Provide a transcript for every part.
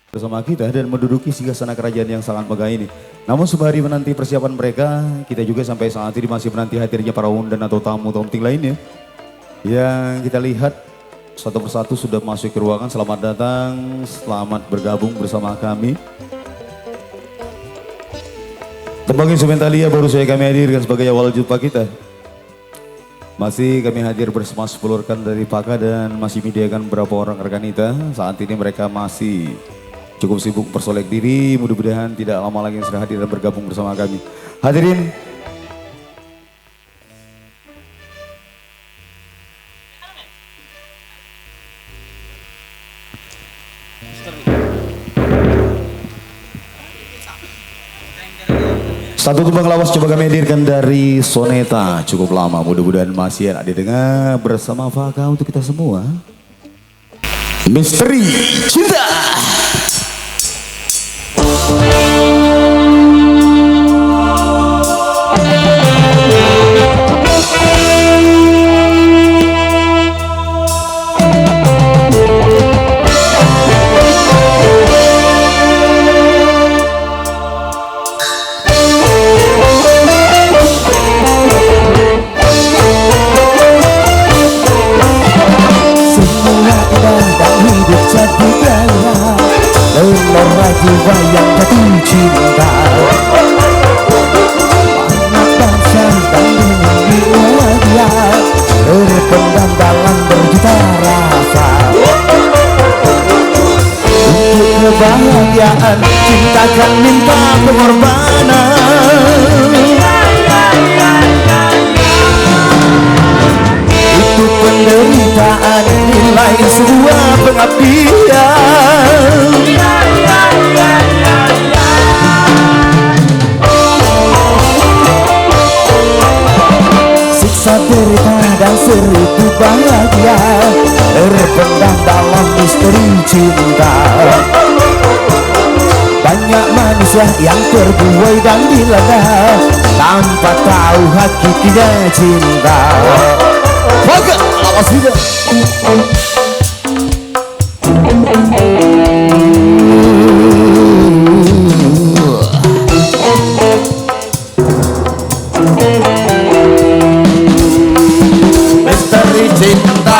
bersama kita dan menduduki singgasana kerajaan yang sangat megah ini. Namun sembari menanti persiapan mereka, kita juga sampai saat ini masih menanti hadirnya para undan atau tamu penting lainnya. Yang kita lihat satu persatu sudah masuk ke ruangan. Selamat datang, selamat bergabung bersama kami. Tembang instrumentalia baru saya kami hadirkan sebagai awal jumpa kita. Masih kami hadir bersama 10 rekan dari Paka dan masih menyediakan beberapa orang rekan kita. Saat ini mereka masih cukup sibuk bersolek diri, mudah-mudahan tidak lama lagi sudah hadir dan bergabung bersama kami. Hadirin, satu tumbang lawas coba kami hadirkan dari Soneta. Cukup lama, mudah-mudahan masih ada didengar bersama Faka untuk kita semua. Misteri Cinta. Jiwa yang jatuh cinta, anak bangsa dan dunia dia terpendam dalam berjuta rasa. Untuk kebahagiaan cinta kan minta pengorbanan. Itu penderitaan nilai sebuah pengabdian. Siksa derita dan seribu bahagia terpendam dalam misteri cinta. Banyak manusia yang terbuai dan dilanda tanpa tahu hakikatnya cinta. Maka awas juga. Misteri cinta.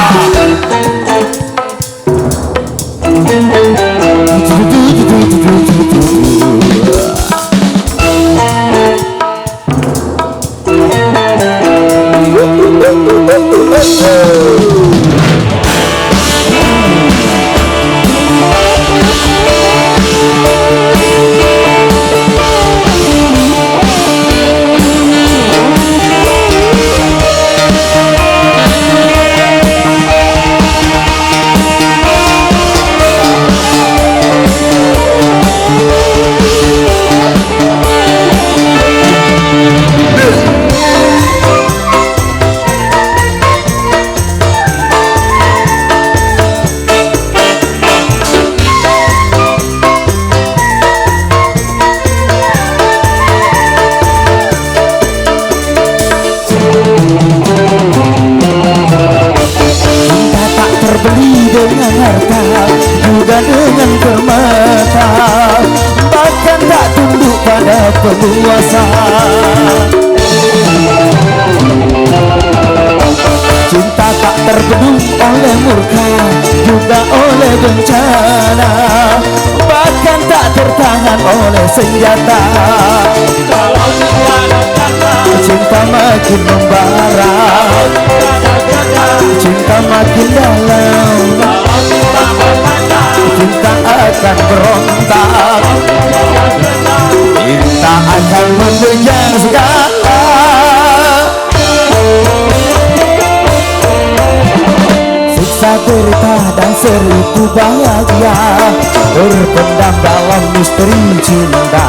Dengan harta, juga dengan permata, bahkan tak tunduk pada penguasa. Cinta tak terbendung oleh murka, juga oleh bencana, bahkan tak tertahan oleh senjata. Cinta makin membara, cinta makin dalam, cinta akan berontak, cinta akan menerjang segala. Siksa derita dan seribu bahagia terpendam dalam misteri cinta.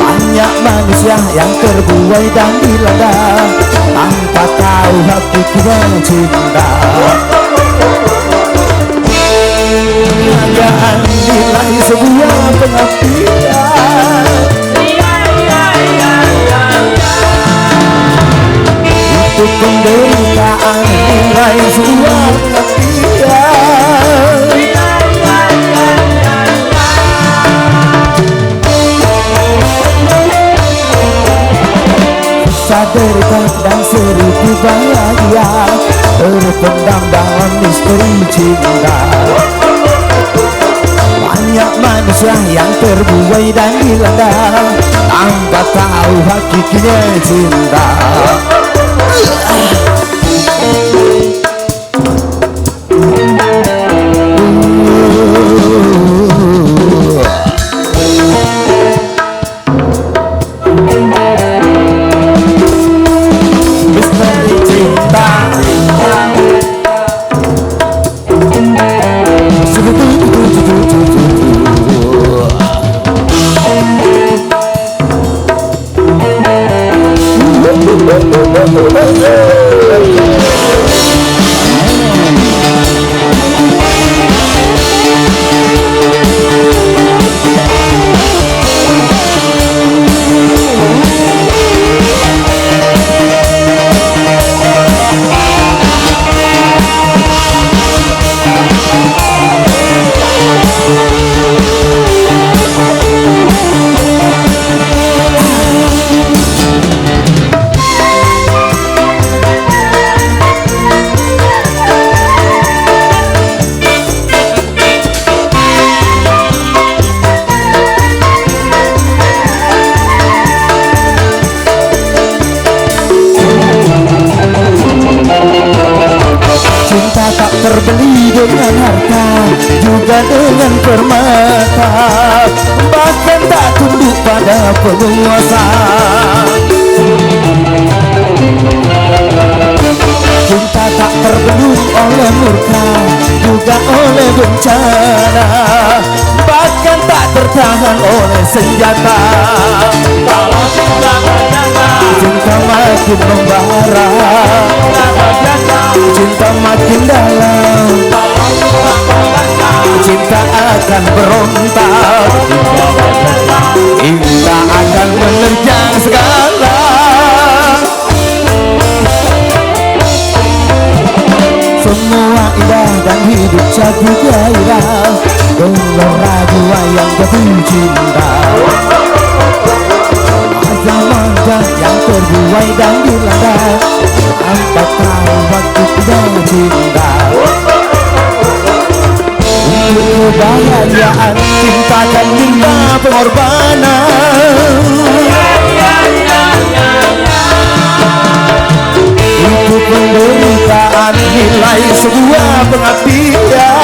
Banyak manusia yang terbuai dan dilanda tanpa tahu hakikatnya cinta. Jangan nilai sebuah pengabdian. Untuk penderitaan nilai sebuah pengabdian. terpendam dalam misteri cinta. Banyak manusia yang terbuai dan dilanda tanpa tahu hakikinya cinta. Misteri cinta. Cinta tak terbeli dengan harta, juga dengan permata, bahkan tak tunduk pada penguasa. Cinta tak terbelung oleh murka, juga oleh bencana, bahkan tak tertahan oleh senjata. Kalau cinta berjata, cinta makin membara, cinta makin dalam, cinta akan berontak, cinta akan menerjang segala. Semua indah dan hidup satu gairah, gelora jiwa yang jatuh cinta. Manja-manja yang terbuai dan dilanda tanpa tahu waktu tidak cinta. Untuk kebahagiaan cinta dan minta pengorbanan. Untuk penderitaan nilai sebuah pengabdian.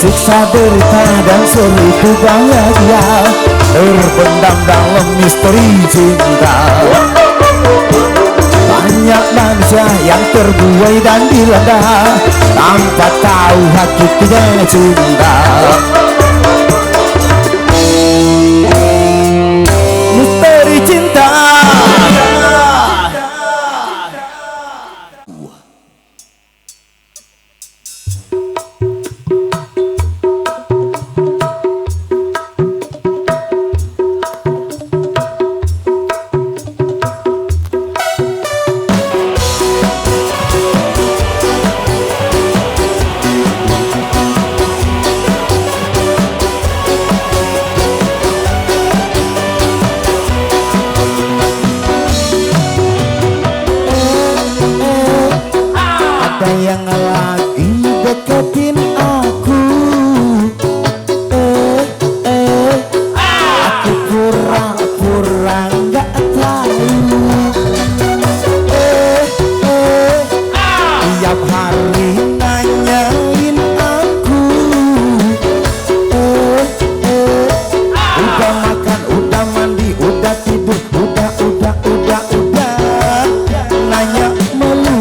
Siksa derita dan seribu bahagia terpendam dalam misteri cinta. Banyak manusia yang terbuai dan dilanda tanpa tahu hakikinya cinta. Misteri cinta. Ada yang lagi deketin aku. Aku pura-pura nggak tahu. Tiap hari nanyain aku. Udah makan, udah mandi, udah tidur, udah nanya melulu.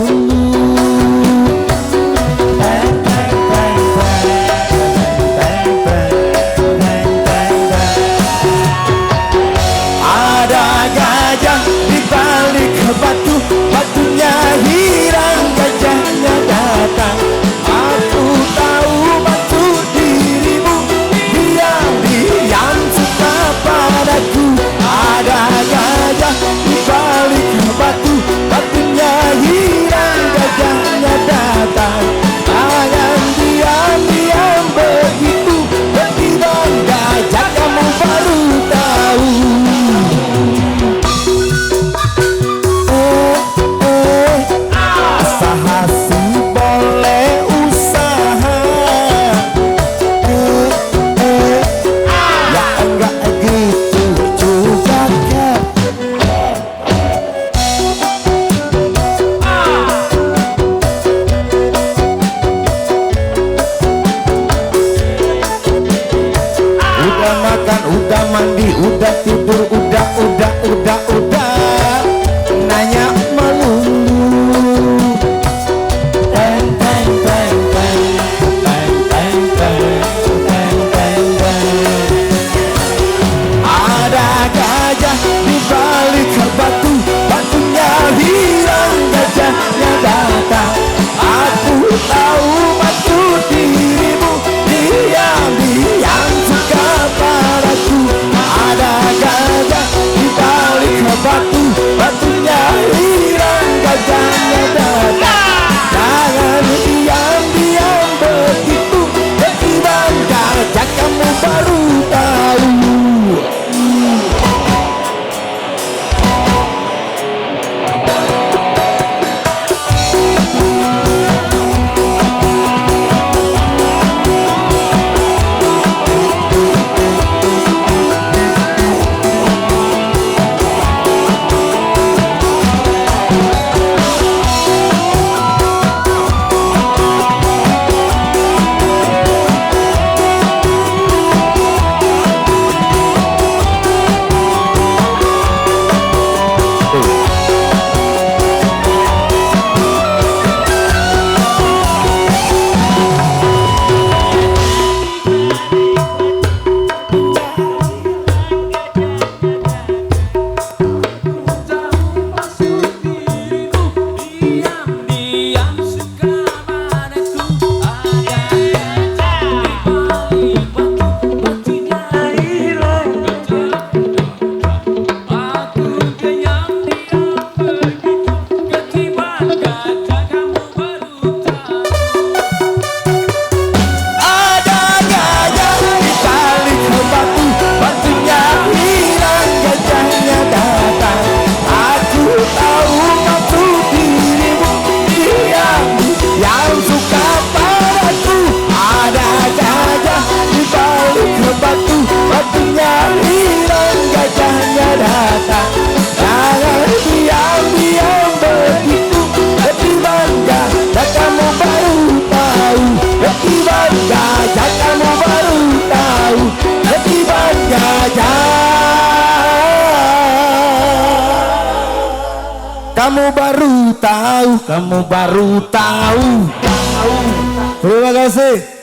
kamu baru tahu, kamu baru tahu. Terima kasih.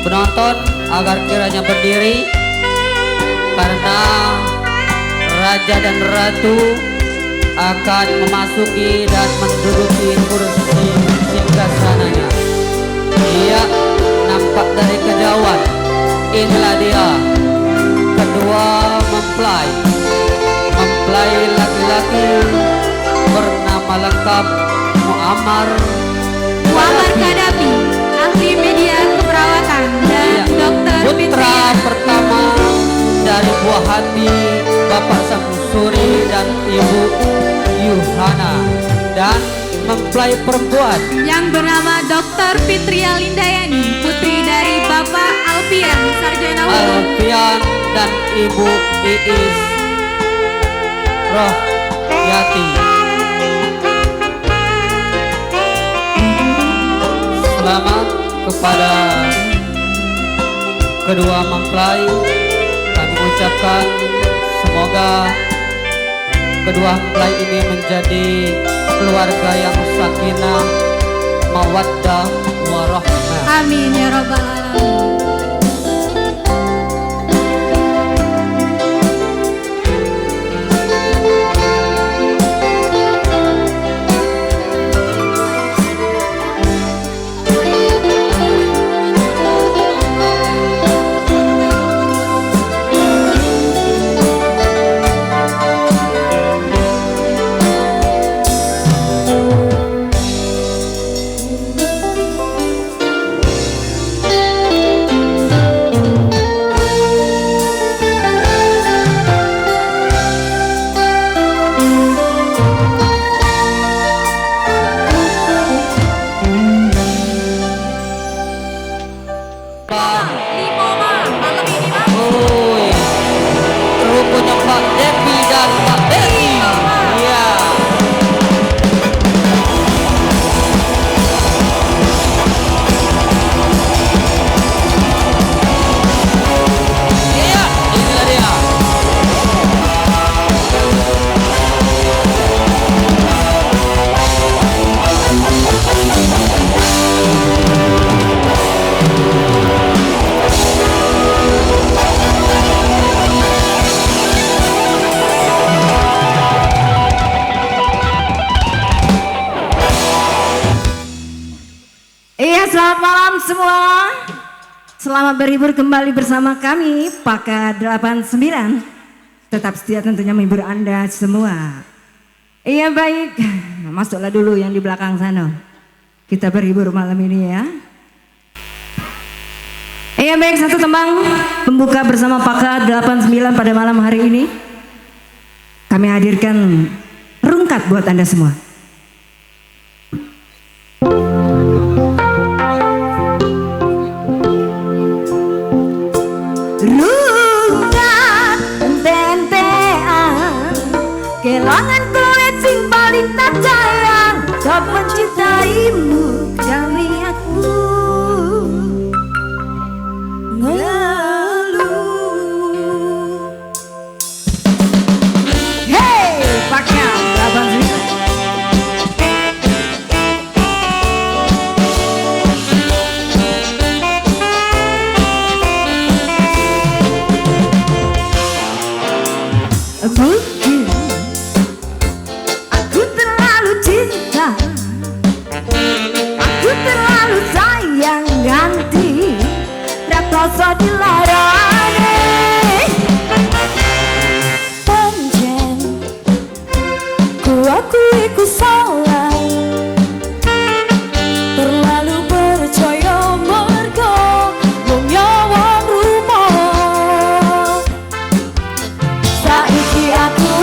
penonton agar kiranya berdiri, karena raja dan ratu akan memasuki dan menduduki kursi singgasananya. Ia nampak dari kejauhan. Inilah dia, kedua mempelai laki-laki bernama lengkap Muammar Kadapi, ahli media keperawatan, dan Dokter putra pertama dari buah hati Bapak Samsuri dan Ibu Yuhana, dan mempelai perempuan yang bernama Dokter Fitria Lindayani, putri dari Bapak Alfian Sarjana Hukum. Alfian dan Ibu Iis Rohyati. Selamat kepada kedua mempelai. Kami ucapkan semoga kedua mempelai ini menjadi keluarga yang sakinah, mawaddah, warahmah. Amin ya rabbal alamin. Rupanya Pak Devi dan Pak Devi. Iya. Iya, inilah dia. Iya, selamat malam semua. Selamat berhibur kembali bersama kami Paka 89. Tetap setia tentunya menghibur Anda semua. Iya baik, masuklah dulu yang di belakang sana. Kita berhibur malam ini ya. Iya baik, satu tembang pembuka bersama Paka 89 pada malam hari ini. Kami hadirkan rungkat buat Anda semua. Rungkat tentean kelangan kowe sing paling tak sayang, tak mencintaimu kami aku ngeluh. Hey, Paknya Abang Zita. Mungkin aku terlalu cinta, aku terlalu sayang ganti rasa dilarang. Panjen ku akui ku salah, terlalu percaya mergo mung nyawang rumah. Saiki aku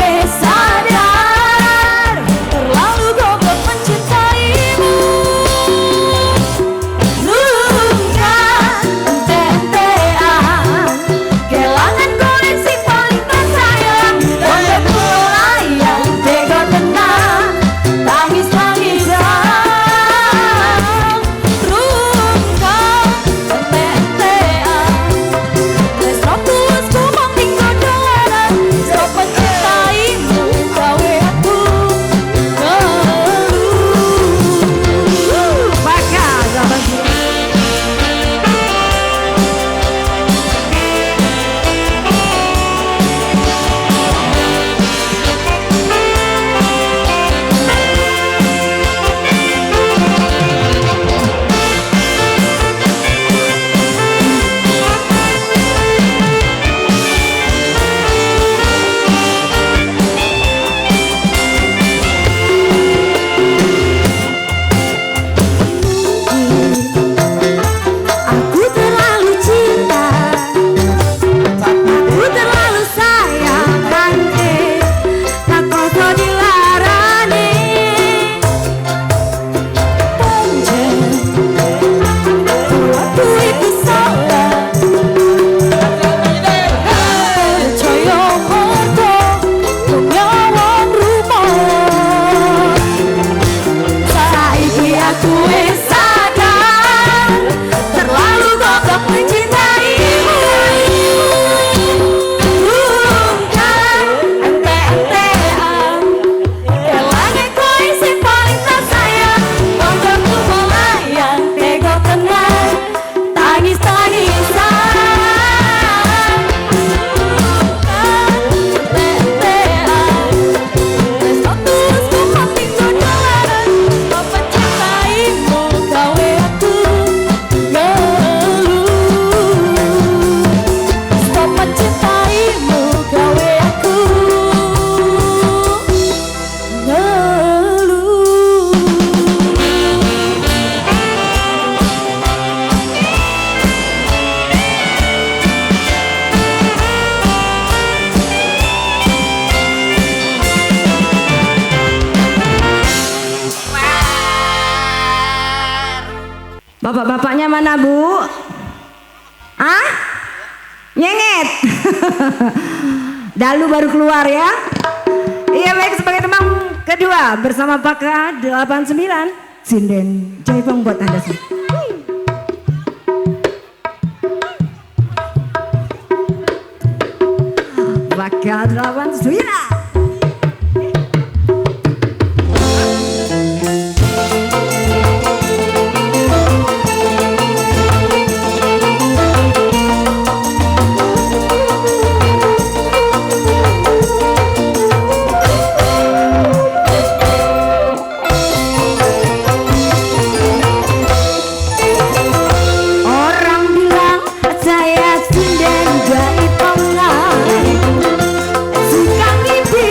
Bapak-bapaknya mana Bu? Ah? Nyenget. Dalu baru keluar ya. Iya baik, sebagai teman kedua bersama Paka 89 Sinden Jaipong buat Anda sih. Paka 89. Suka mimpi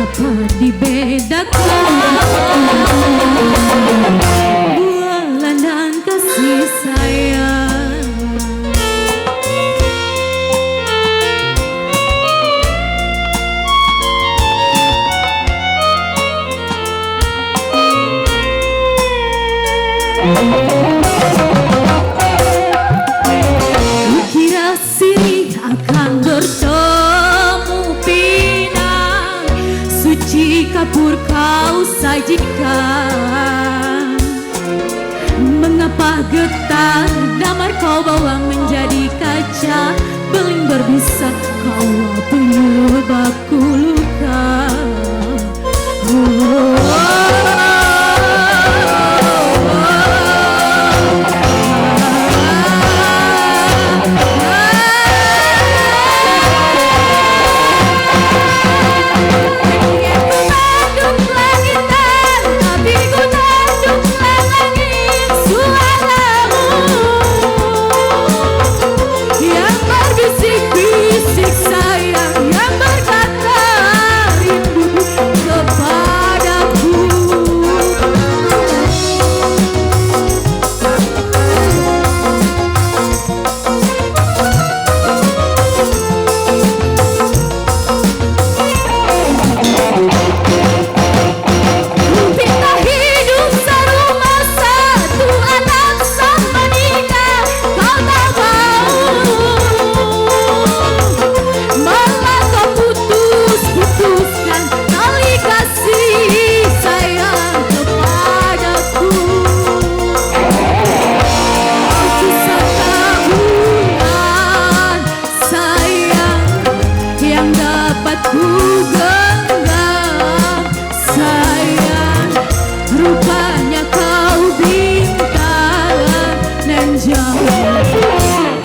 dapat dibedakan bulan dan kasih sayang. Kukira sini akan bertemu pinang, suci kapur kau sajikan. Mengapa getar damar kau bawa menjadi kaca, beling berbisa kau penyebabku luka.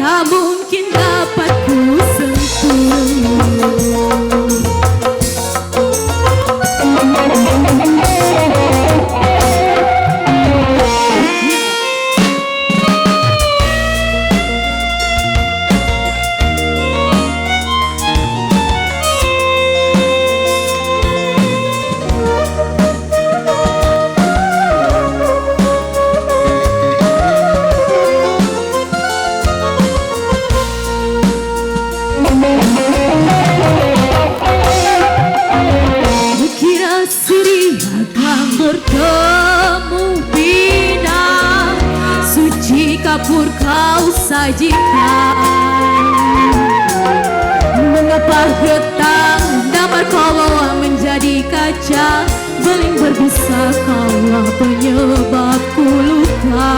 Tak mungkin dapat ku Kukira siri akan bertemu pinang, suci kapur kau sajikan. Mengapa getah damar kau bawa menjadi kaca, beling berbisa kaulah penyebabku luka.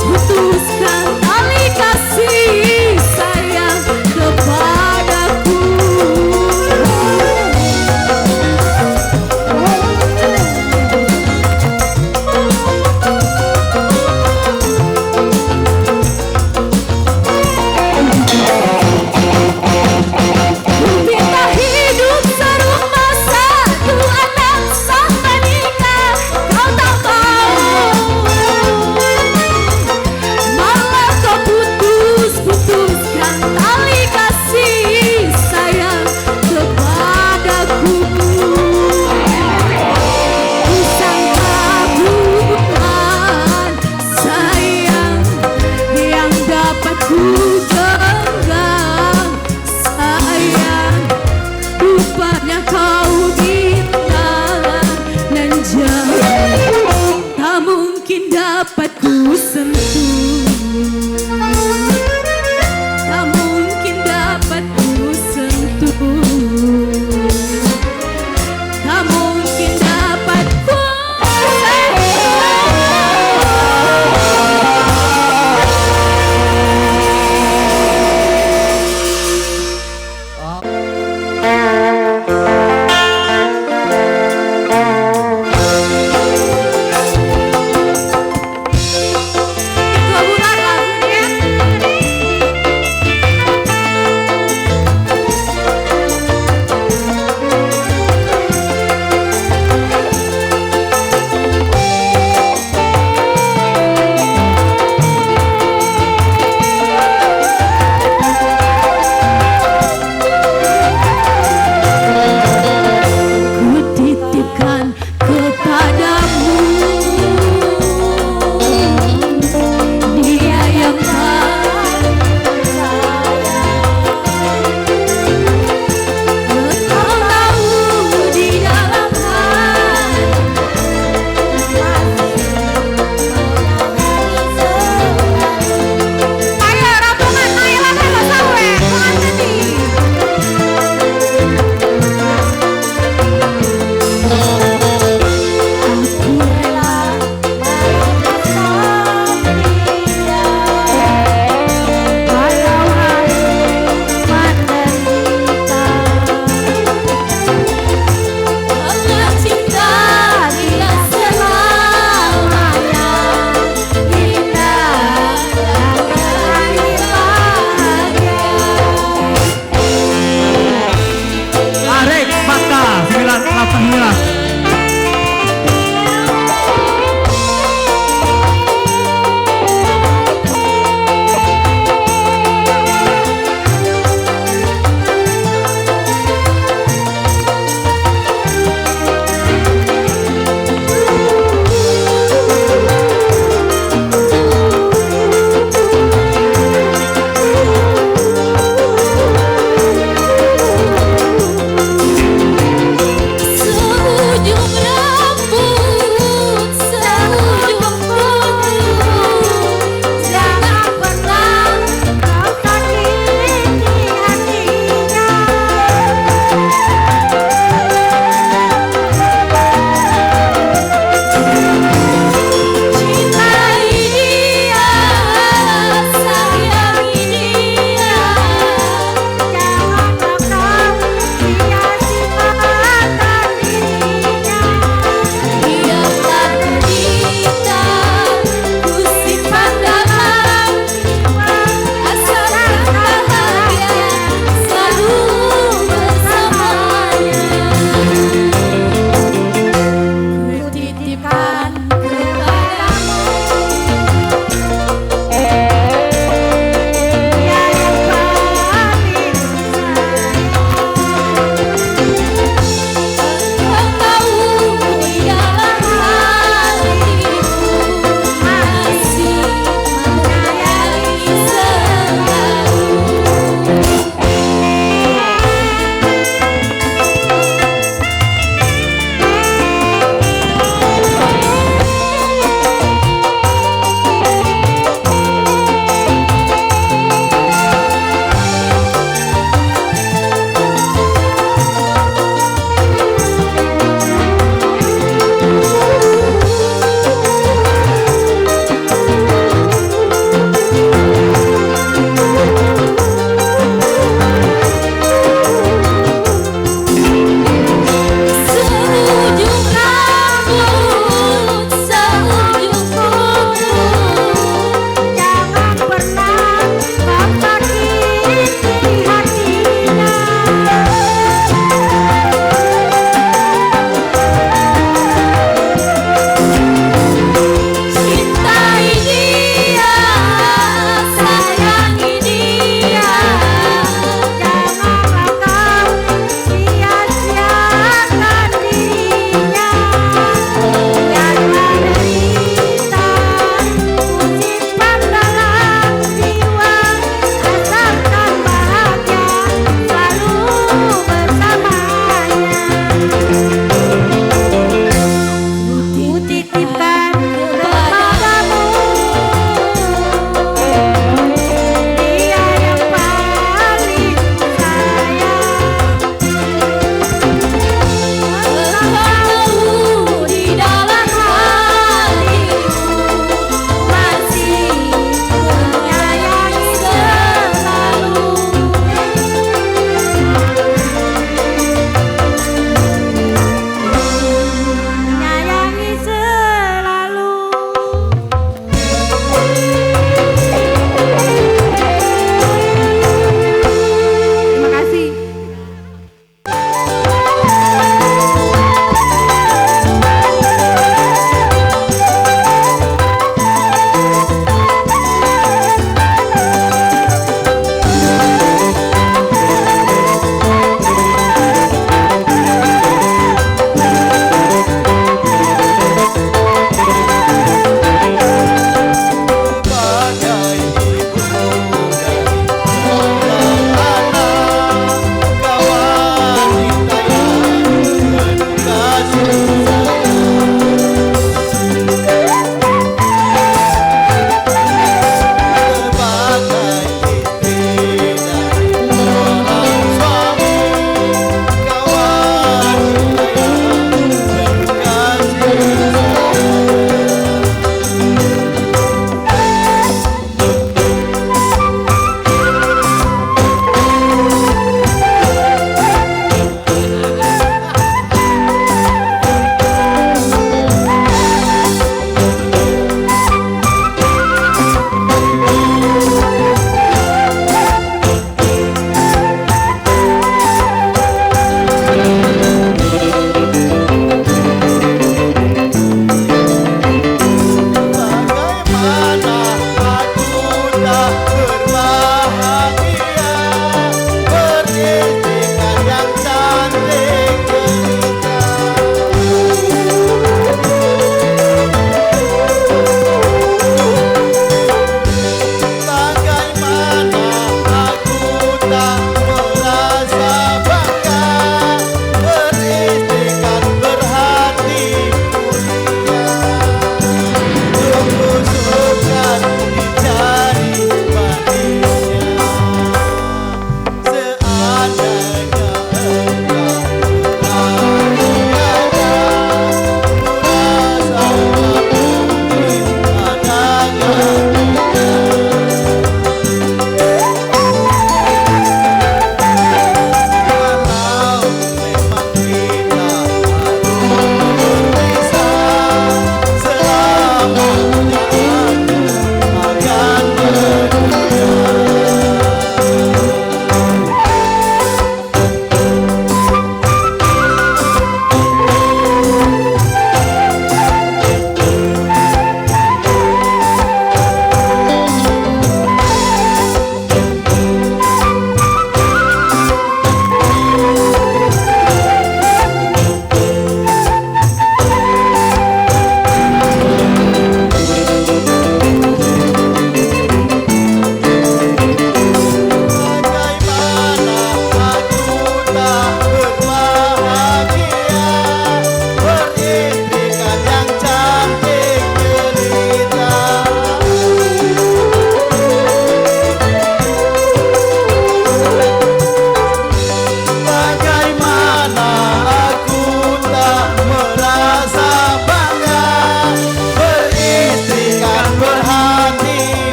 Putuskan tali kasih sayang kepadaku.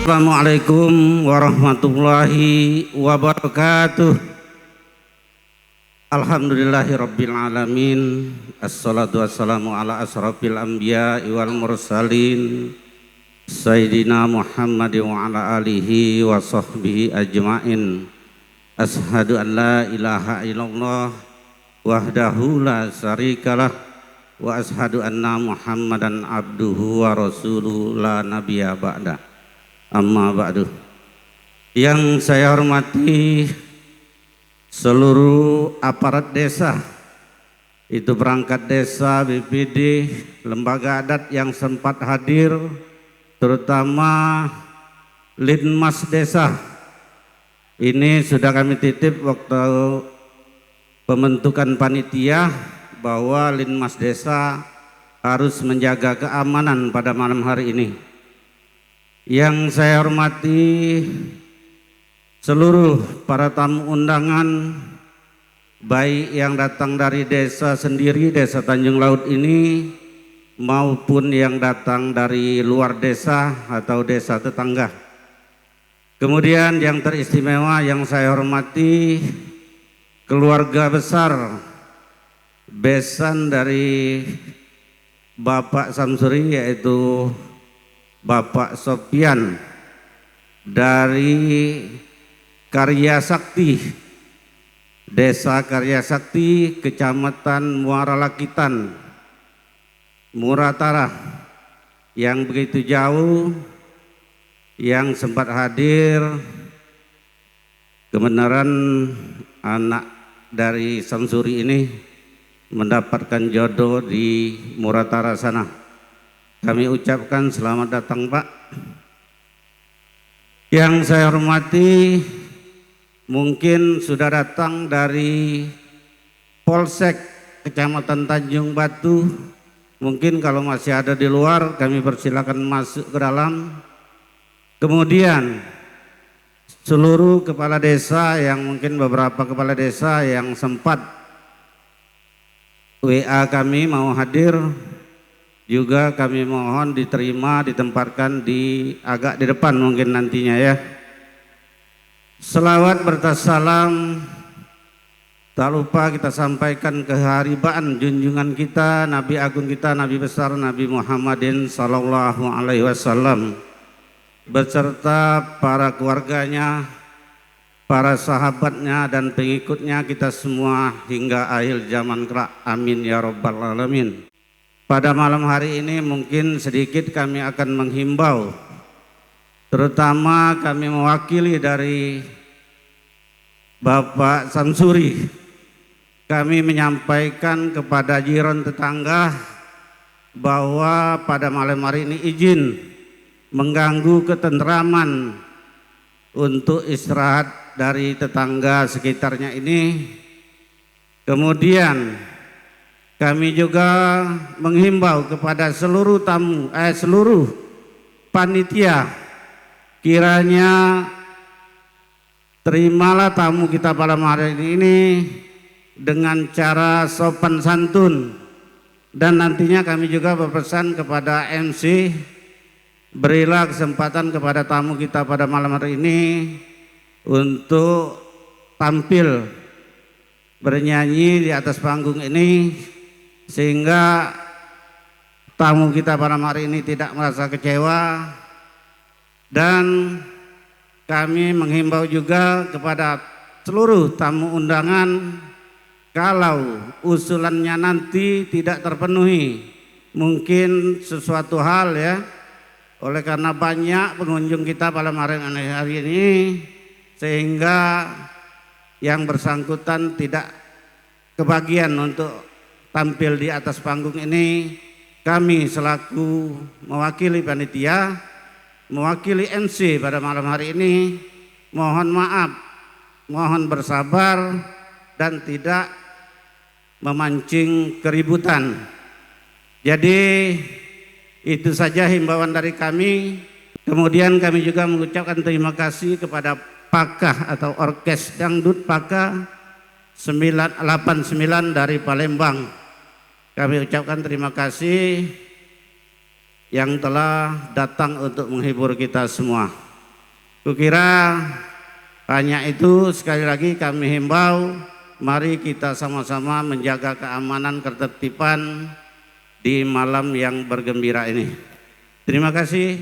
Assalamualaikum warahmatullahi wabarakatuh. Alhamdulillahi rabbil alamin. Assalatu wassalamu ala asrafil anbiya wal mursalin Sayyidina Muhammad wa ala alihi wa sahbihi ajma'in. Ashhadu an la ilaha illallah wahdahu la syarikalah wa ashhadu anna Muhammadan abduhu wa rasuluhu la nabiyya ba'da. Amma ba'du. Yang saya hormati seluruh aparat desa, itu perangkat desa, BPD, lembaga adat yang sempat hadir, terutama Linmas Desa. Ini sudah kami titip waktu pembentukan panitia bahwa Linmas Desa harus menjaga keamanan pada malam hari ini. Yang saya hormati seluruh para tamu undangan, baik yang datang dari desa sendiri, desa Tanjung Laut ini, maupun yang datang dari luar desa atau desa tetangga. Kemudian yang teristimewa yang saya hormati, keluarga besar besan dari Bapak Samsuri, yaitu Bapak Sopian dari Karya Sakti, Desa Karya Sakti, Kecamatan Muara Lakitan, Muratara, yang begitu jauh, yang sempat hadir. Kebenaran anak dari Samsuri ini mendapatkan jodoh di Muratara sana. Kami ucapkan selamat datang, Pak. Yang saya hormati, mungkin sudah datang dari Polsek Kecamatan Tanjung Batu. Mungkin kalau masih ada di luar, kami persilakan masuk ke dalam. Kemudian seluruh kepala desa, yang mungkin beberapa kepala desa yang sempat WA kami mau hadir, juga kami mohon diterima, ditempatkan agak di depan mungkin nantinya ya. Selawat bertasalam tak lupa kita sampaikan keharibaan junjungan kita, Nabi agung kita, Nabi besar Nabi Muhammadin sallallahu alaihi wasallam, beserta para keluarganya, para sahabatnya dan pengikutnya, kita semua hingga akhir zaman kelak. Amin ya rabbal alamin. Pada malam hari ini mungkin sedikit kami akan menghimbau, terutama kami mewakili dari Bapak Samsuri. Kami menyampaikan kepada jiran tetangga bahwa pada malam hari ini izin mengganggu ketentraman untuk istirahat dari tetangga sekitarnya ini. Kemudian kami juga menghimbau kepada seluruh tamu, seluruh panitia, kiranya terimalah tamu kita pada hari ini dengan cara sopan santun. Dan nantinya kami juga berpesan kepada MC, berilah kesempatan kepada tamu kita pada malam hari ini untuk tampil bernyanyi di atas panggung ini, sehingga tamu kita pada hari ini tidak merasa kecewa. Dan kami menghimbau juga kepada seluruh tamu undangan, kalau usulannya nanti tidak terpenuhi, mungkin sesuatu hal ya, oleh karena banyak pengunjung kita pada hari ini, sehingga yang bersangkutan tidak kebagian untuk tampil di atas panggung ini, kami selaku mewakili panitia, mewakili MC pada malam hari ini, mohon maaf, mohon bersabar dan tidak memancing keributan. Jadi itu saja himbauan dari kami. Kemudian kami juga mengucapkan terima kasih kepada Pakah atau Orkes Dangdut Pakah 989 dari Palembang. Kami ucapkan terima kasih yang telah datang untuk menghibur kita semua. Kukira hanya itu, sekali lagi kami himbau, mari kita sama-sama menjaga keamanan ketertiban di malam yang bergembira ini. Terima kasih.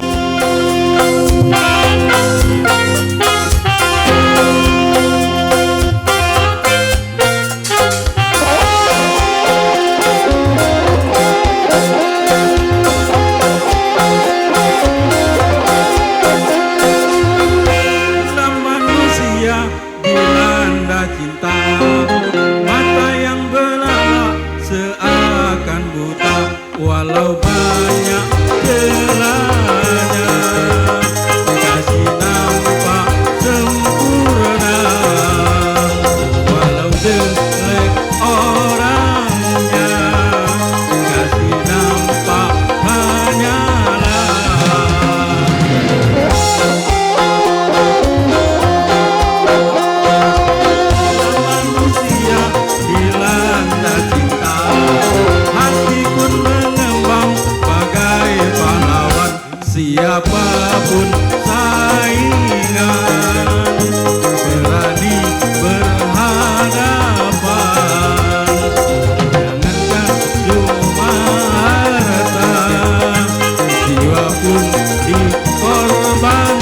Walau banyak celahnya, kasih nampak sempurna. Walau jelek orangnya, kasih nampak hanyalah manusia dilanda cinta, hati pun bagai pahlawan, siapapun saingan berani berhadapan. Jangankan cuma harta, jiwa pun dikorbankan.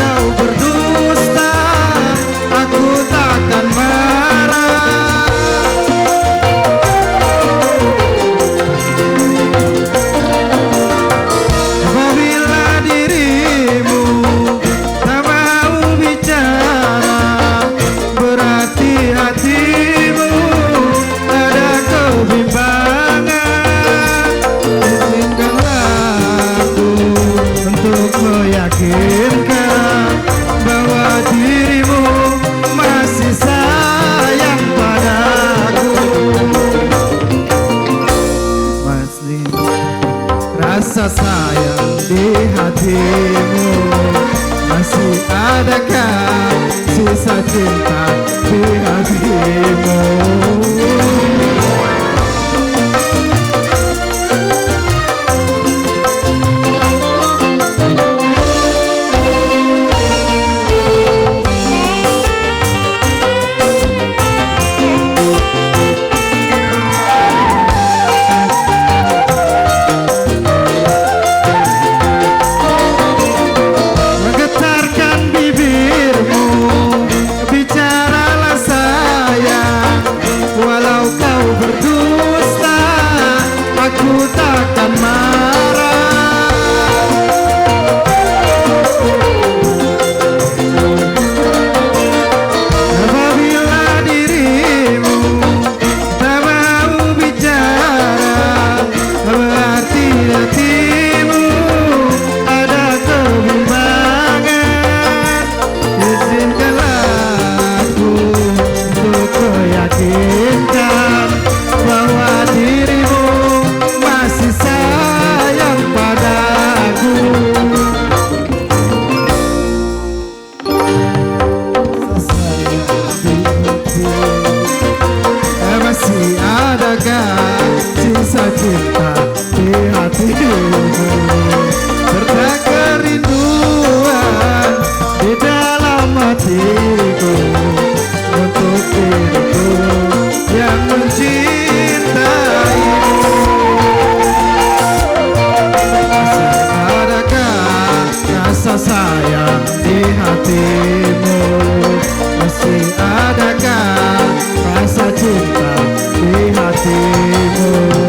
kau berdusta, aku takkan marah. Apabila dirimu tak mau bicara, berarti hatimu ada kebimbangan. Izinkanlah aku untuk meyakinkan bahwa dirimu masih sayang padaku. Masih rasa sayang di hatimu, masih adakah sisa cinta di hatimu? Menggetarkan bibirmu, bicaralah sayang. Walau kau berdusta, aku takkan marah. Apabila dirimu tak mau bicara, berarti hatimu ada kebimbangan. Izinkanlah aku untuk meyakinkan bahwa dirimu masih sayang padaku. Masih adakah sisa cinta di hatimu, serta kerinduan di dalam hatiku untuk diriku yang mencintaimu. Masih adakah rasa sayang di hatimu, masih adakah rasa cinta di hatimu?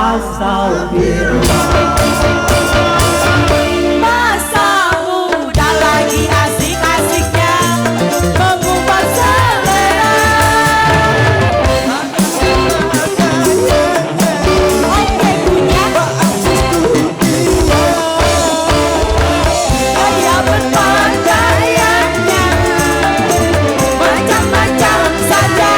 astagfirullah. Masa muda lagi asik-asiknya mengubah selera. Oke punya gaya berpakaiannya macam-macam saja.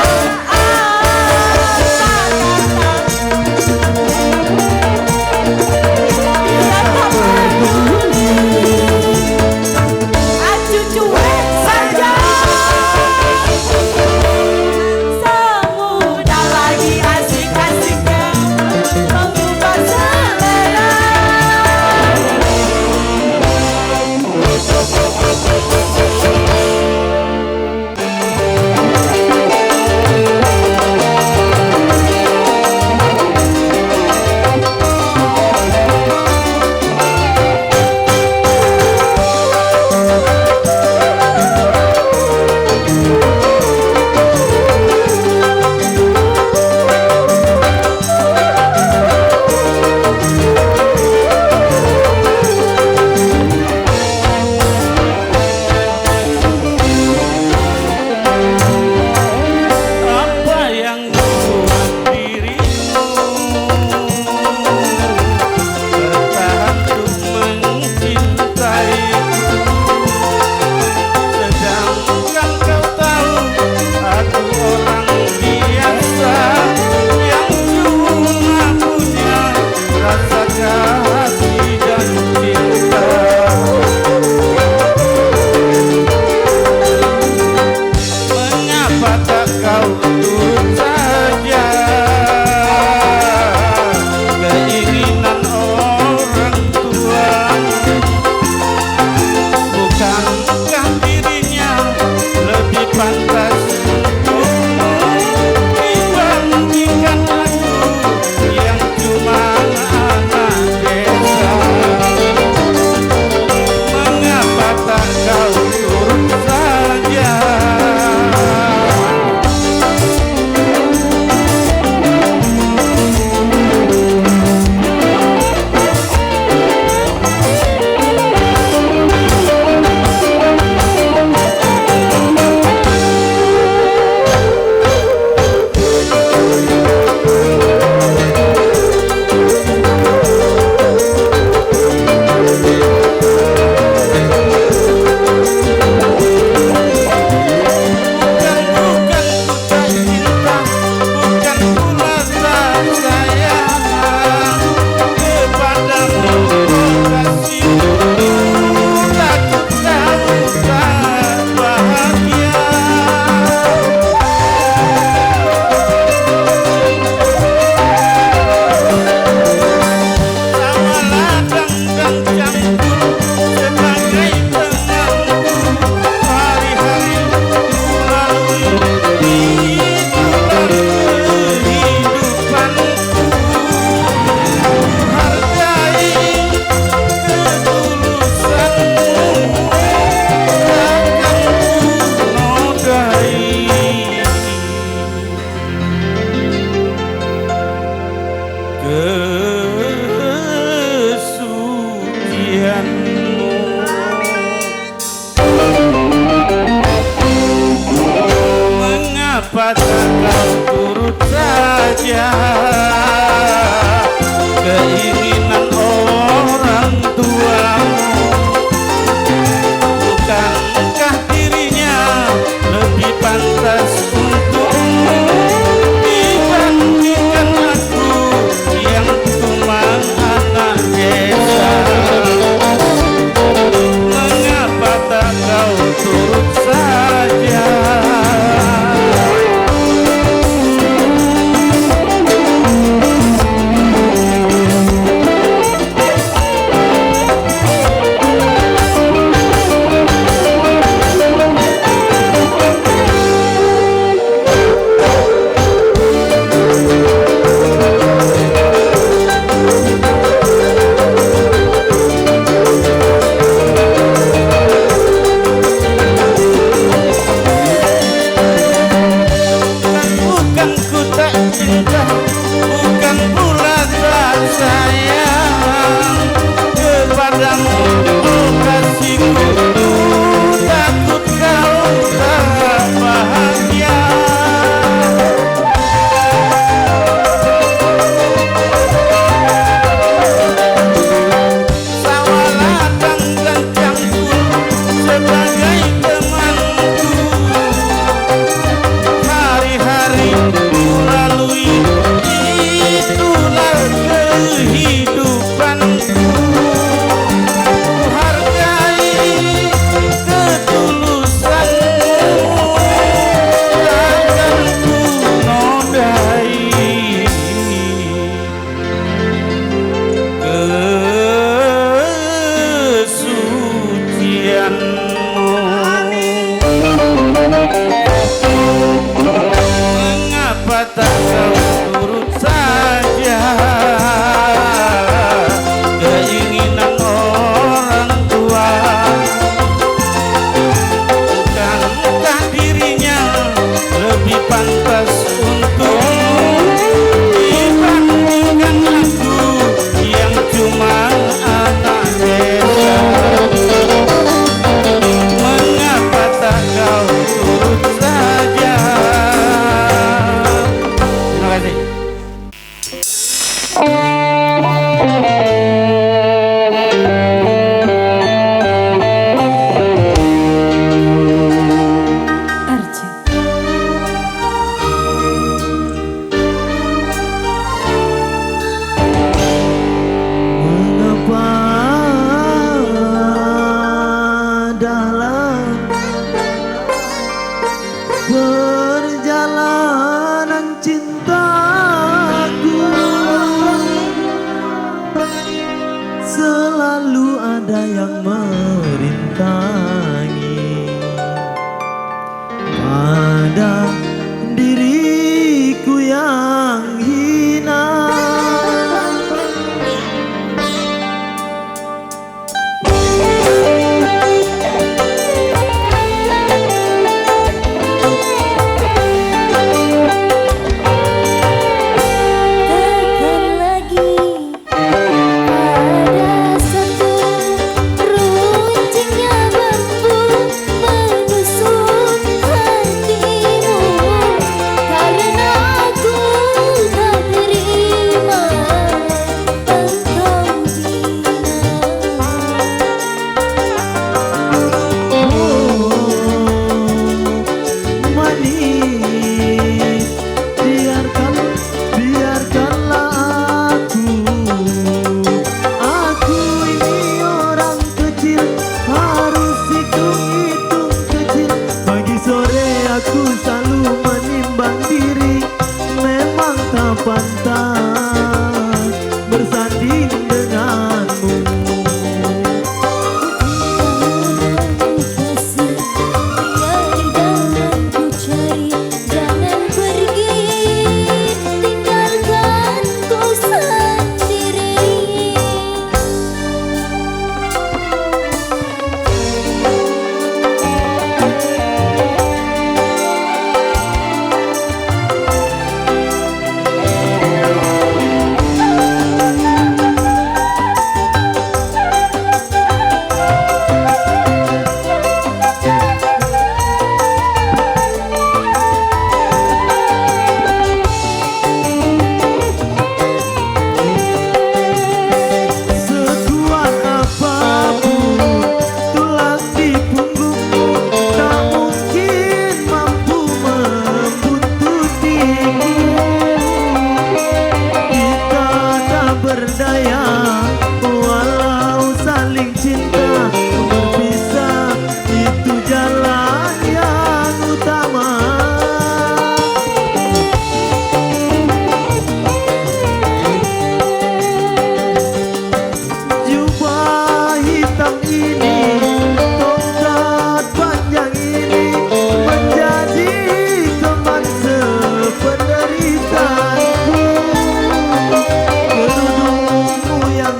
kehidupanku. Ku hargai ketulusanmu, takkan ku nodai kesucianmu. Mengapa tak kau turut saja keinginan orang tua? Bukankah dirinya lebih pantas untukmu dibandingkan aku yang cuma anak desa? Mengapa tak kau turut saja? Terima kasih. Arja. Mengapa dalam perjalanan cintaku selalu ada yang merintangi pada diriku yang hina. Takkan lagi ada satu runcing yang mampu menusuk hatimu, karena aku tak terima engkau Manis, biarkanlah aku ini orang kecil, harus hitung-hitung kecil. Pagi sore aku selalu menimbang diri, memang tak pantas bersanding denganmu. kasih, biar jangan ku cari, jangan pergi, tinggalkan ku sendiri. Sekuat apapun tulang di punggungmu, tak mungkin mampu membuntutimu. Kita tak berdaya walau saling cinta, berpisah itu jalan yang utama. Jubah hitam ini, tongkat panjang ini, menjadi teman sependeritaanku. Kerudungmu yang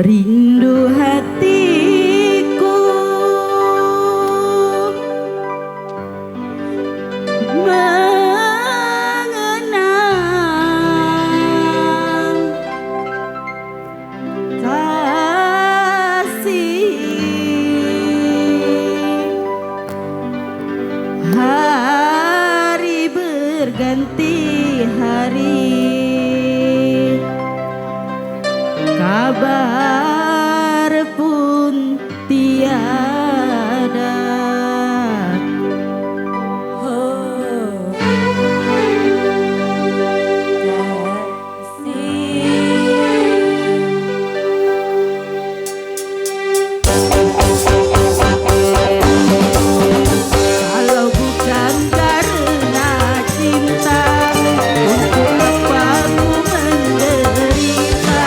rindu hatiku mengenang kasih. Hari berganti hari, kabar pun tiada. Kalau bukan karena cinta, untuk apa ku menderita?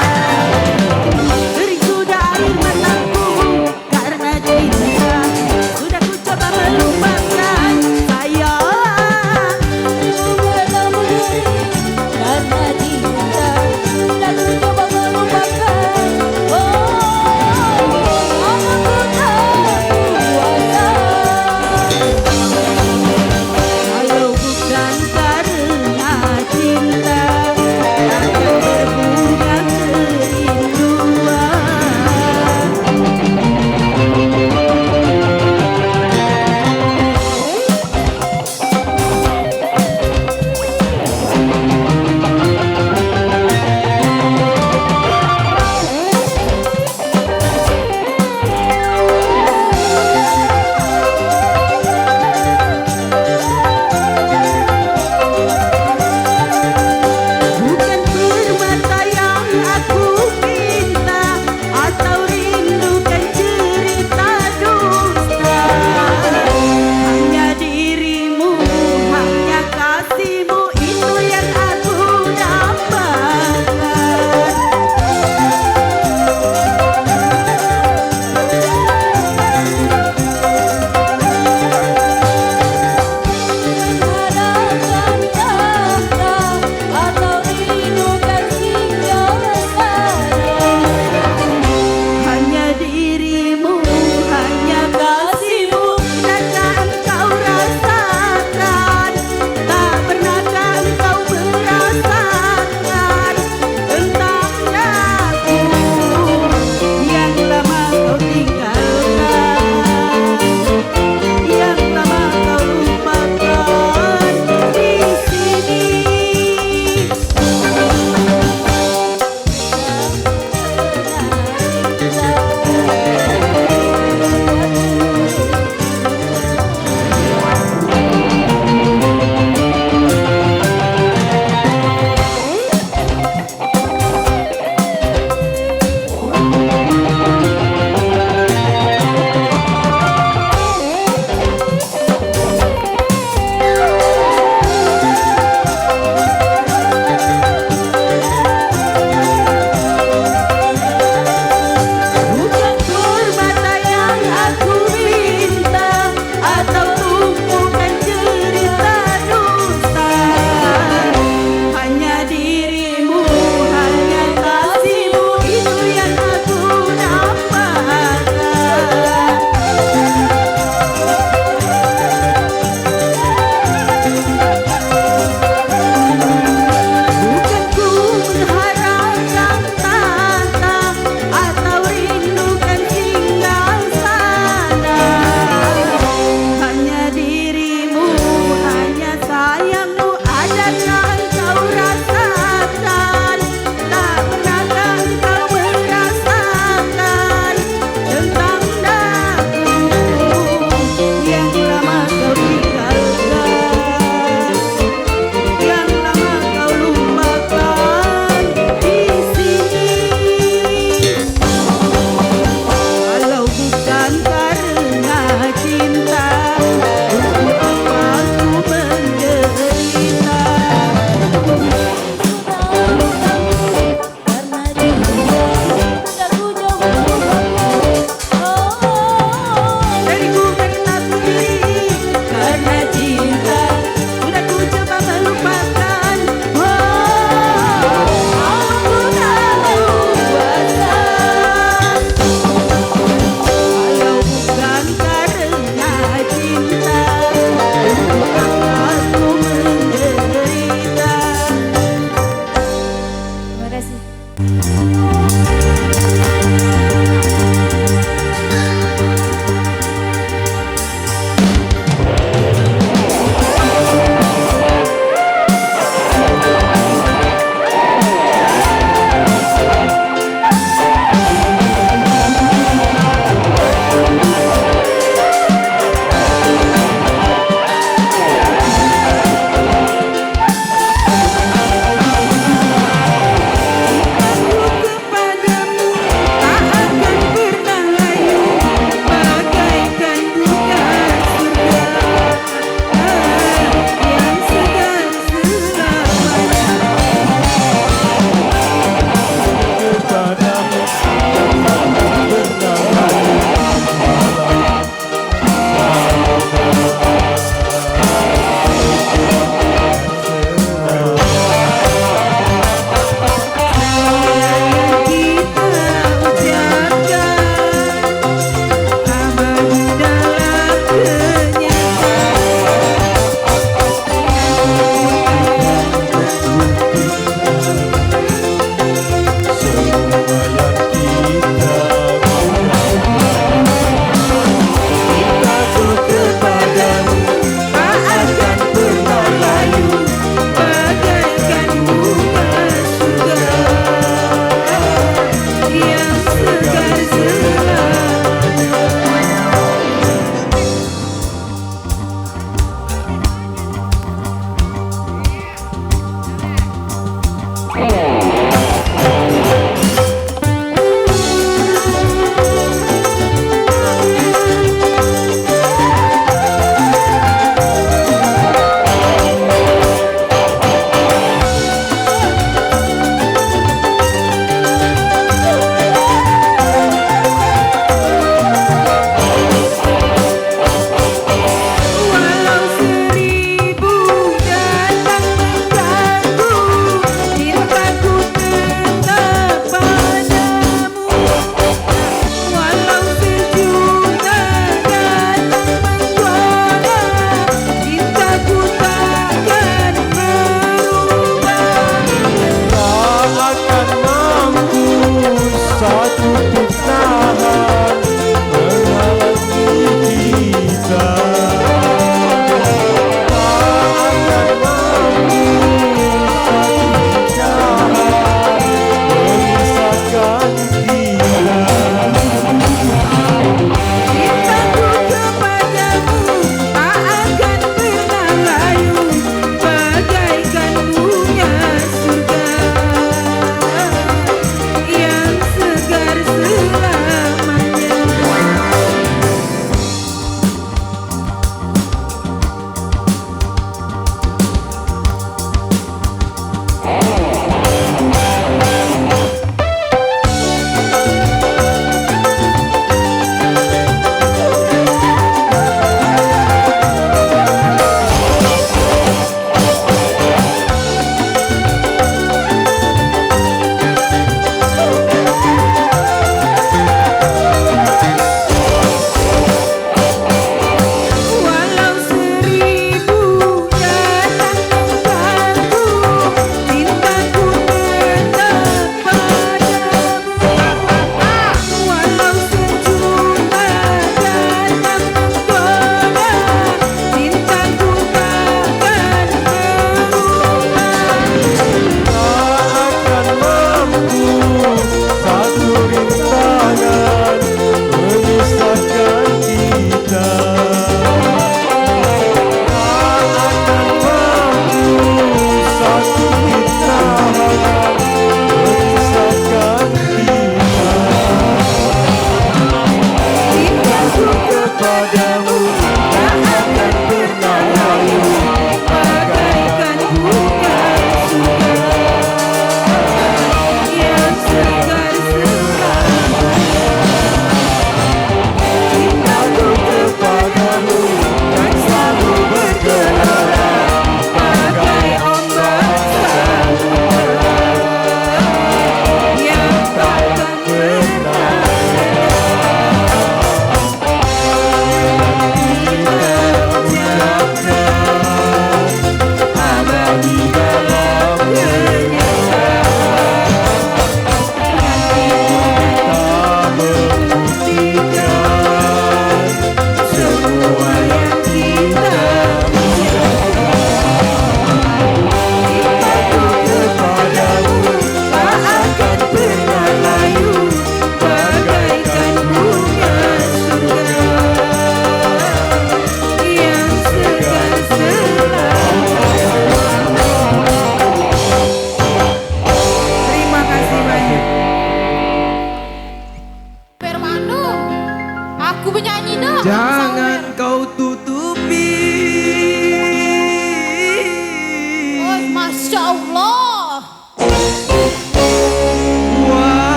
Aku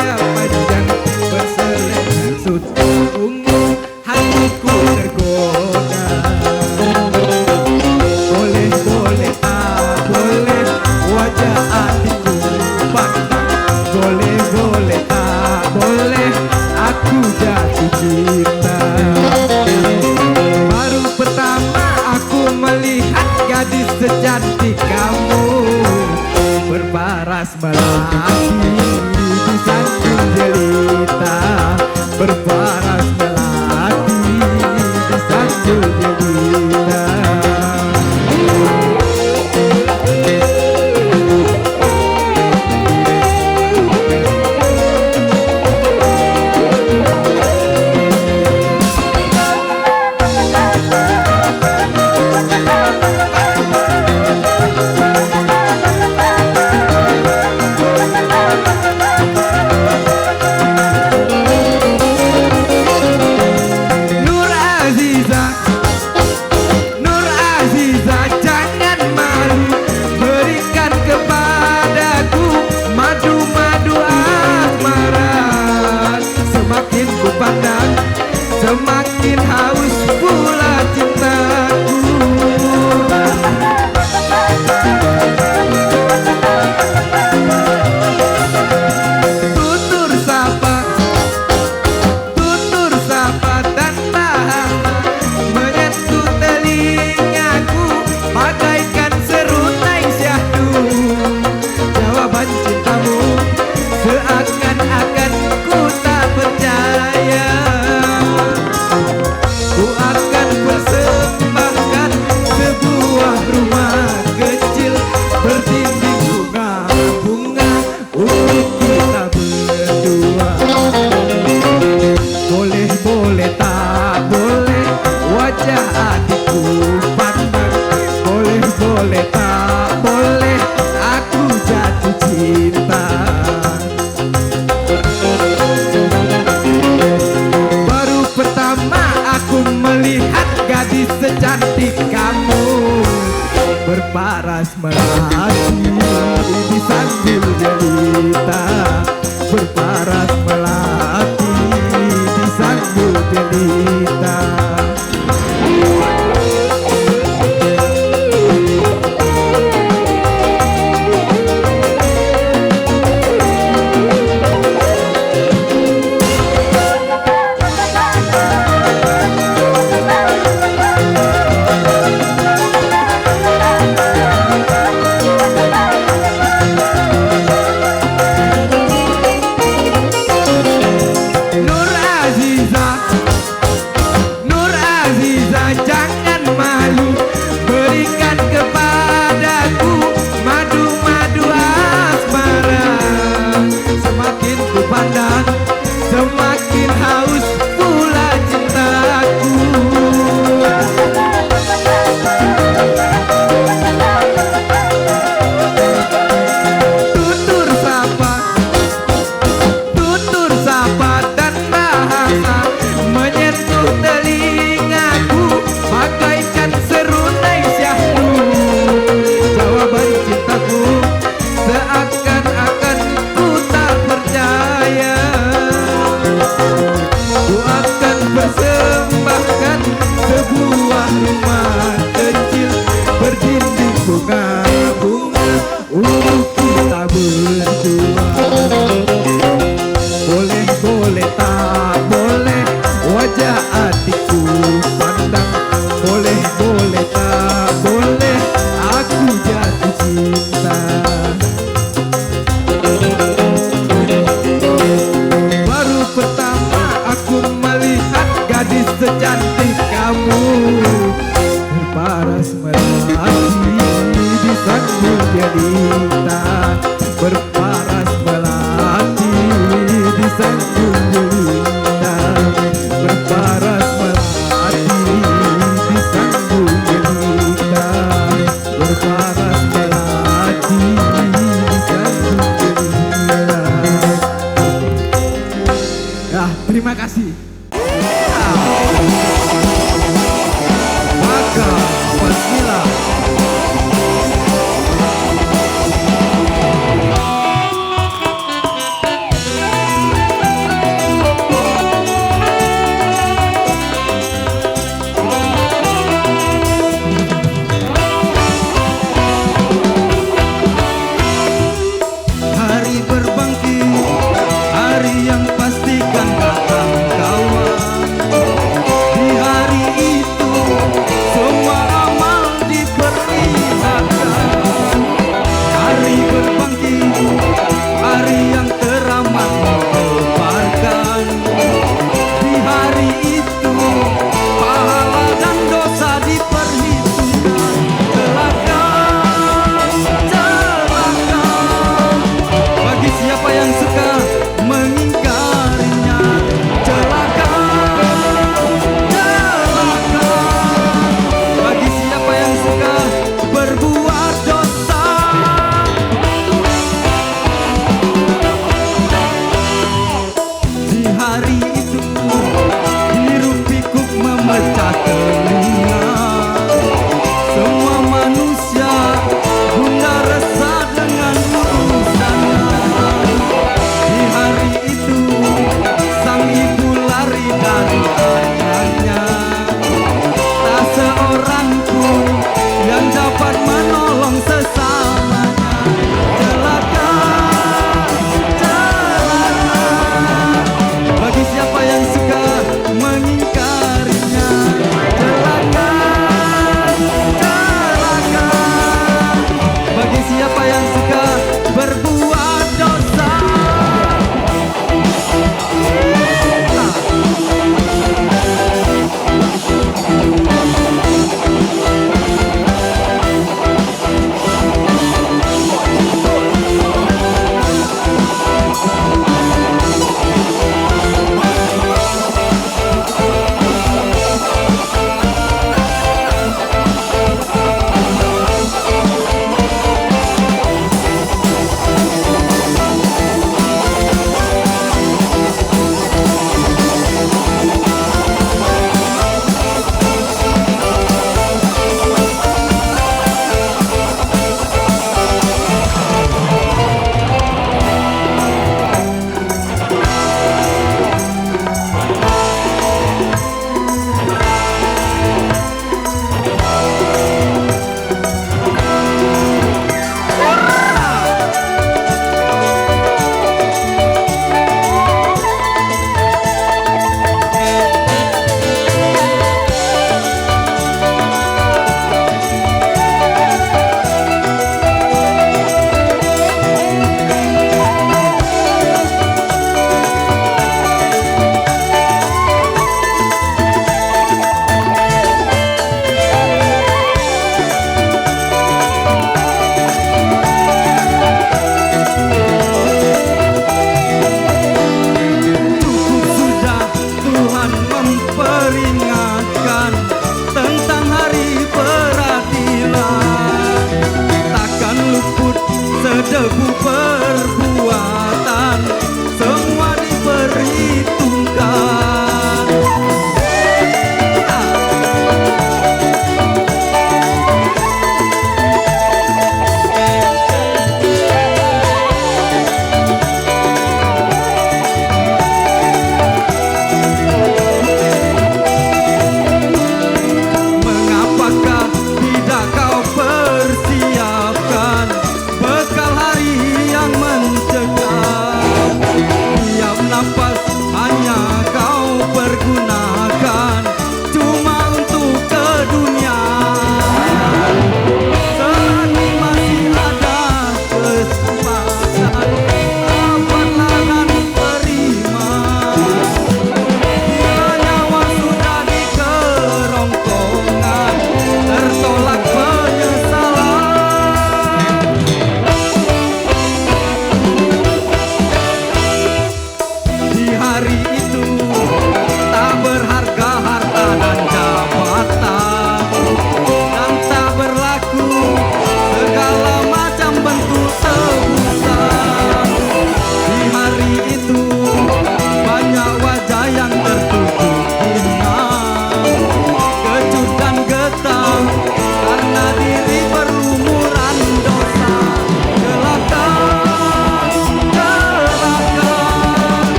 rambutnya panjang berselendang sutra ungu, hatiku tergoda. Boleh boleh tak boleh wajah adikku pandang. Boleh boleh tak boleh aku jatuh cinta. Baru pertama aku melihat gadis secantik kamu berparas melati di sanjung jelita. Berparas melati di sanjung jelita. Nur Aziza jangan malu, berikan kepadaku madu-madu asmara. Semakin ku pandang, semakin haus pula cintaku. Tutur sapa dan bahasa menyentuh telingaku bagaikan serutai syahdu. Jawaban cintamu seakan-akan ku tak percaya. Ku akan persembahkan sebuah rumah kecil berdinding bunga-bunga untuk kita berdua. Boleh boleh tak boleh wajah adikku pandang. Boleh boleh tak boleh aku jatuh cinta. Baru pertama aku melihat gadis secantik kamu berparas melati di sambil jelita. Berparas melati di sambil jelita.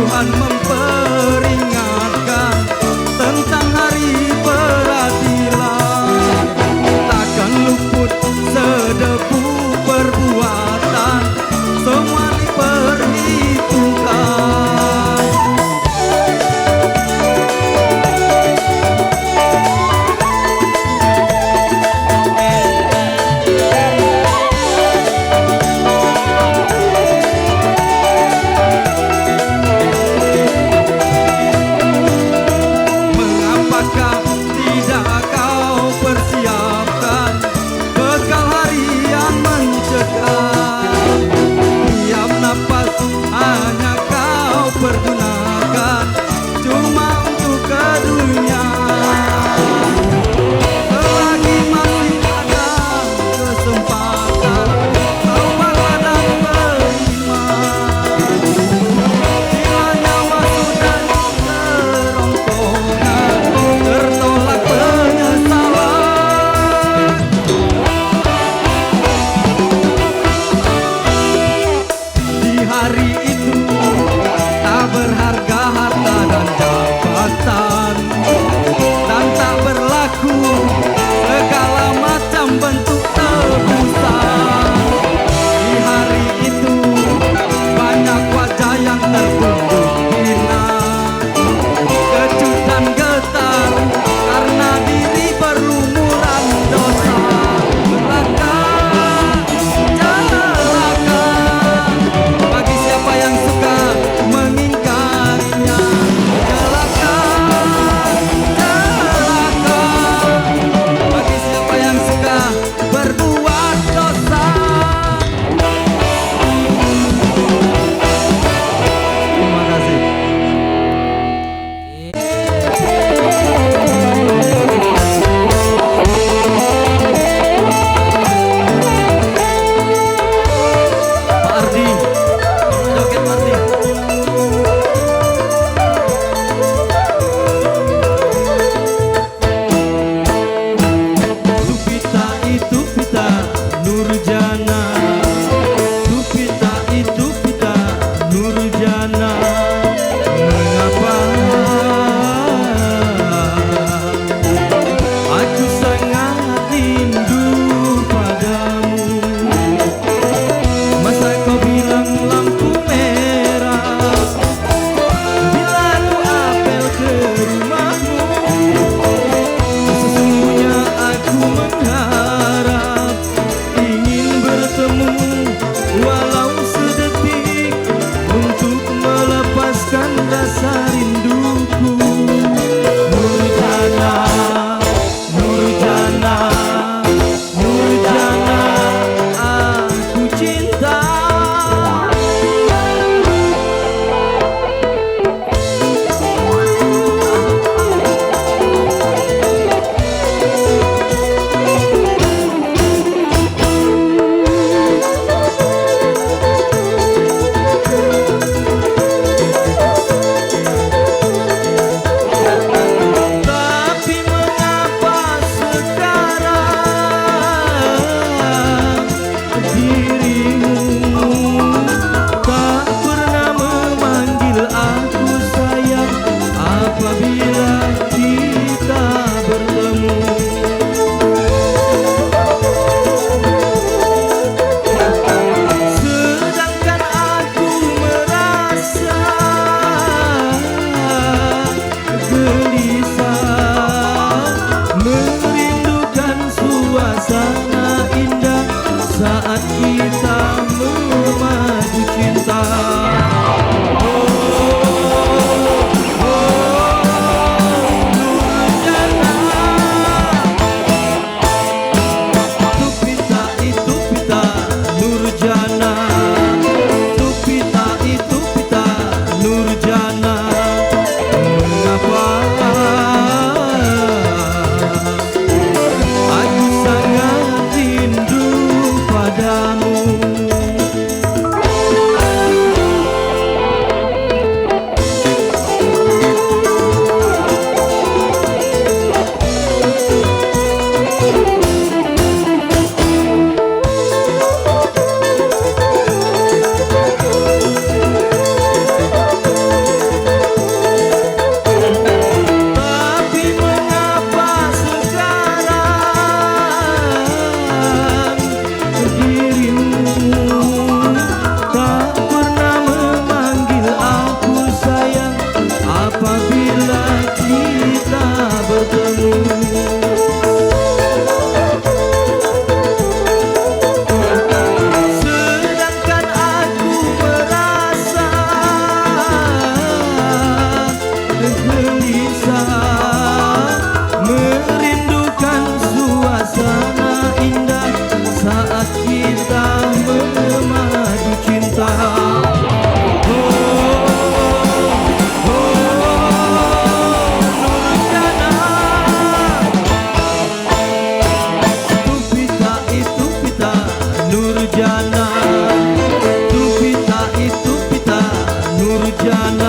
Tuhan memperingatkan tentang hari peradilan. Takkan luput sedepu perbuatan, semua diperhitungkan. Mengapakah tidak kau persiapkan bekal hari yang mencekam? Tiap napas hanya kau pergunakan cuma untuk ke dunia. Selagi masih ada kesempatan, taubatlah dan beriman. Bila nyawa sudah kerongkongan, tertolak penyesalan. Di hari itu tak berharga harta dan jabatan, dan tak berlaku segala macam bentuk tebusan. Di hari itu banyak wajah yang tertunduk hina, kecut dan getar karena diri berlumuran dosa. Celaka, celaka bagi siapa yang suka mengingkarinya. Celaka, celaka bagi siapa yang suka berbuat dosa. Terima kasih. Pak Ardi, joget Pak Ardi. Tupita itu pita Nurjana, Tupita itu pita Nurjana. Mengapa aku sangat rindu padamu? Masa kau bilang lampu merah bila aku apel ke rumahmu? Sesungguhnya aku mengharap ingin bertemu walau sedetik untuk melepaskan rasa rinduku. Nurjana, Nurjana, Nurjana, aku cinta.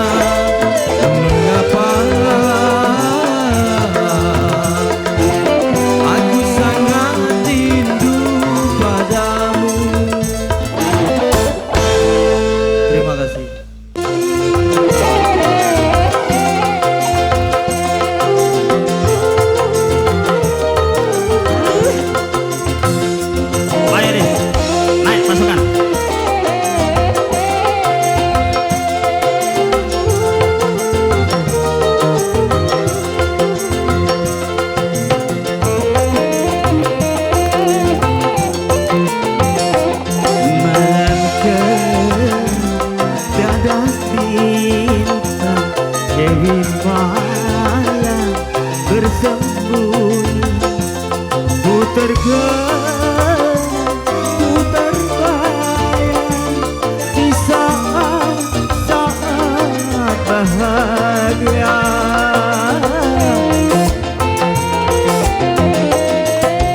mengapa aku sangat rindu padamu. Terima kasih. Ayo deh, naik pasukan. Melangkah dada cinta Dewi Maya bersembunyi ku terbayang di saat-saat bahagia.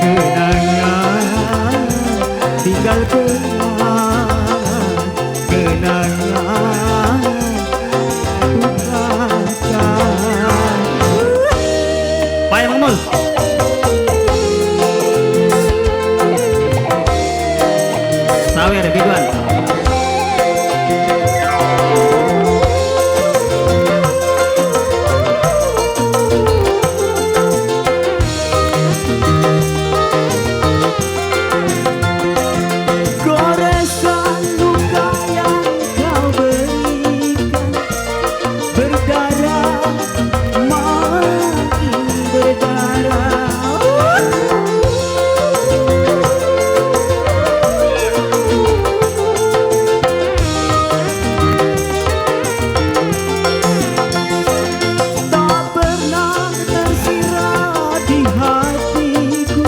Kenangan tinggal kenangan lupakan. Payung Mul. Sawer Biduan. Goresan luka yang kau berikan berdarah, makin berdarah. Tak pernah tersirat di hatiku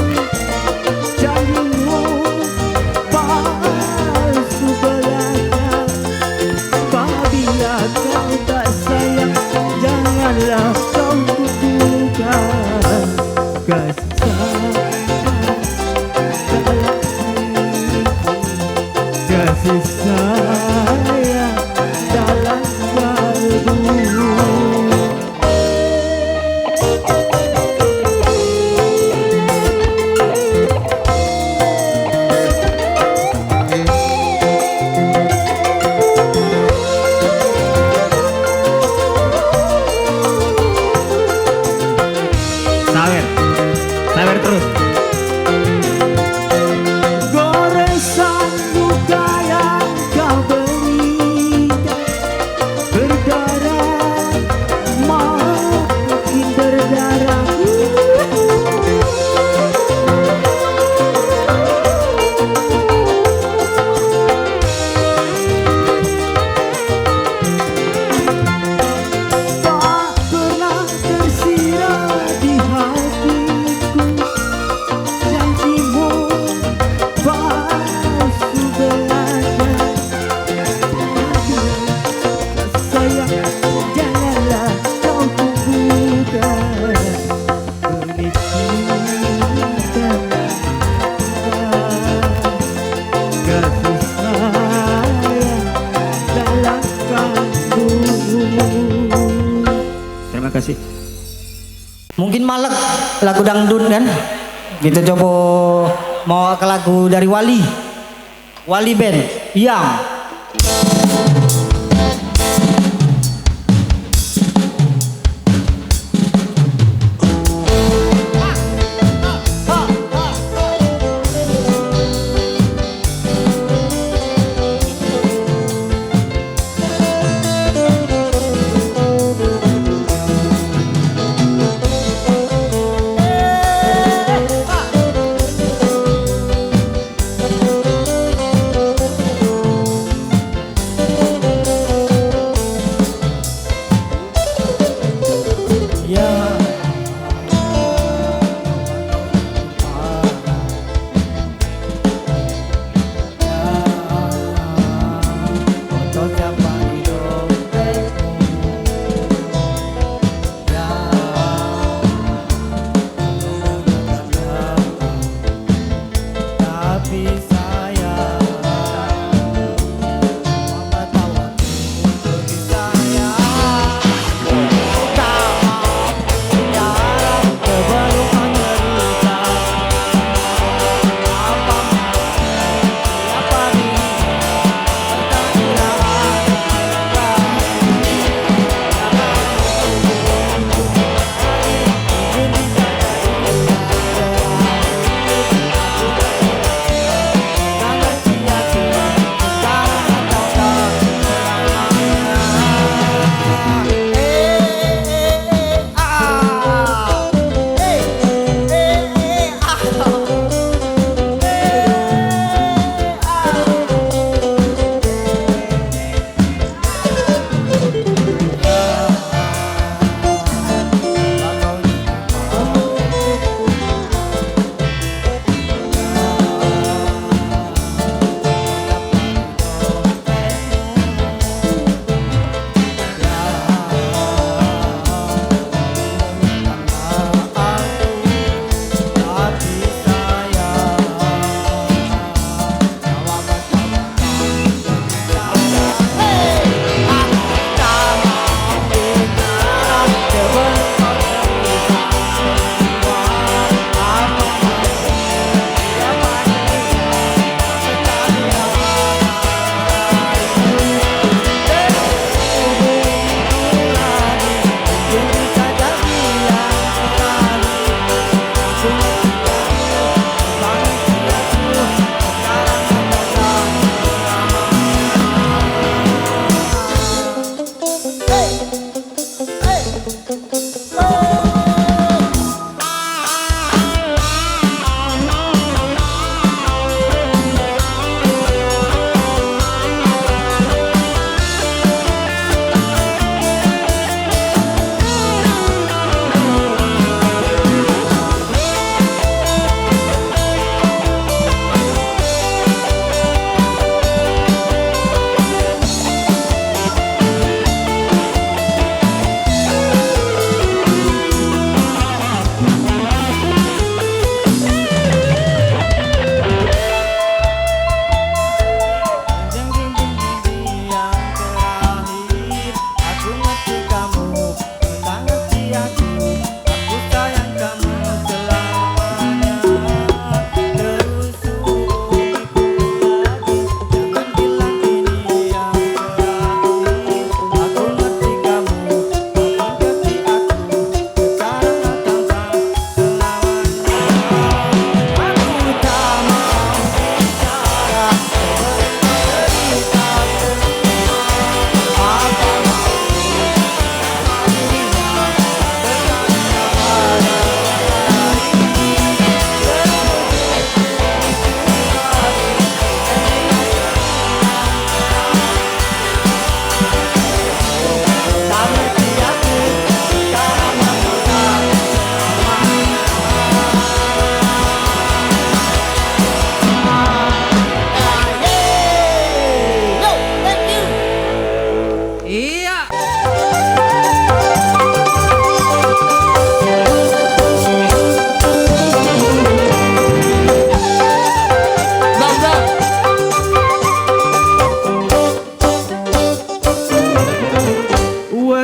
janjimu palsu belaka. Apabila kau tak sayang, janganlah kau tuduhkan kasih sayang dalam hatiku. Kasih sayang dalam kalbu. Sawer. Sawer terus. Goresan luka yang kau berikan berdarah, makin berdarah. Tak pernah tersirat di hatiku janjimu palsu belaka. Sayang, janganlah kau tuduhkan penipuan kasih sayang dalam kalbu. Terima kasih. Mungkin malek lagu dangdut kan? Kita coba mau ke lagu dari Wali Band yang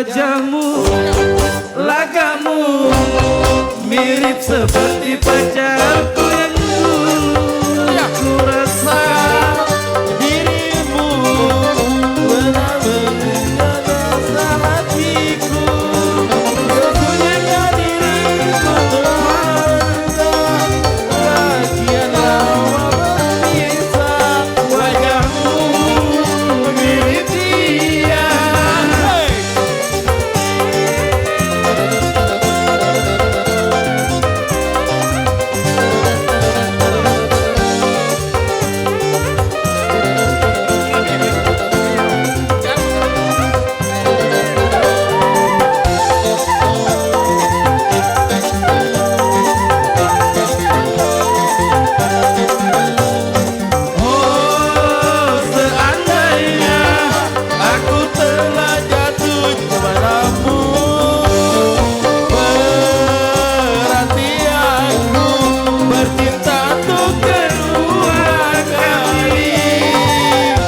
Wajahmu, lagamu mirip seperti pacarku yang dulu. Ku rasa dirimu benar-benar rasa hatiku. Sesungguhnya diriku terhadap bagian lama berpisah. Wajahmu mirip dia. Oh, seandainya aku telah jatuh kepadamu, berarti aku bercinta untuk kedua kali.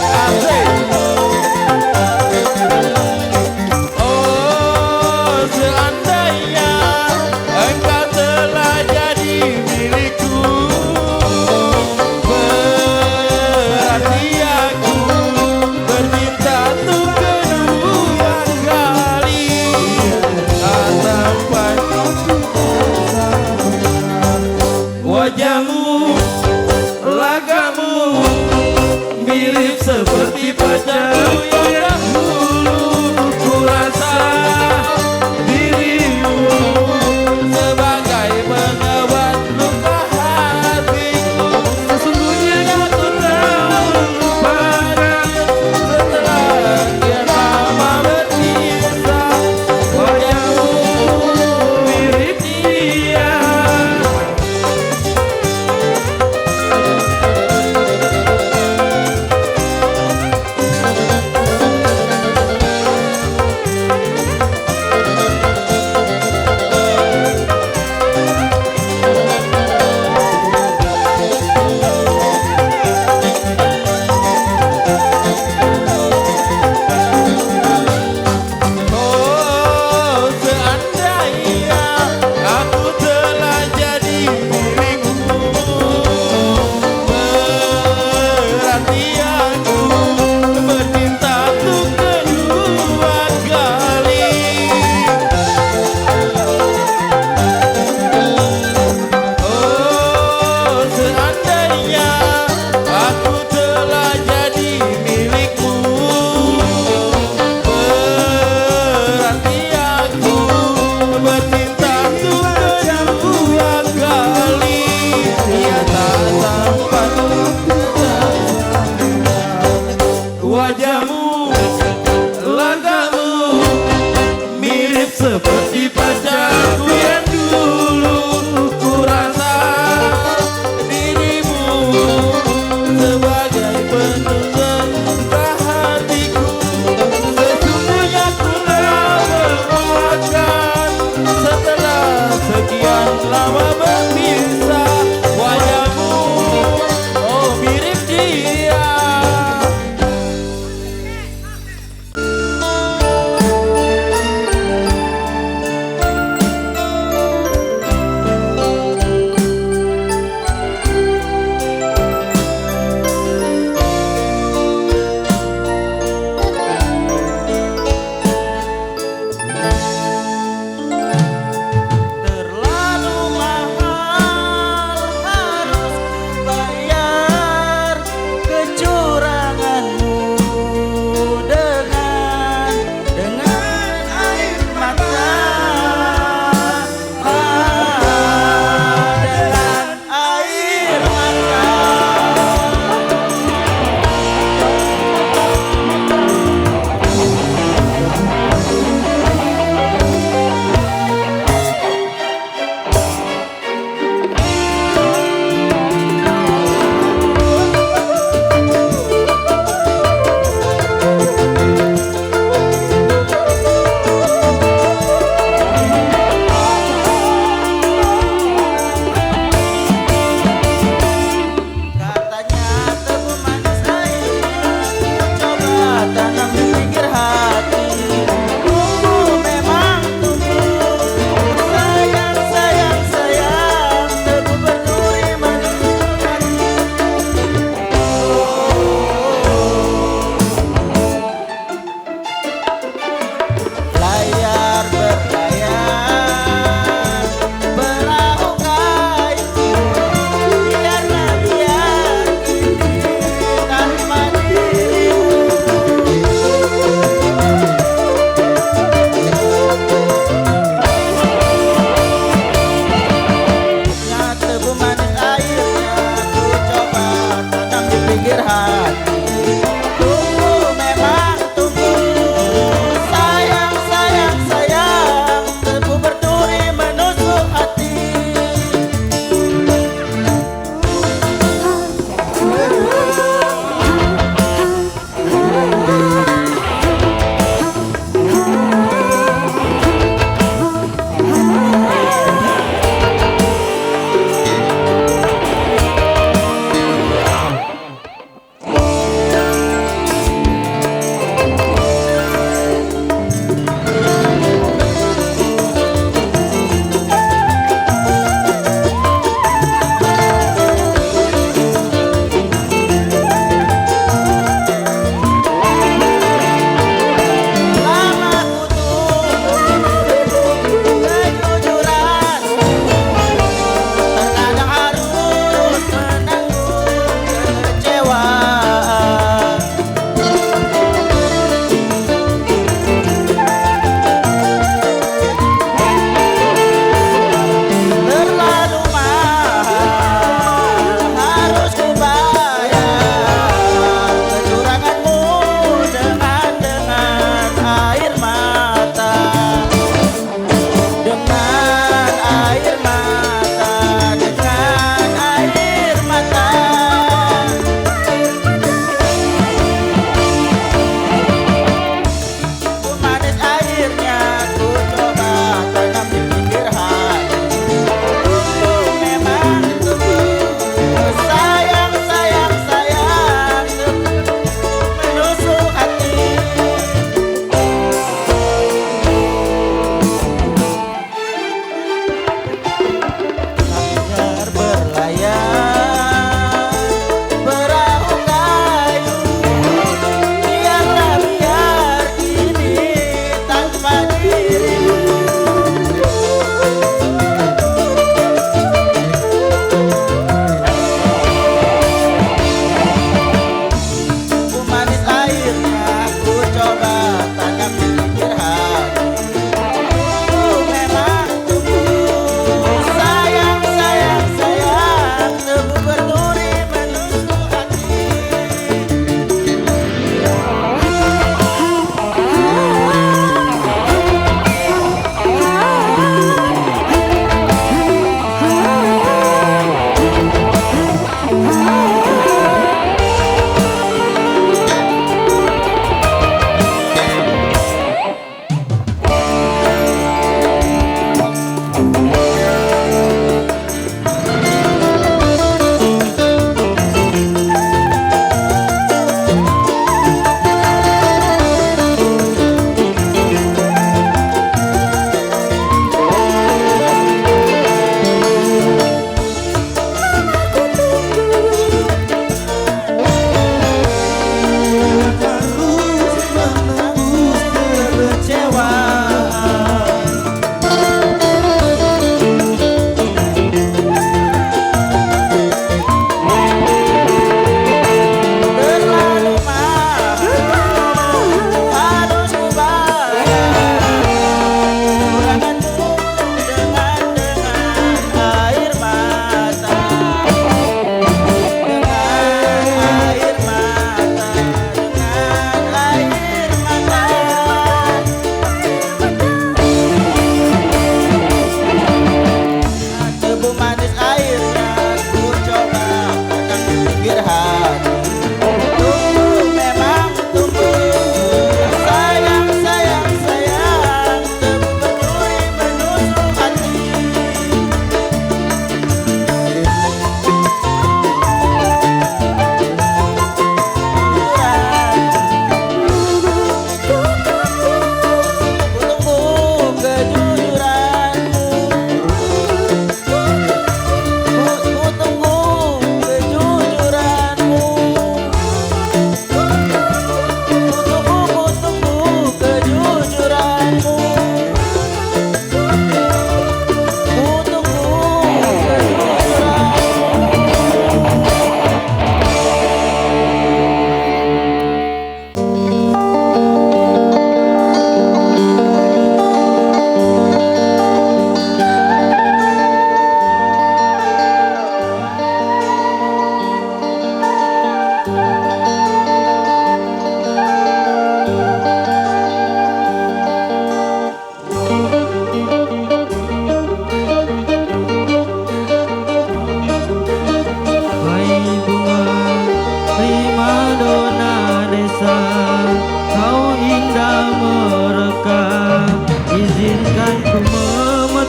Asik. Oh, seandainya engkau telah jadi milikku, berarti aku bercinta untuk kedua kali. Tak sampai wajahmu, lagamu mirip seperti pacarku yang dahulu. Ku rasa dirimu sebagai pengobat luka hatiku. Sesungguhnya aku tak melupakan setelah sekian lama berpisah. Wajahmu mirip dia. Oh, seandainya aku telah jadi milikmu, berarti aku bercinta untuk kedua kali. Oh, seandainya aku telah jadi milikmu, berarti aku bercinta untuk kedua kali. Ia tak sampai wajahmu, lagamu mirip seperti pacarku yang dulu. Ku rasa dirimu sebagai penunjang hatiku. Sesungguhnya ku tak melupakan setelah sekian lama berpisah. Wajahmu, oh mirip dia. Terlalu mahal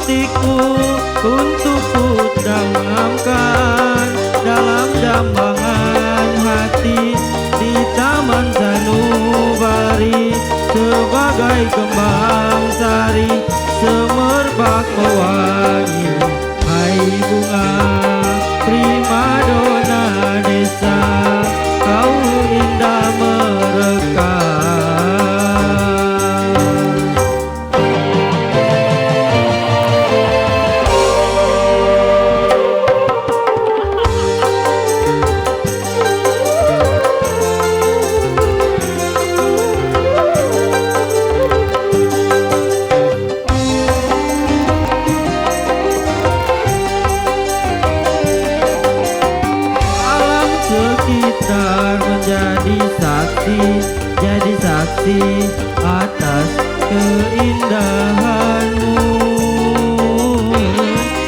memetikmu untuk ku tanamkan dalam jambangan hati di Taman Sanubari sebagai kembang sari semerbak mewangi. Hai bunga primadona desa, kau indah merekah. Jadi saksi atas keindahanmu.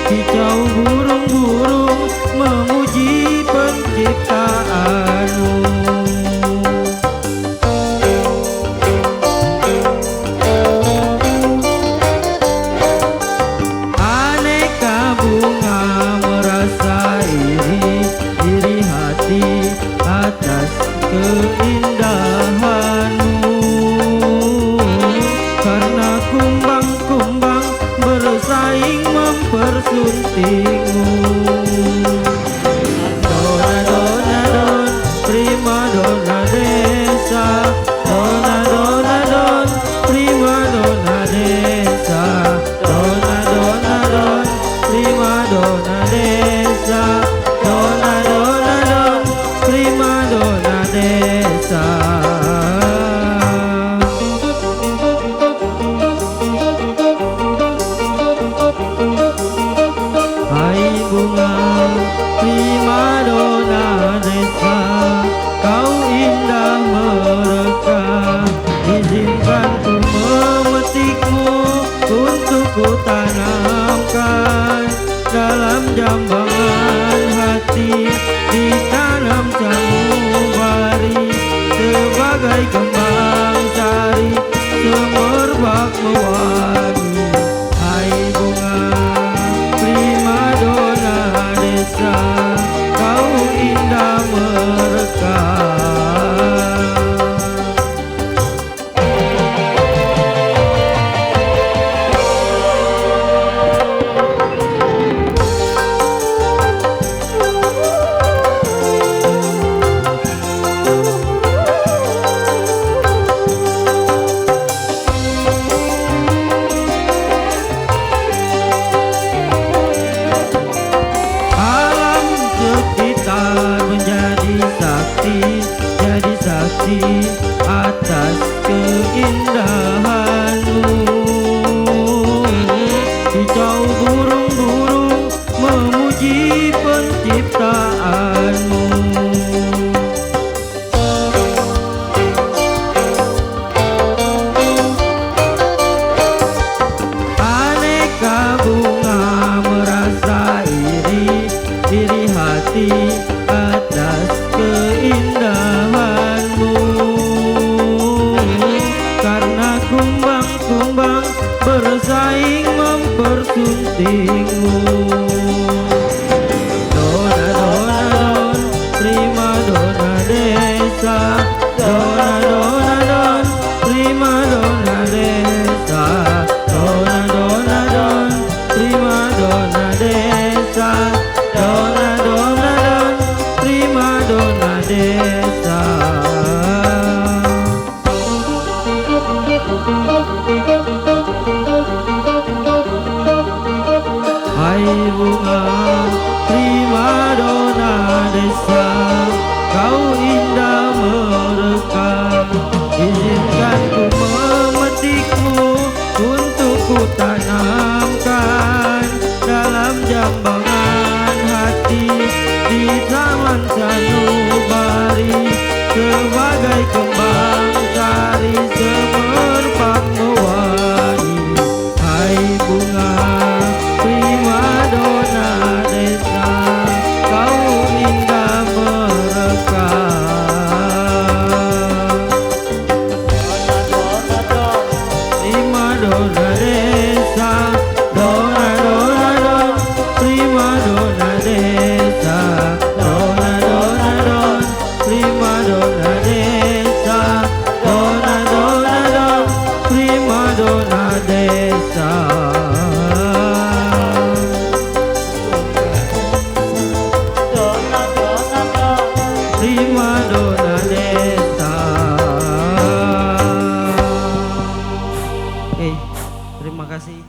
Kicau burung-burung memuji penciptaanmu. Aneka bunga merasa iri hati atas keindahanmu, karena kumbang-kumbang bersaing mempersuntingmu. Dona dona don, prima dona desa. Dona dona don, prima dona desa. Dona dona don, prima dona desa. Dona dona don, prima dona desa. Hai bunga primadona desa, kau indah merekah. Izinkan ku memetikmu untuk ku tanamkan dalam jambangan hati di Tanam Sanubari sebagai kembang sari semerbak mewangi. Hai bunga primadona desa, kau indah merekah. Jadi saksi atas keindahanmu. Kicau burung-burung memuji penciptaanmu. Aneka bunga merasa iri hati atas keindahanmu, karena kumbang-kumbang bersaing mempersuntingmu. Dona dona don, prima dona desa. Dona dona don, prima dona desa. Dona dona don, prima dona desa. Dona dona don, prima dona desa. Hai bunga primadona desa, kau indah merekah. Izinkan ku memetikmu untuk ku tanamkan dalam jambangan hati di Taman Sanubari sebagai kembang sari semerbak mewangi. Hai bunga primadona desa, kau indah merekah. Primadona desa, dona desa. Prima dona desa. Oke, terima kasih.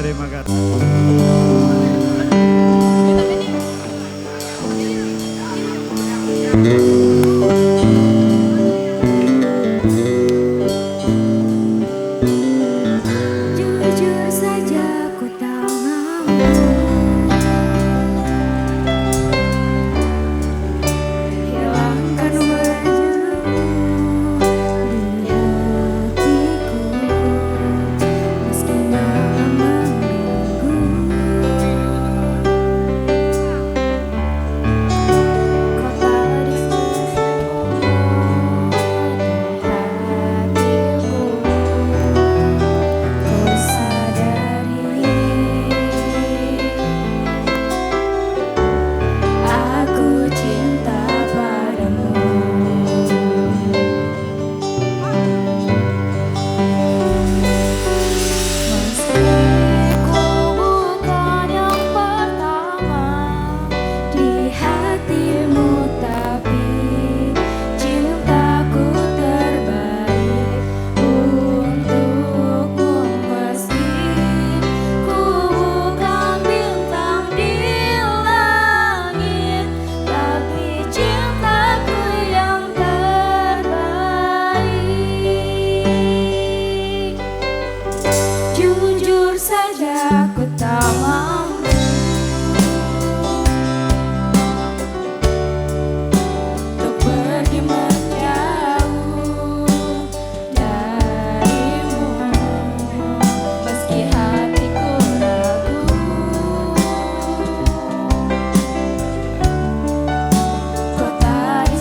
Terima kasih. Jujur saja ku tak mampu hilangkan wajahmu di hatiku, meski malam mengganggu. Kau tadi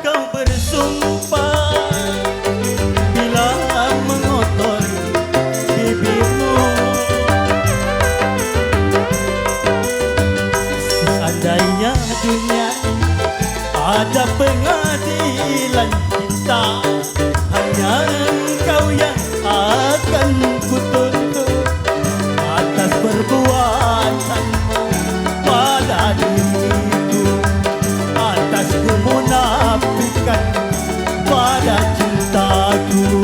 kau bersumpah bila mengotori bibirmu. Seandainya dunia ada pengadilan cinta, hanya engkau yang akan kutuntut atas perbuatanmu pada diriku, atas kemunafikan pada cintaku.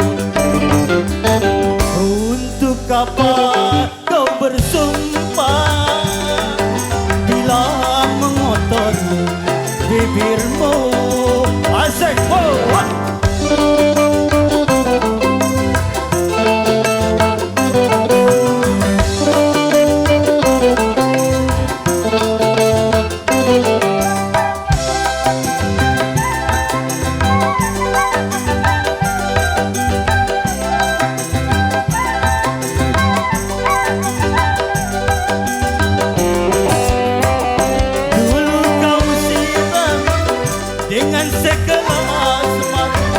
Untuk apa kau bersumpah bila mengotori bibirmu? Asik, oh. Dulu kau siram dengan segelas mata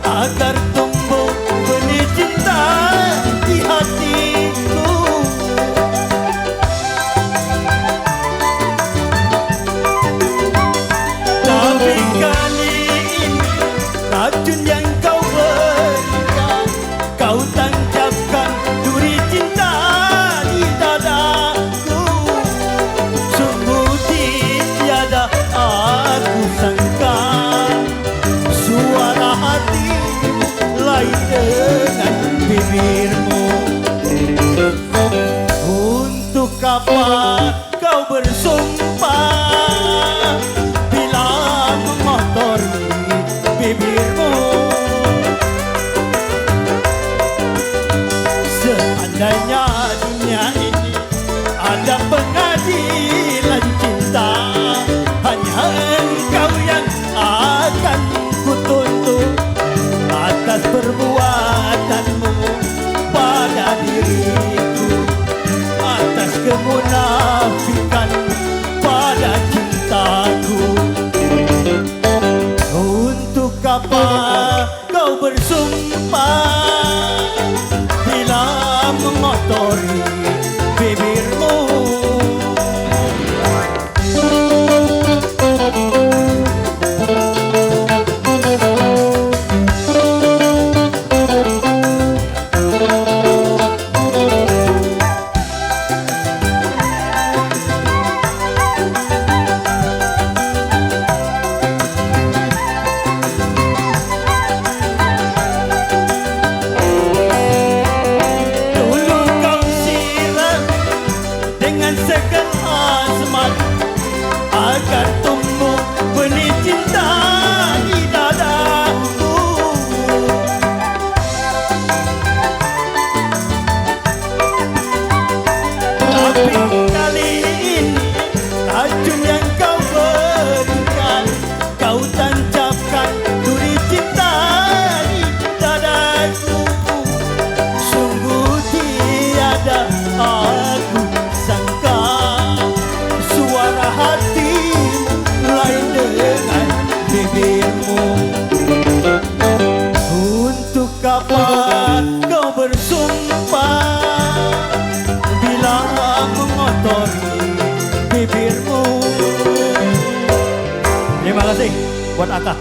agar tumbuh benih cinta di hatiku. Tapi kali ini racun yang kau berikan, kau tancapkan duri cinta di dadaku. Sungguh tiada aku sangka suara hati lain dengan bibirmu. Untuk apa kau bersumpah bila mengotori bibirmu? Seandainya dunia ini ada pengadilan cinta, hanya engkau yang akan kutuntut atas perbuatanmu pada diriku, atas kemunafikan pada cintaku. Untuk apa kau bersumpah bila mengotori bibirmu? Dulu kau siram dengan segelas mata agar tumbuh benih cinta di dadaku. Tapi kali ini racun yang kau berikan, kau tancapkan duri cinta di dadaku. Sungguh tiada aku sangka suara hatimu lain dengan bibirmu. Untuk apa kau bersumpah bila mengotori bibirmu? Terima kasih buat Atta.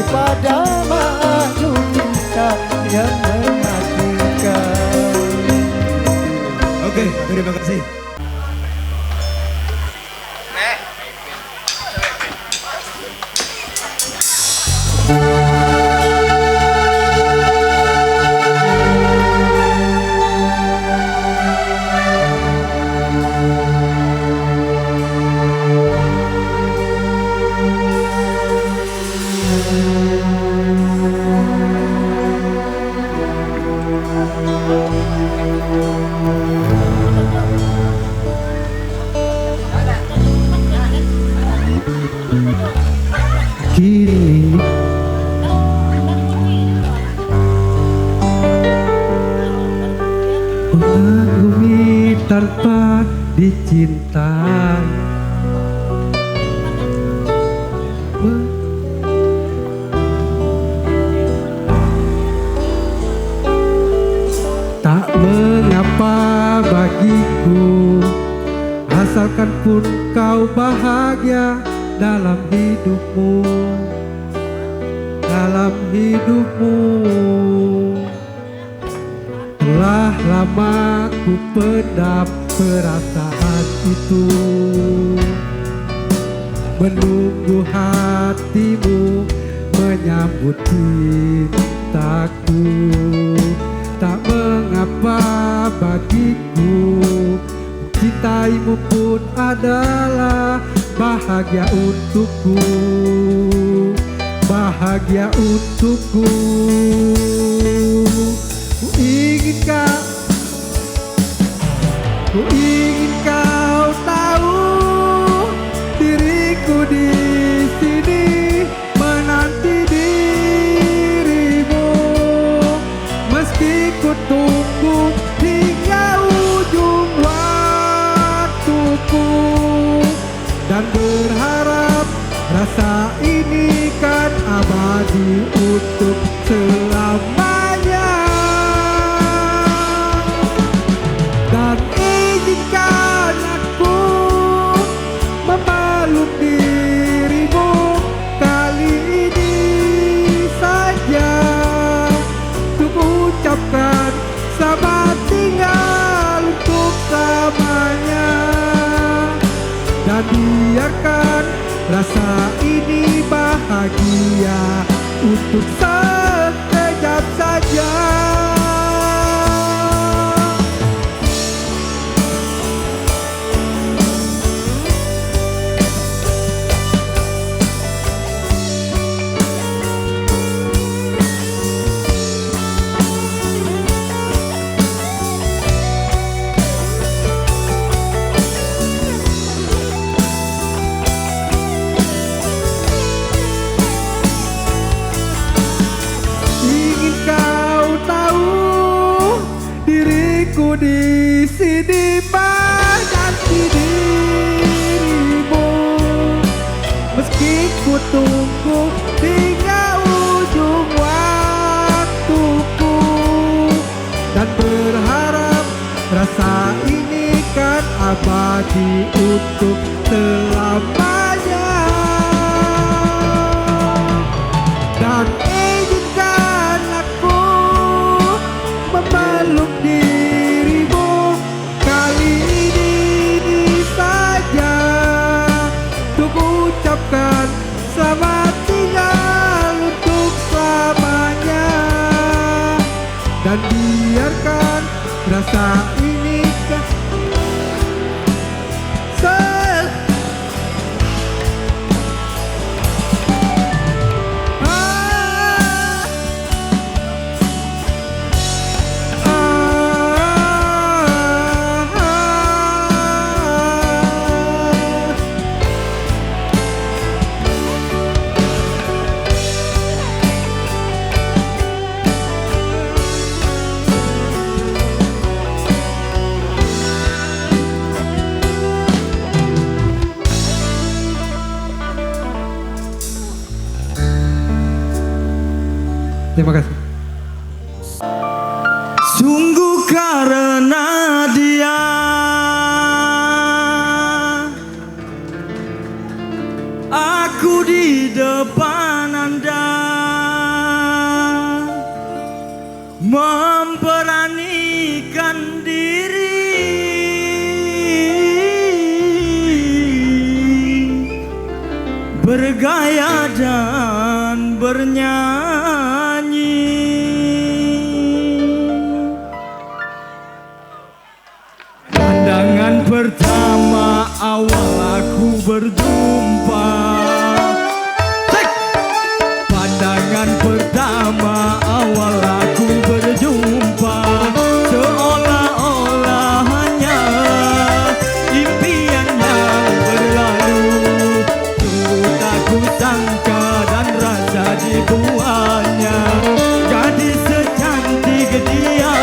daripada maju cinta yang menyakitkan. Oke, terima kasih. Kini bumi tanpa dicintai, tak mengapa bagiku, asalkan pun kau bahagia dalam hidupmu, dalam hidupmu. Telah lama ku pendam perasaan itu, menunggu hatimu menyambut cintaku. Tak mengapa bagiku, cintaimu pun adalah bahagia untukku, bahagia untukku. Ku ingin kau tahu, diriku di sini menanti dirimu, meski ku tunggu hingga ujung waktuku, dan berharap rasa ini kan abadi untuk selamanya. Dan izinkan aku memeluk dirimu kali ini saja, untuk ucapkan selamat tinggal untuk selamanya, dan biarkan rasa ini bahagia untuk sekejap saja. Di sini menanti dirimu, meski ku tunggu hingga ujung waktuku, dan berharap rasa ini kan abadi untuk selamanya. Dan izinkan aku memeluk dirimu kali ini saja, untuk ucapkan selamat tinggal untuk selamanya, dan biarkan rasa ini Terima kasih. Sungguh karena dia aku di depan Anda bergaya dan bernyanyi. Pandangan pertama awal aku berjumpa. Pandangan pertama awal aku berjumpa, seolah-olah hanya impian yang berlalu. Sungguh tak kusangka dan rasa dibuatnya. Gadis secantik dia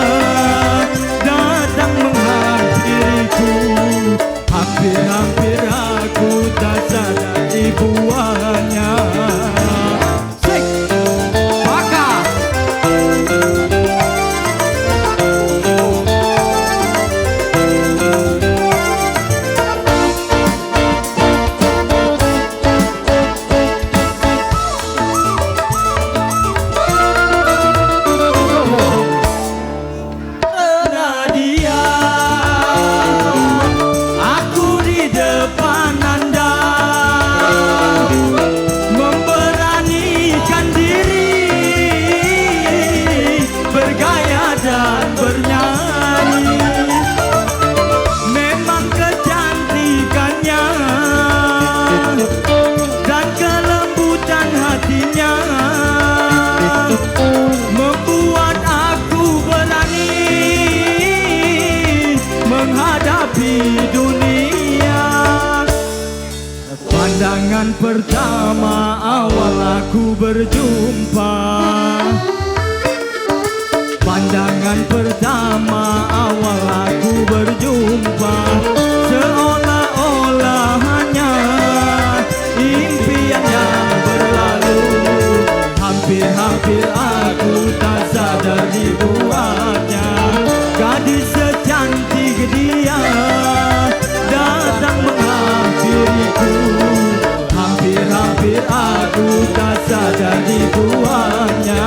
datang menghampiriku. Hampir-hampir aku tak sadar dibuatnya. Membuat aku berani menghadapi dunia. Pandangan pertama awal aku berjumpa. Pandangan pertama awal aku berjumpa, seolah-olah hanya impian yang berlalu. Hampir-hampir aku tak sadar dibuatnya. Gadis secantik dia datang menghampiriku. Hampir-hampir aku tak sadar dibuatnya.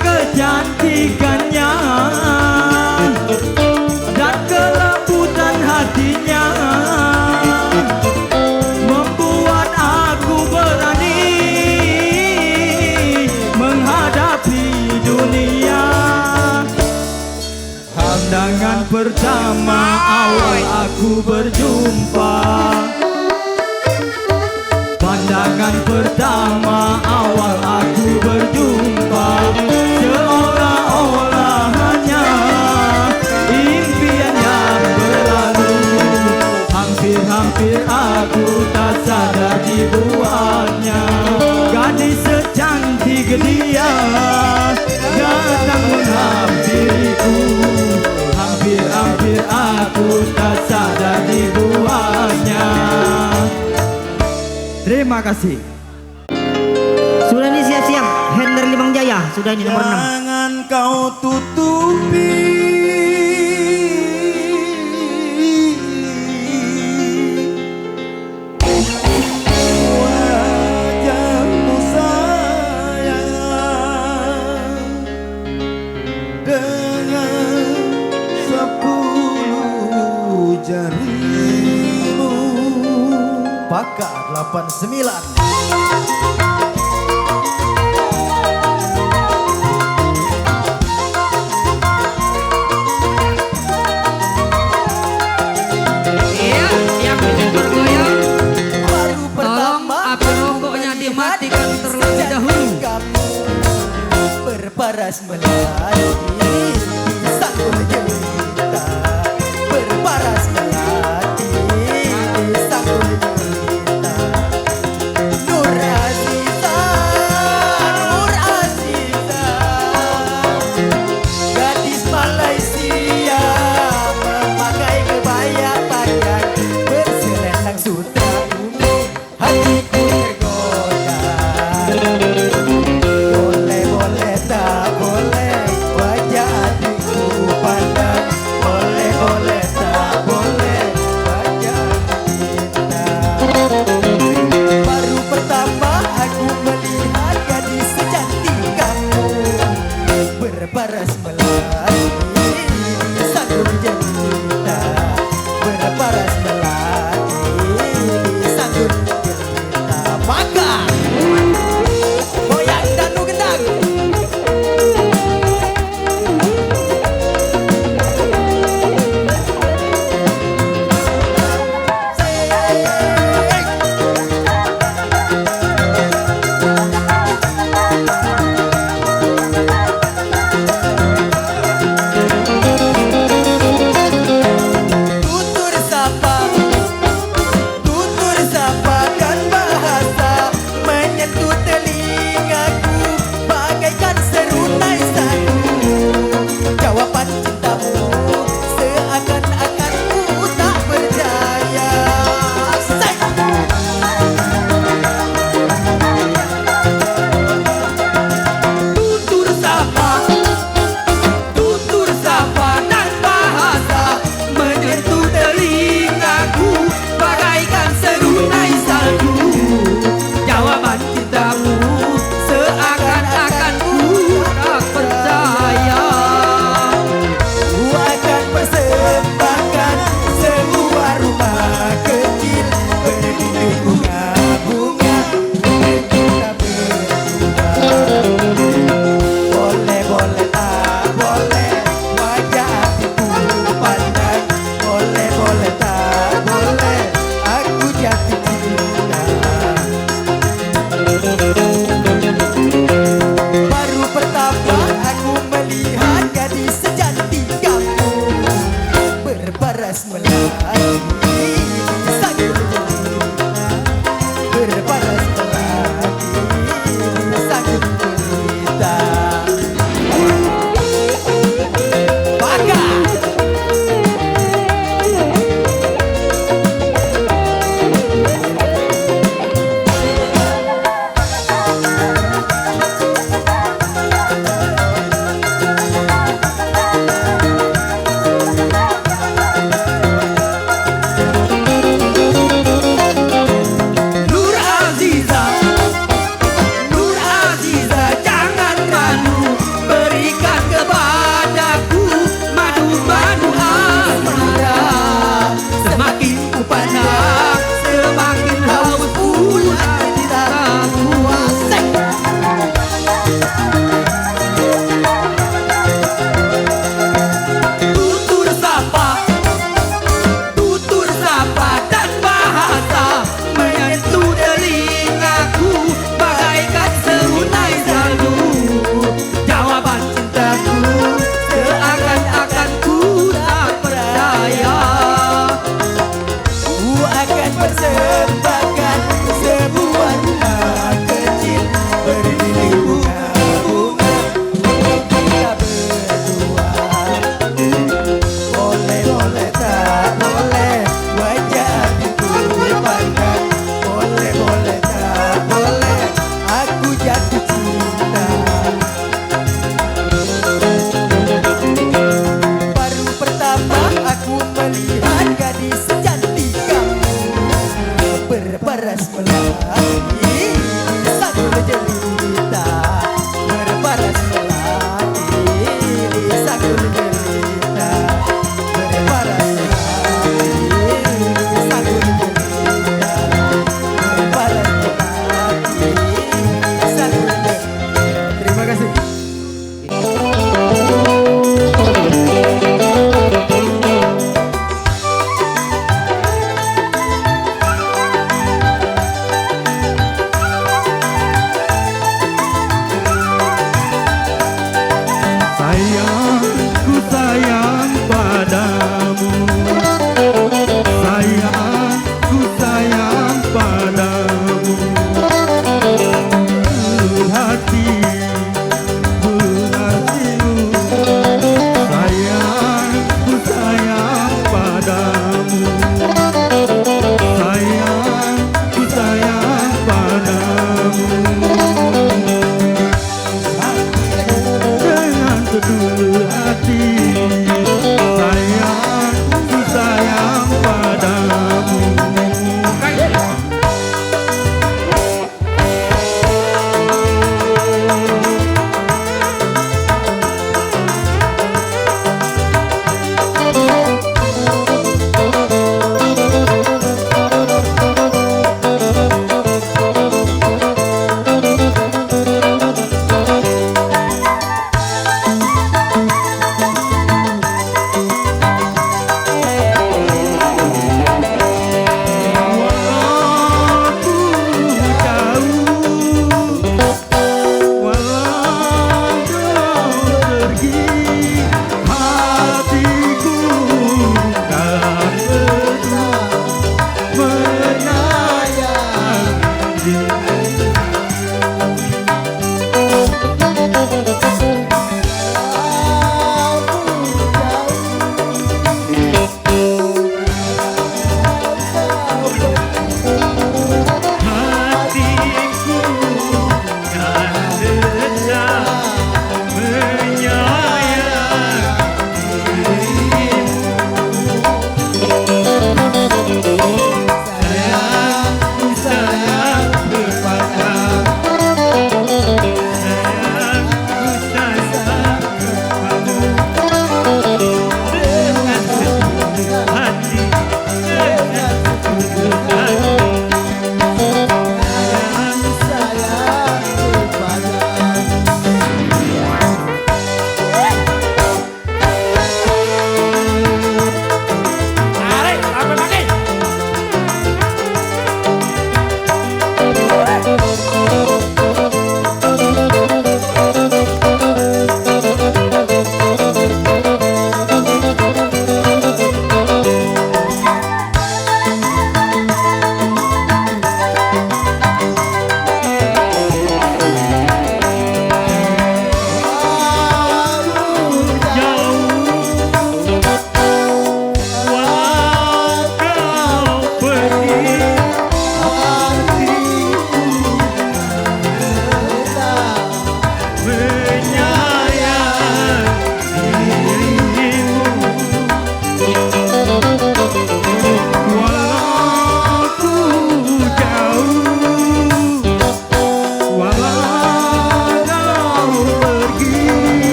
Kecantikannya dan kelembutan hatinya membuat aku berani menghadapi dunia. Pandangan pertama awal aku berjumpa. Pandangan pertama awal aku berjumpa, seolah-olah hanya impian yang berlalu. Hampir-hampir aku tak sadar dibuatnya. Gadis secantik dia datang menghampiriku. Hampir-hampir aku tak sadar dibuatnya. Terima kasih. Sudah ini siap-siap. Hendra Limang Jaya sudah ini nomor 6. Jangan kau tutupi wajahmu sayang dengan 10 jarimu. Paka 89. Dimatikan terlebih dahulu. Berparas melati sangkul jelita, berparas melati sangkul jelita. Nur Aziza, gadis berparas melati sakit derita, berparas melati sakit derita. Maka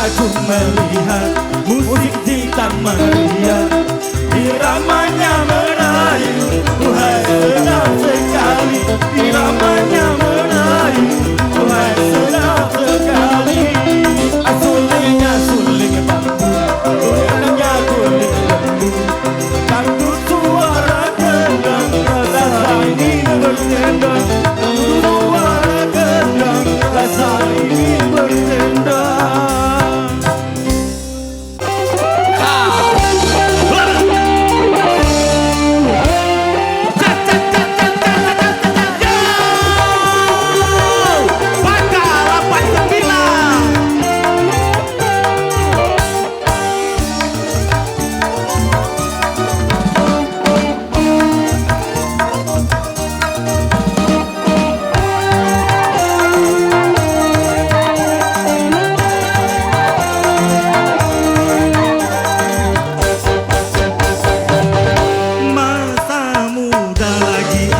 aku melihat musik gitar meriah, iramanya merayu, Tuhan sedap sekali, iramanya merayu, Tuhan sedap sekali. Sulingnya suling bambu, goyangnya kulit lembu, takut suara gendang, rasa ini bertendang, suara gendang, rasa ini bertendang.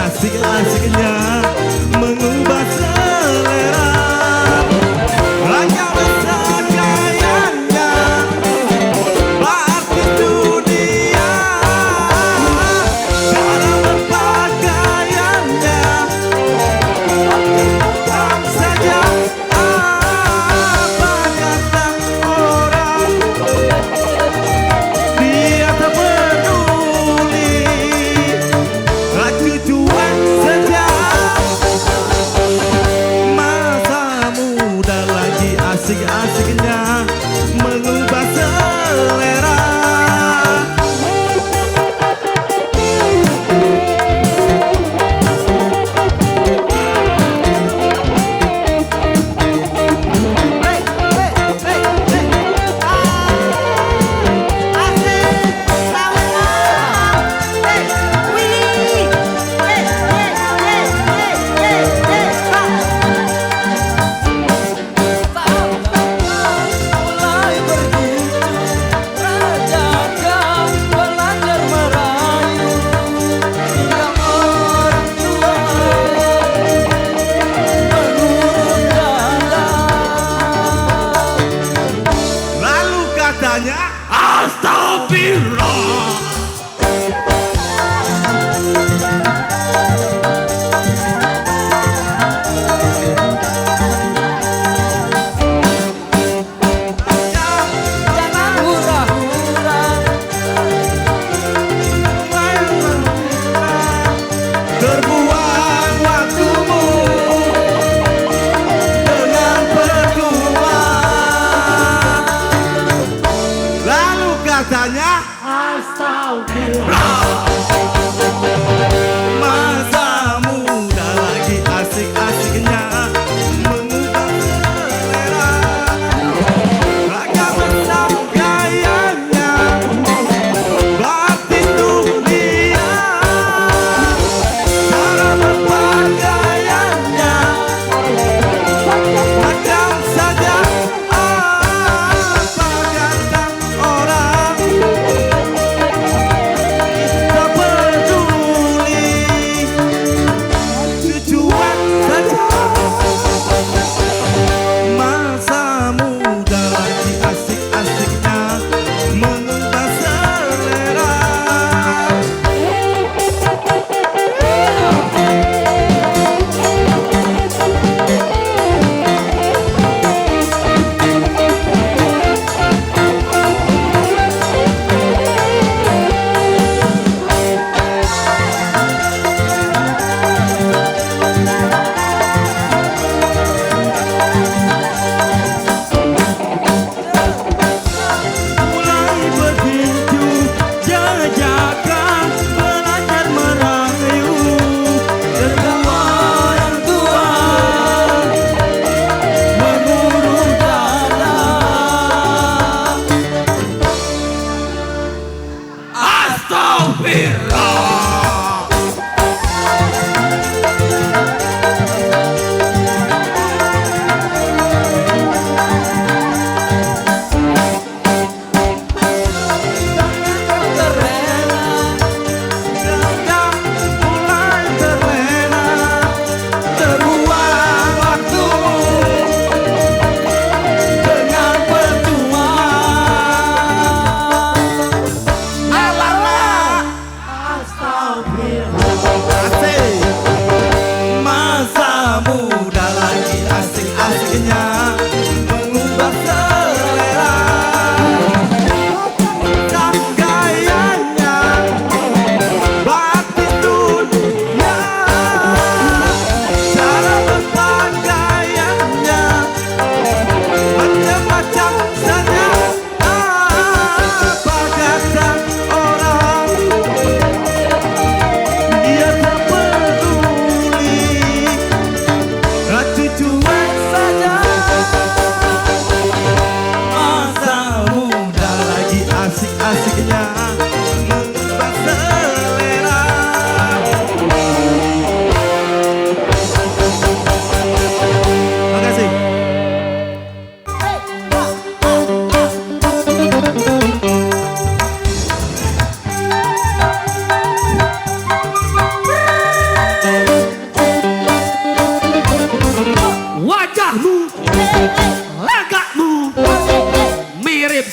Asik-asiknya mengubah selera, ragam gayanya, artis dunia, cara berpakaiannya, bukan saja apa kata orang, dia tak peduli. Aku cuek saja, masa muda lagi asik-asiknya mengubah selera. Lalu katanya astagfirullah. Jangan hura-hura, Terbuang waktumu dengan percuma. Lalu katanya astagfirullah. Masa muda lagi asik-asiknya mengubah selera, ragam gayanya, batin dunia, cara berpakaiannya, macam saja apa kata orang, tak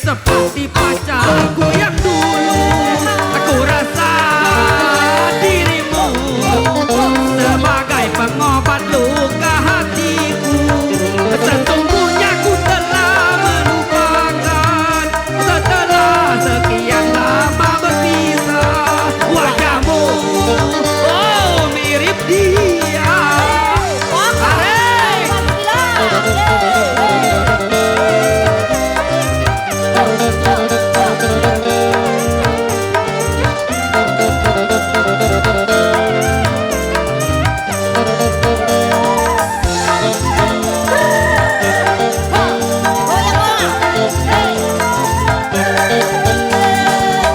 seperti pacarku yang dulu. Aku rasa dirimu sebagai pengobat luka hatiku. Sesungguhnya ku telah melupakan setelah sekian lama berpisah. Wajahmu oh mirip dia.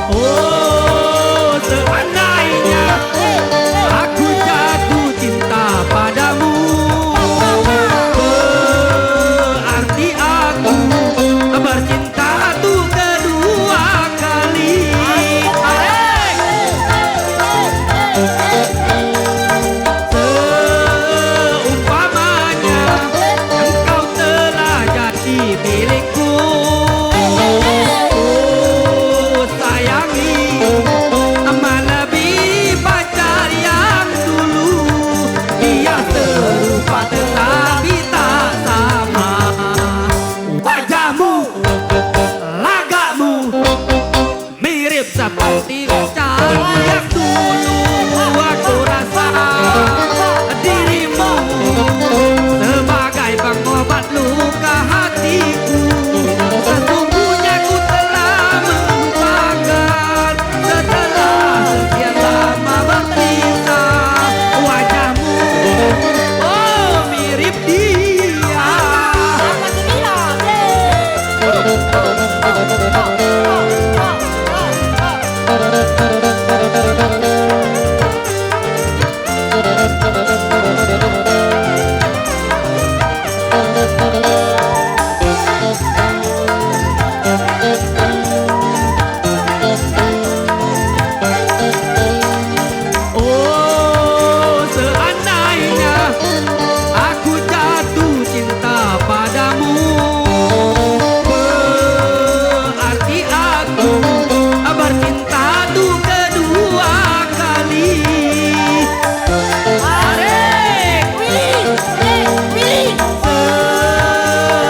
Oh, seandainya aku jatuh cinta padamu, berarti aku bercinta tuh kedua kali. Seumpamanya engkau telah jadi milikku. Oh sayangi, melebihi pacar yang dulu. Dia serupa tetapi tak sama. Wajahmu, lagamu mirip seperti pacarmu yang dulu. Aku rasa dirimu sebagai pengobat luka hatiku. Sesungguhnya ku telah melupakan setelah sekian lama berpisah. Wajahmu oh mirip dia. Oh seandainya aku jatuh cinta padamu, berarti aku bercinta tuh kedua kali.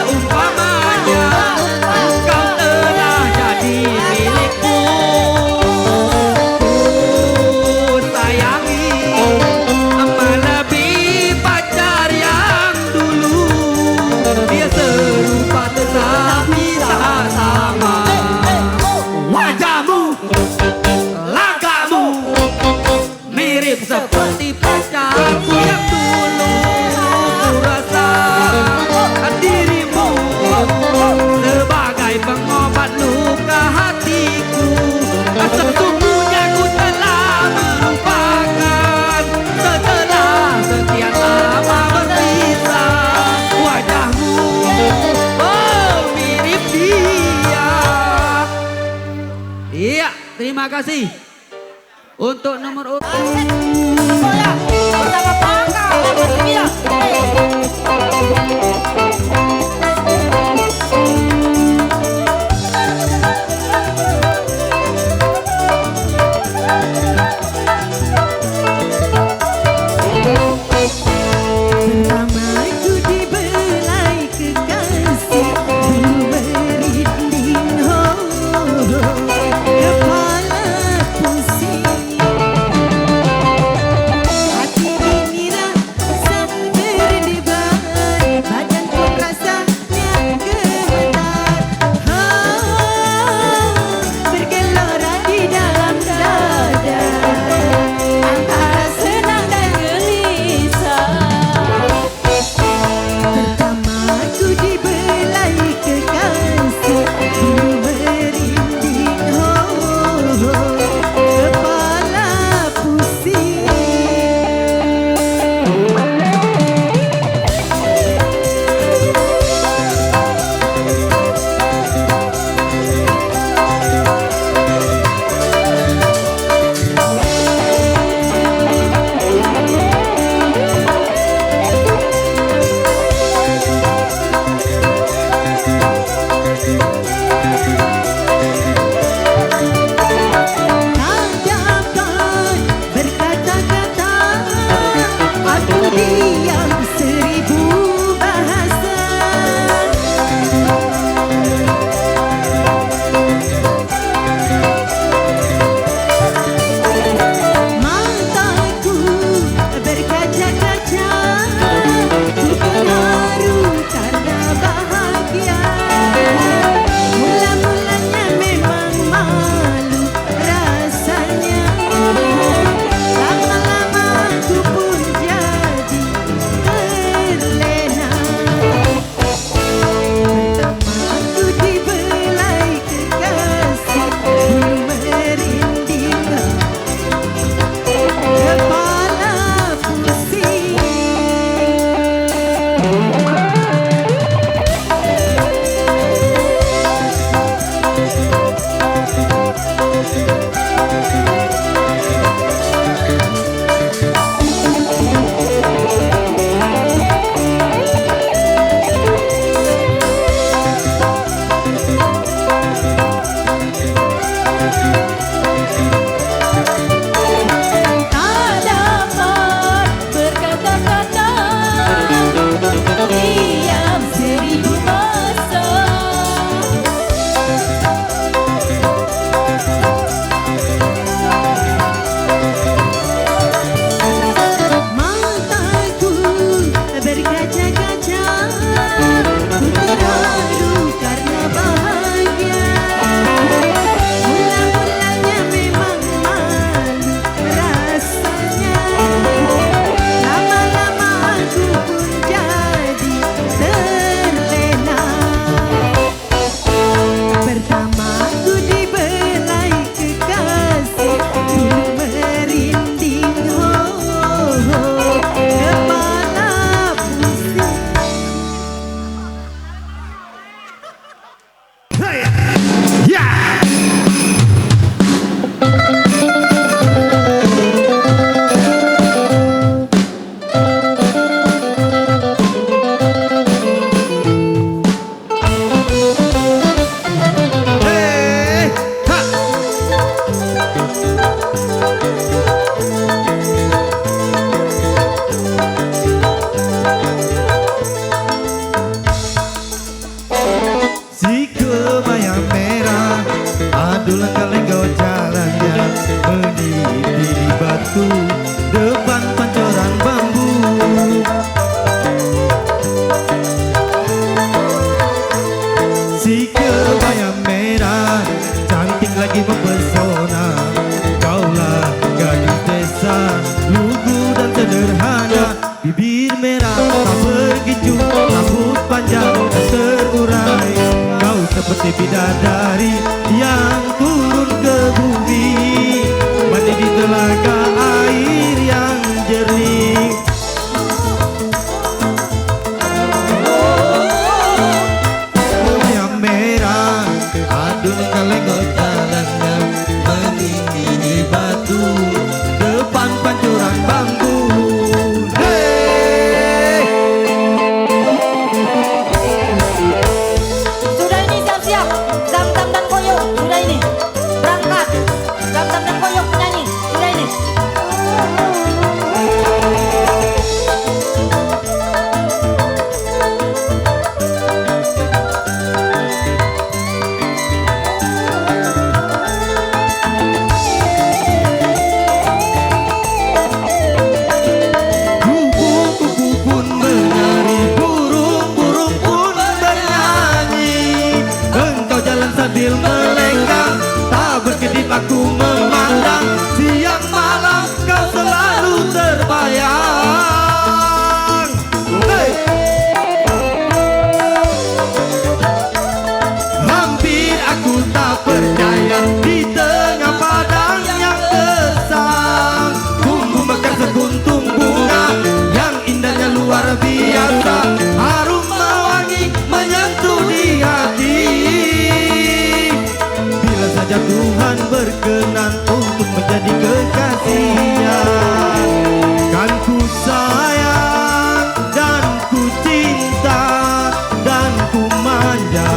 Seumpamanya engkau telah jadi milikku. Ku sayangi, melebihi pacar yang dulu. Dia serupa tetapi tak sama. Wajahmu, lagamu mirip seperti pacarku yang dulu. Ku rasa dirimu sebagai pengobat luka hatiku. Sesungguhnya ku telah melupakan setelah sekian lama berpisah. Wajahmu oh mirip dia. Iya, terima kasih untuk nomor urut. Pertama ku dibelai kekasih, merinding kepala pusing. Hati ini rasa berdebar, badan pun rasa Si kebaya merah, aduh langkah lenggau jalannya, meniti di batu depan pancoran bambu. Si kebaya merah, cantik lagi mempesona. Kaulah gadis desa, lugu dan sederhana. Bibir merah, tak bergicu, rambut panjang dan terurai. Kau seperti bidadari yang turun ke bumi, mandi di telaga air yang jernih. Kebaya merah, aduh langkah lenggau jalannya, meniti di batu depan pancuran bambu. Sudah ini siap-siap. Zam-zam dan koyo. Sudah ini. Berangkat. Zam-zam dan koyo penyanyi. Sudah ini. Kupu-kupu pun menari, burung-burung pun bernyanyi. Engkau jalan sambil melenggang, tak berkedip aku memandang. Siang malam kau selalu terbayang. Hey! Hampir aku tak percaya di tengah padang yang gersang, tumbuh mekar sekuntum bunga yang indahnya luar biasa. Harum mewangi menyentuh di hati. Bila saja Tuhan berkenan untuk menjadi kekasihnya, kan ku sayang dan ku cinta dan ku manja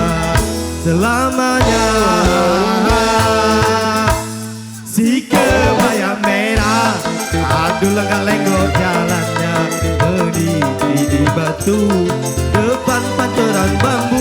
selamanya. Si kebaya merah, aduh langkah lenggau jalannya, meniti di batu depan pancoran bambu.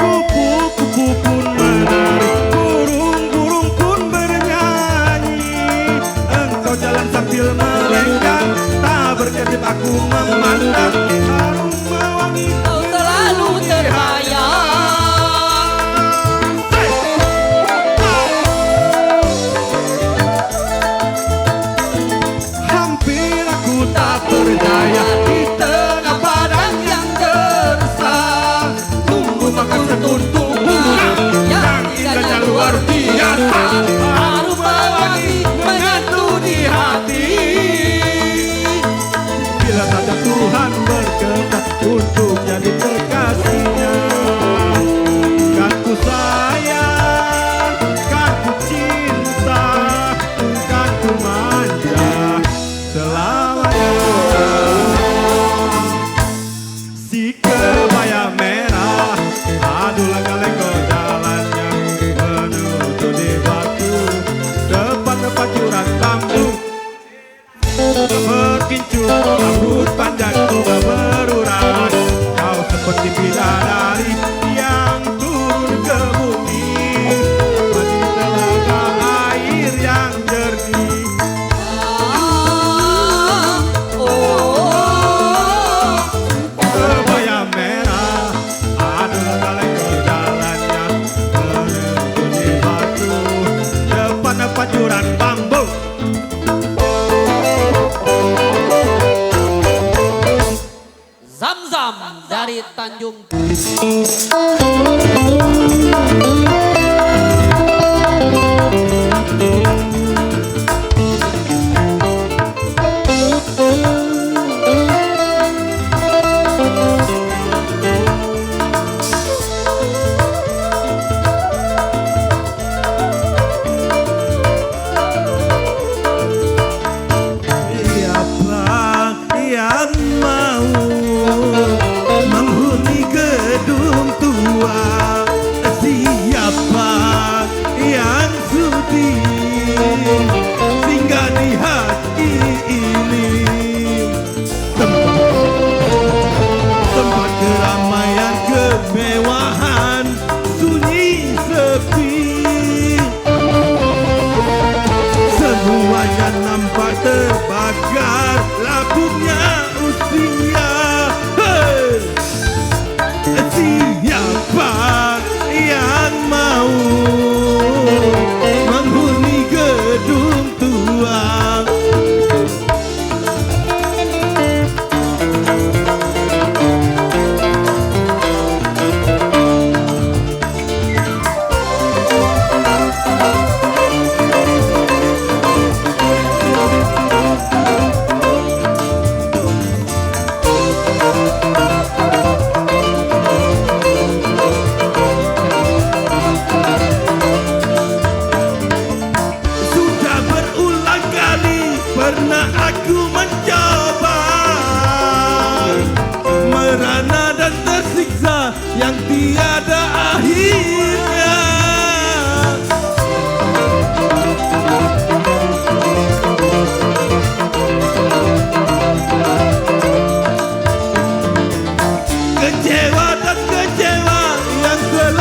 Kupu-kupu pun menari, burung-burung pun bernyanyi. Engkau jalan sambil melenggang, tak berkedip aku memandang. Harum mewangi Kau selalu terbayang. Hampir aku tak percaya di tengah padang yang gersang, tumbuh mekar sekuntum bunga yang indahnya luar biasa. Harum mewangi menyentuh di hati. Bila saja Tuhan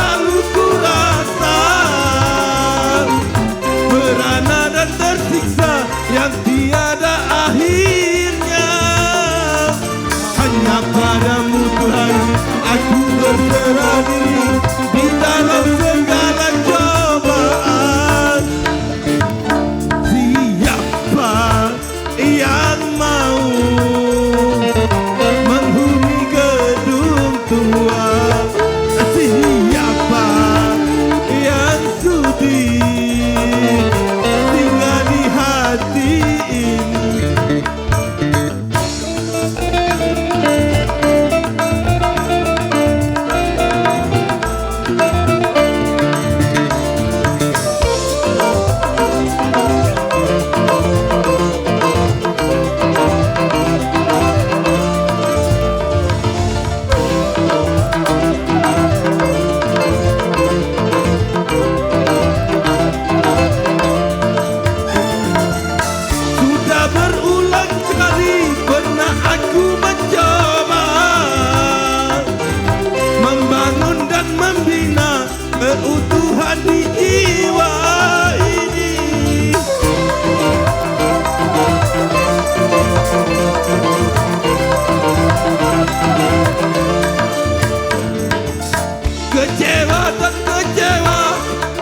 selalu ku rasa merana dan tersiksa yang tiada akhirnya. Hanya padamu Tuhan aku berserah diri di dalam segala cobaan. Siapa yang mau menghuni gedung tua? Siapa yang sudi tinggal di hati ini? Sudah berulang kali pernah aku mencoba membangun dan membina keutuhan di jiwa ini. Kecewa dan kecewa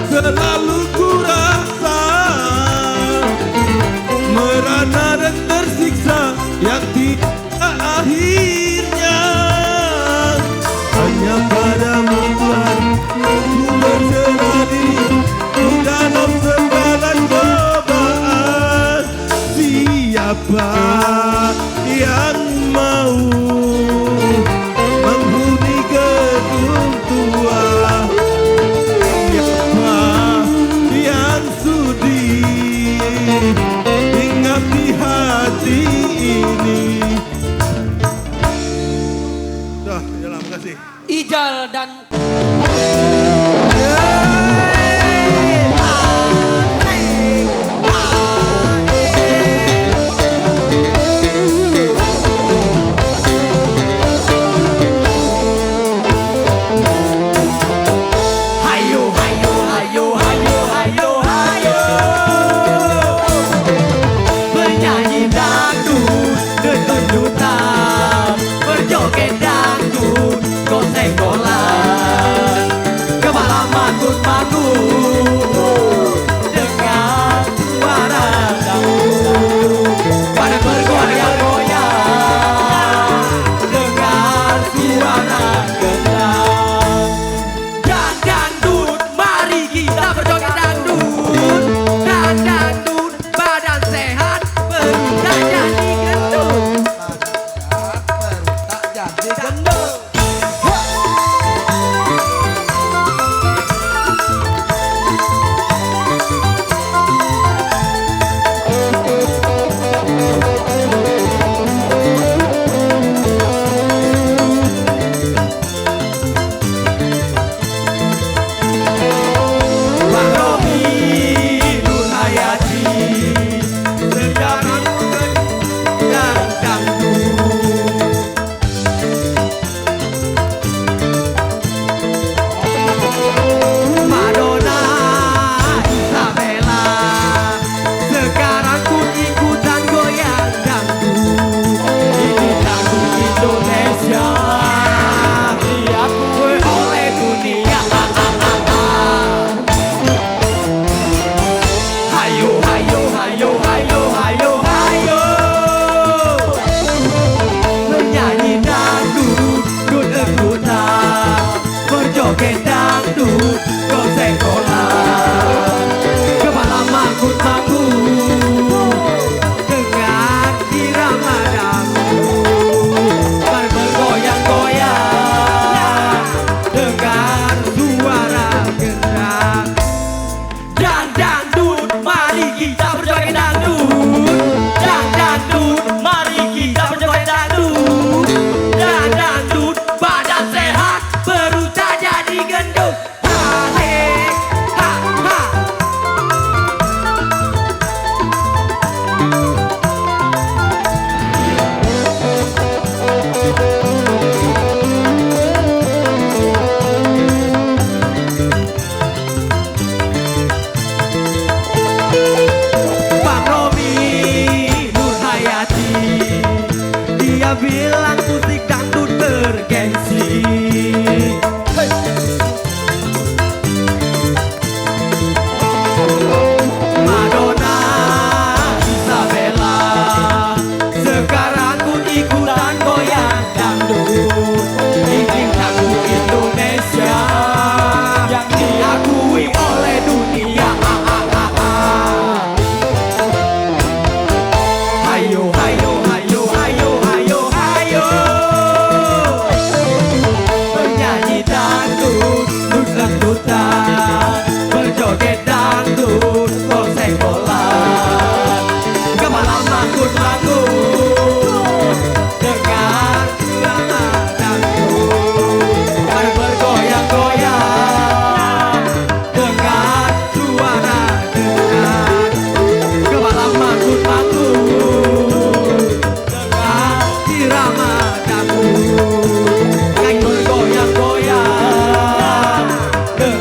selalu ku rasa merana dan tersiksa yang tidak akhirnya. Hanya padamu Tuhan ku berserah diri di dalam segala cobaan. Siapa yang mau menghuni gedung tua? Siapa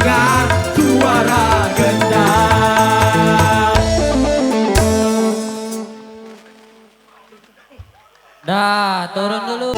dengar suara gendang. Dah, turun dulu.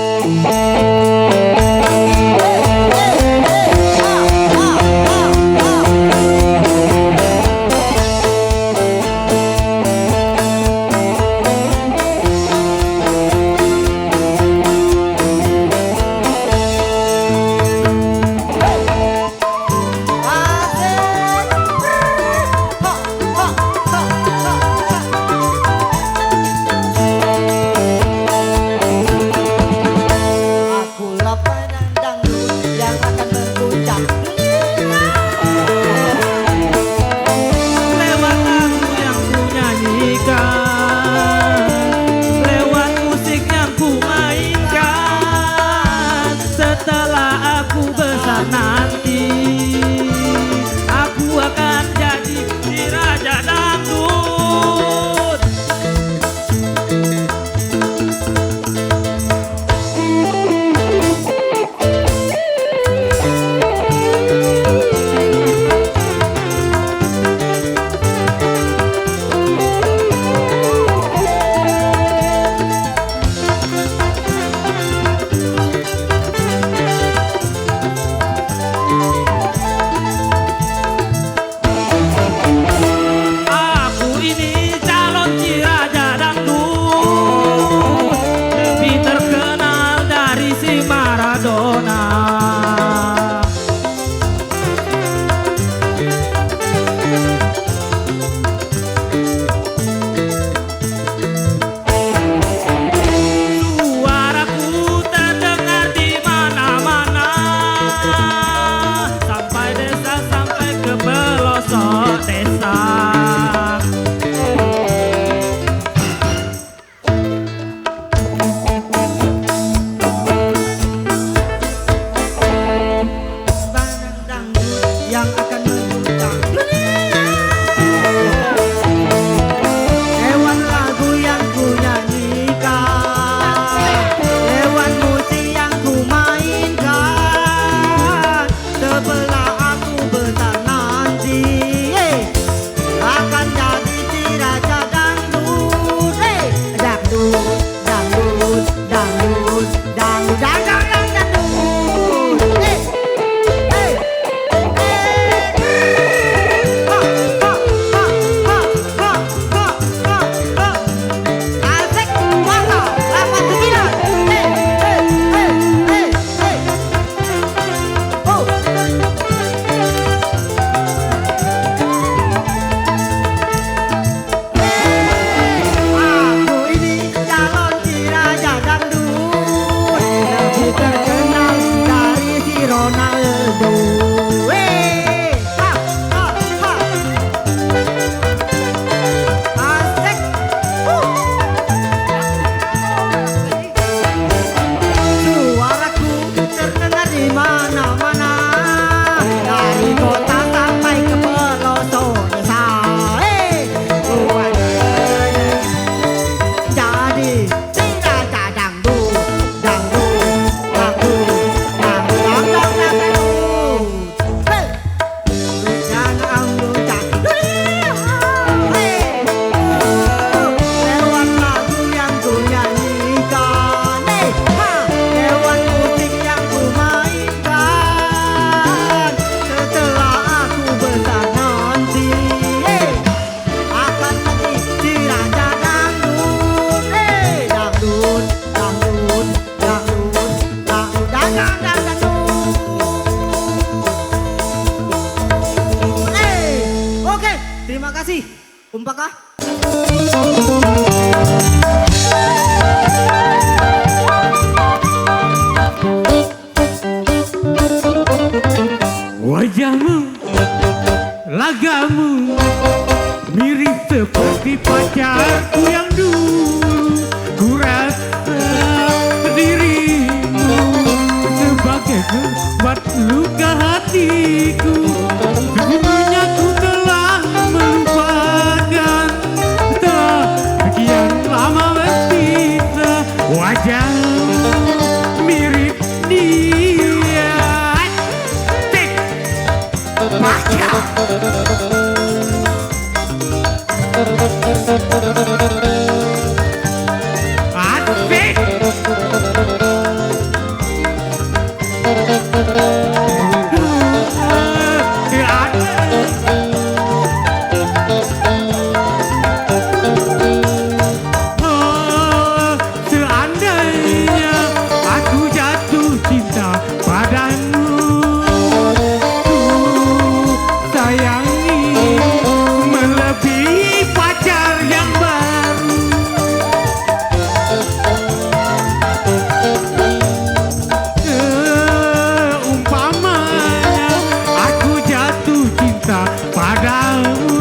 Umpakah? Wajahmu, lagamu mirip seperti pacarku yang dulu. Ku rasa dirimu sebagai obat luka hatiku. Sesungguhnya ku telah melupakan, telah sekian lama berpisah. Wajahmu mirip dia. Seandainya aku jatuh cinta padamu, sayangi melebihi pacar yang baru. Umpamanya aku jatuh cinta padamu,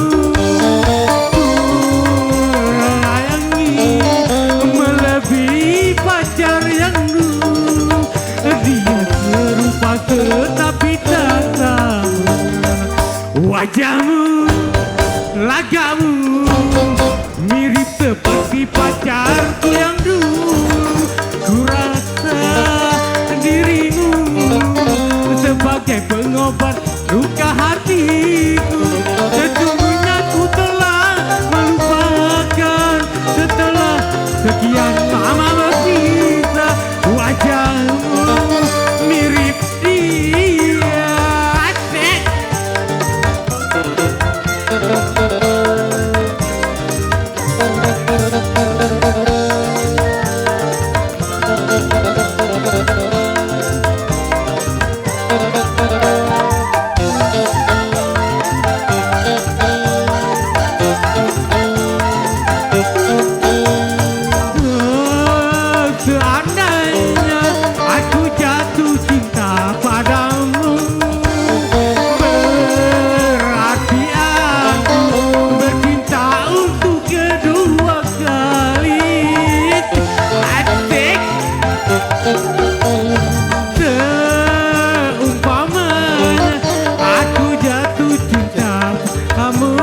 sayangi melebihi pacar yang dulu. Dia serupa tetapi tak sama wajahmu, lagamu mirip seperti pacarku yang dulu. Ku rasa dirimu sebagai pengobat luka hatiku. Sesungguhnya ku telah melupakan setelah sekian lama berpisah. Wajahmu mirip dia. Asik. Seandainya aku jatuh cinta padamu, berarti aku bercinta untuk kedua kali. Asik. Seumpamanya aku jatuh cinta kamu.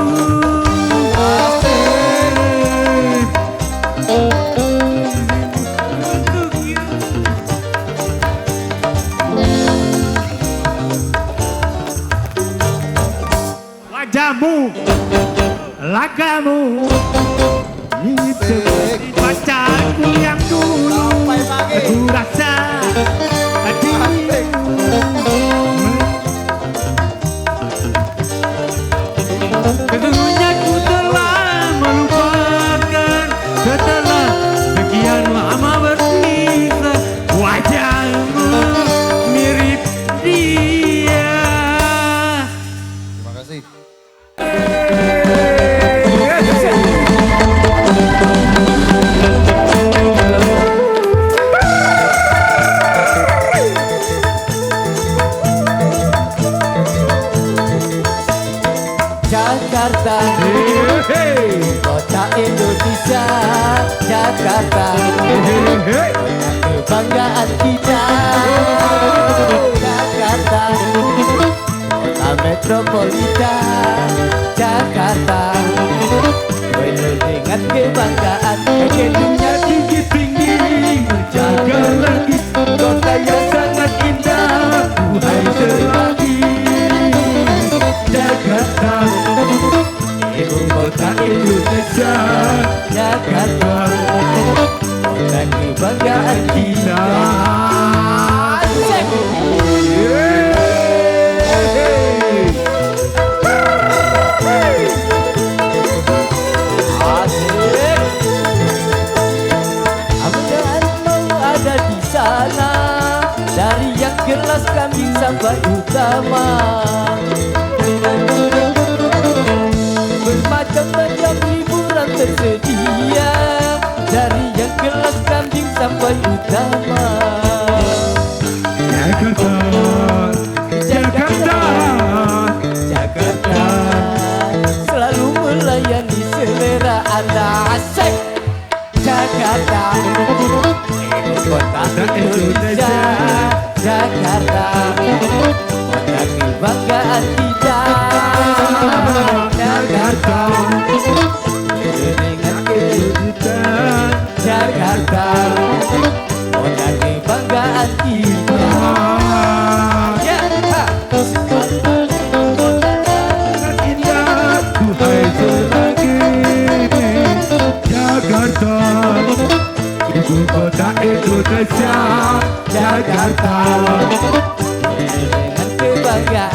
Wajahmu, lagamu mirip seperti pacarku yang dulu. Ku rasa sesungguhnya ku telah melupakan setelah sekian lama berpisah. Wajahmu mirip dia. Terima kasih. Jakarta, kota Indonesia. Jakarta, kota kebanggaan kita. Jakarta, kota metropolitan. Jakarta, penuh dengan kebanggaan. Gedungnya tinggi-tinggi, menjaga langit. Kota yang sangat indah, duhai selagi. Jakarta, ibu kota Indonesia. Jakarta, kota kebanggaan kita. Asik. Asik. Amdan mau ada di sana, dari yang gelas kambing sampai utama. Bermacam-macam hiburan tersedia, dari yang gelas kambing sampai utama. Jakarta, Jakarta, Jakarta, selalu melayani selera Anda. Asik. Jakarta, ibu kota Indonesia. Jakarta, kota kebanggaan kita. Jakarta, dengan kejutan. Jakarta, kota kebanggaan kita. Ya, Jakarta dengan kebanggaan.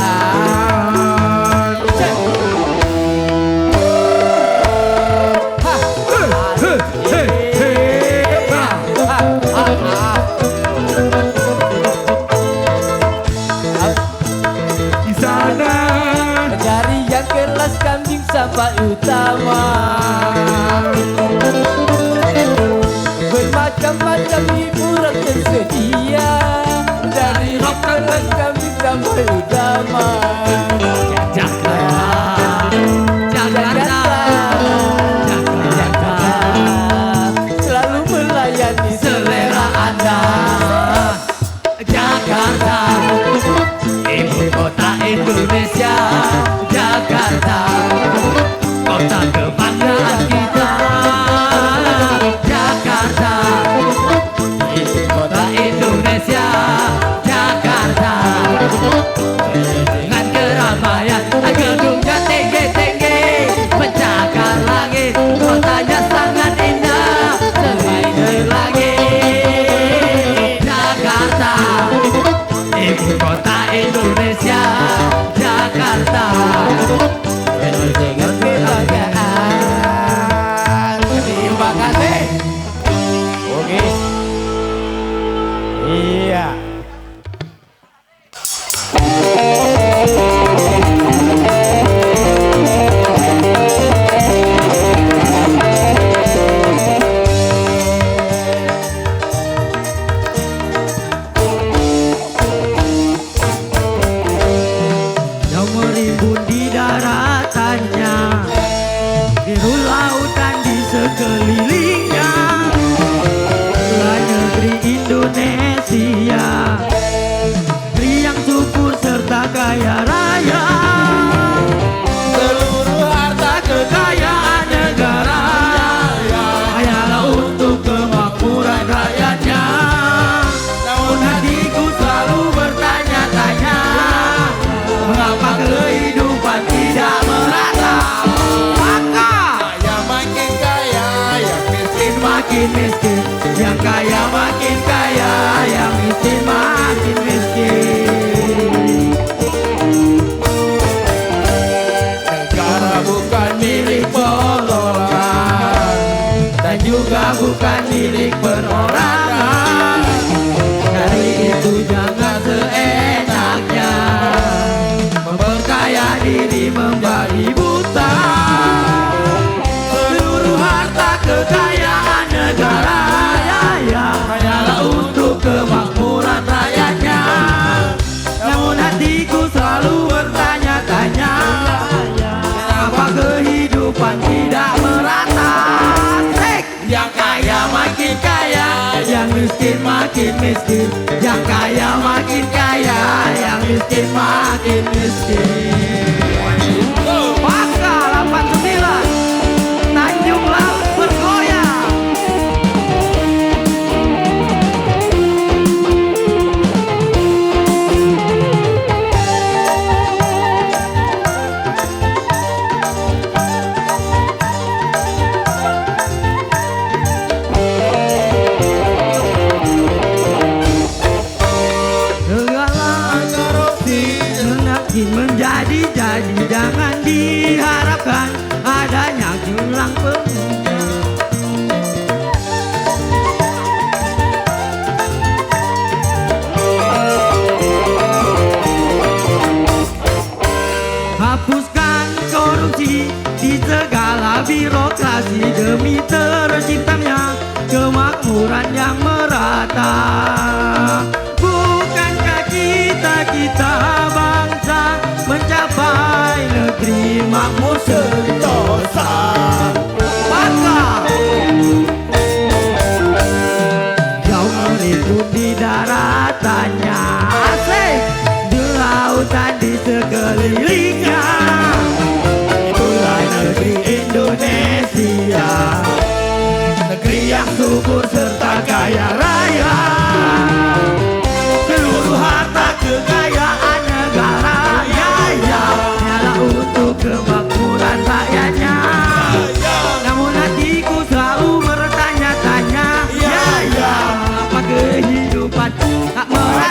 di sana Dari yang kelas kambing sampai utama, bermacam-macam hiburan tersedia. Dari rock kelas kambing sampai utama, Jakarta selalu melayani selera Anda. Jakarta ibu kota Indonesia. Jakarta kota kebanggaan kita. Jakarta ibu kota Indonesia. Jakarta dengan keramaian gedungnya tinggi-tinggi mencakar langit, kotanya sangat indah lebih lagi. Jakarta ibu kota Indonesia. Jakarta Dengan kebanggaan. Terima kasih. Oke. Iya. yang merimbun di daratannya, biru lautan di sekelilingnya. Itulah negeri Indonesia, negeri yang subur serta kaya raya. Seluruh harta kekayaan negara hanyalah untuk kemakmuran rakyatnya. Namun hatiku selalu bertanya-tanya, mengapa kehidupan tidak merata? Maka kaya makin kaya, yang miskin makin miskin. Yang kaya makin kaya, yang miskin makin miskin. Negara bukan milik golongan, dan juga bukan milik perorangan. Dari itu jangan seenaknya memperkaya diri membagi buta. Seluruh harta kekayaan negara hanyalah untuk kemakmuran rakyatnya. Namun hatiku selalu bertanya-tanya, kenapa kehidupan tidak merata? Yang kaya makin kaya, yang miskin makin miskin. Yang kaya makin kaya, yang miskin makin miskin. Maka 89 Tanjung Laut bergoyang. Segala semakin menjadi-jadi, jangan diharapkan adanya jurang penghujung. Hapuskan korupsi di segala birokrasi demi terciptanya kemakmuran yang merata. Bukankah kita bangsa mencapai negeri makmur sentosa? Maka jauh merimbun di daratannya, asik di lautan di sekelilingnya. Itulah negeri Indonesia, negeri yang subur serta kaya raya. Seluruh harta kekayaan negara hanyalah untuk kemakmuran rakyatnya. Namun hatiku selalu bertanya-tanya, apa kehidupan tak merata?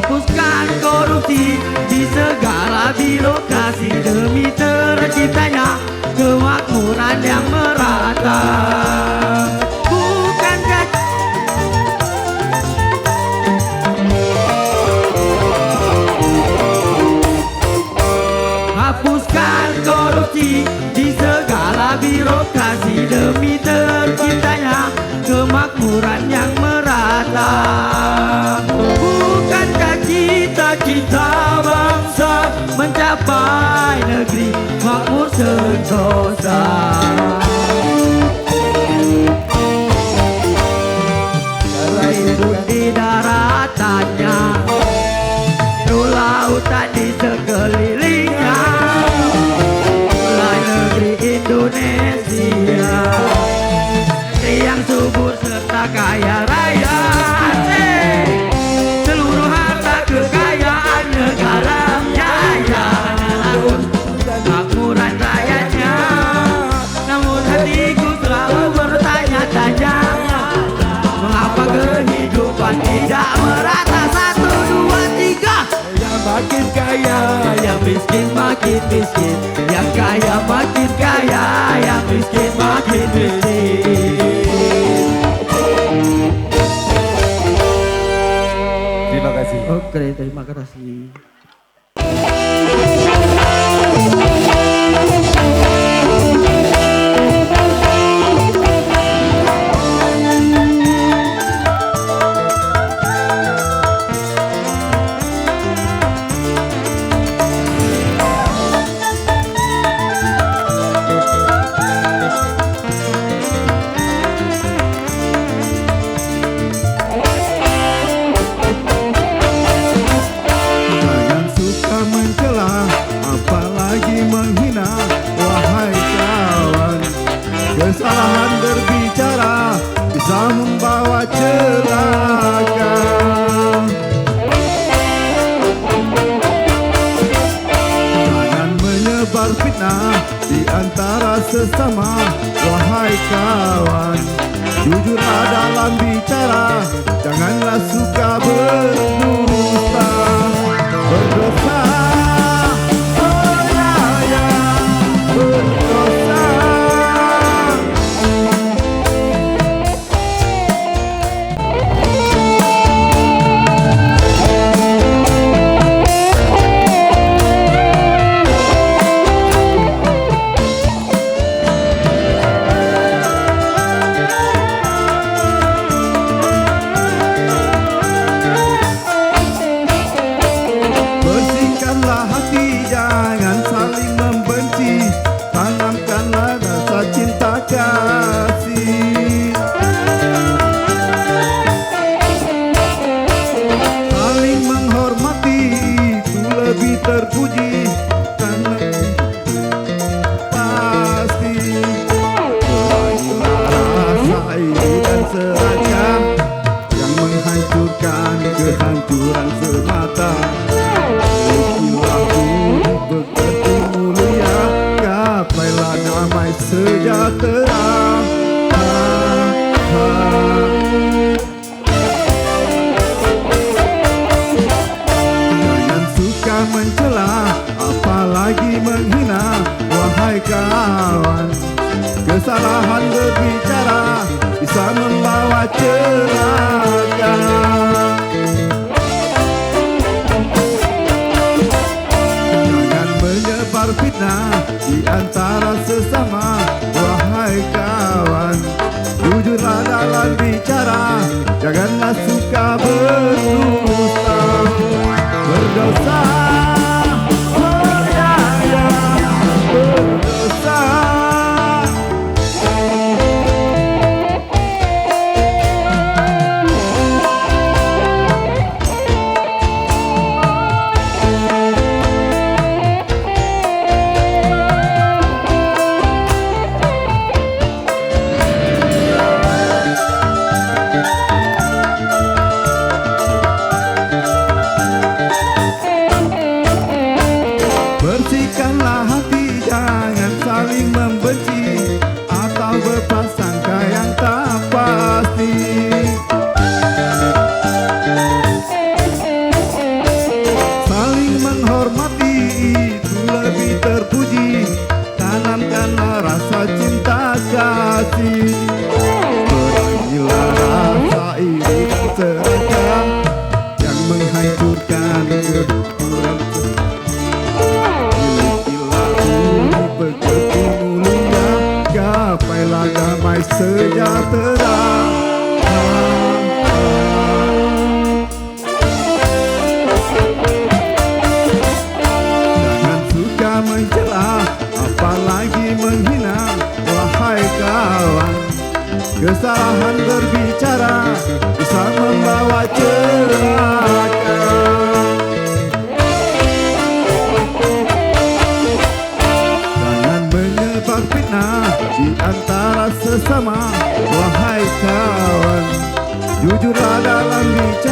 Hapuskan korupsi di segala birokrasi demi terciptanya kemakmuran yang merata. Bukankah hapuskan korupsi di segala birokrasi demi terciptanya kemakmuran yang merata. Bukankah cita-cita bangsa mencapai negeri makmur sentosa? Hidup di daratannya, lautan di sekelilingnya, mulai negeri Indonesia yang subur serta kaya raya. Seluruh harta kekayaan negara jaya, makmuran rakyatnya. Namun hatiku selalu bertanya-tanya, mengapa kehidupan tidak merata? 1, 2, 3. Yang makin kaya, yang miskin makin miskin. Yang kaya makin kaya, yang miskin makin miskin. Terima kasih. Oke, terima kasih. Jangan suka mencela, apalagi menghina, wahai kawan. Kesalahan berbicara bisa membawa celaka. Jangan menyebar fitnah di antara sesama, wahai kawan. Jujurlah dalam bicara, janganlah suka berdusta. Berdosa, orangnya berdosa. Bersihkanlah hati, jangan saling membenci. Tanamkanlah rasa cinta kasih. Saling menghormati, itu lebih terpuji. Karena pasti rasa iri dan seragam yang menghancurkan kehancuran semata. Bekerja mulia, gapailah damai sejahtera. Jangan suka mencela, apalagi menghina, wahai kawan. Kesalahan berbicara bisa membawa celaka. Jangan menyebar fitnah di antara sesama, wahai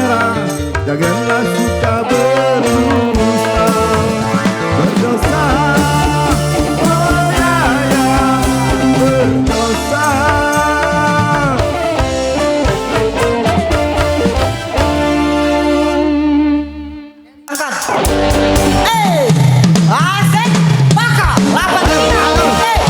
bicara, janganlah suka berdusta. Berdosa, oh ya ya, berdosa. Asik, Paka, 89.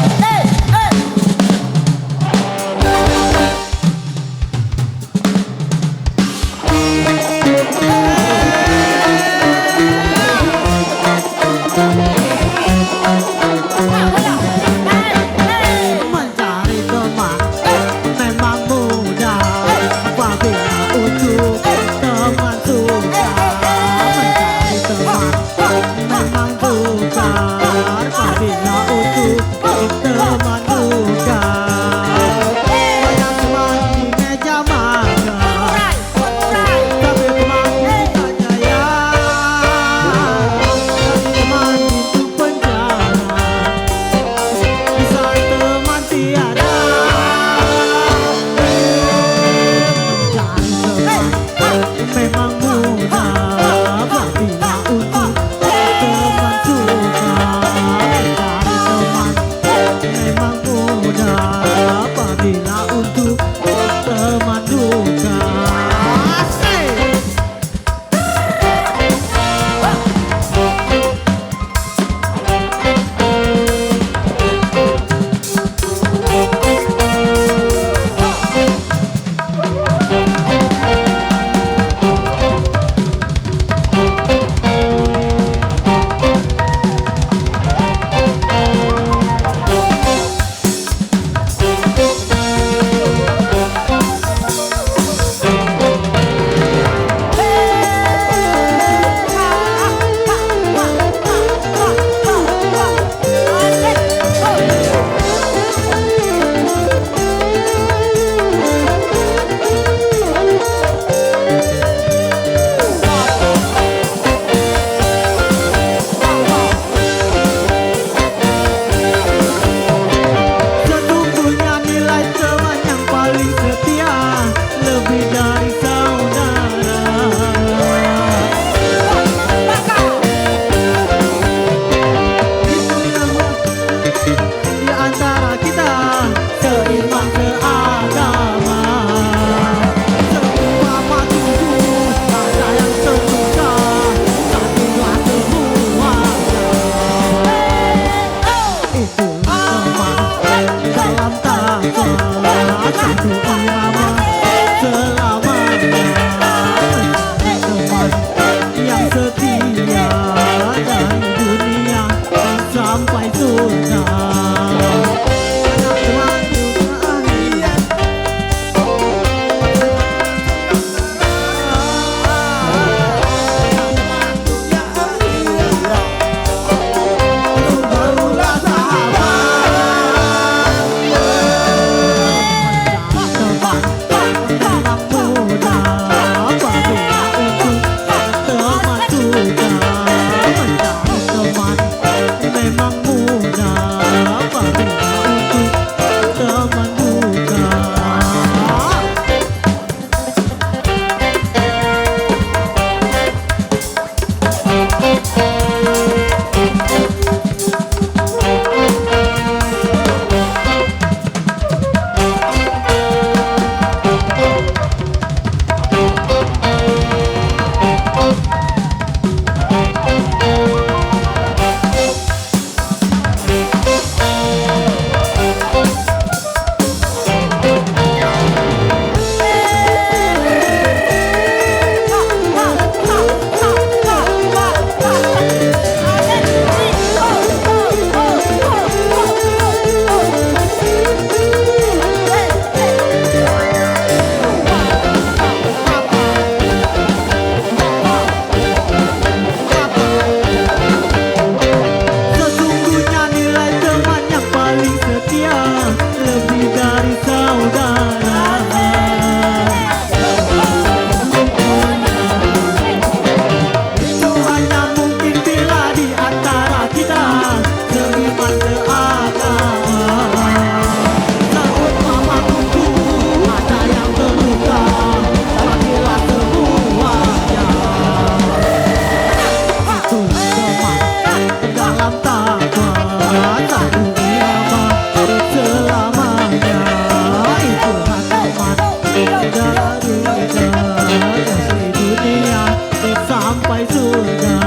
sampai surga.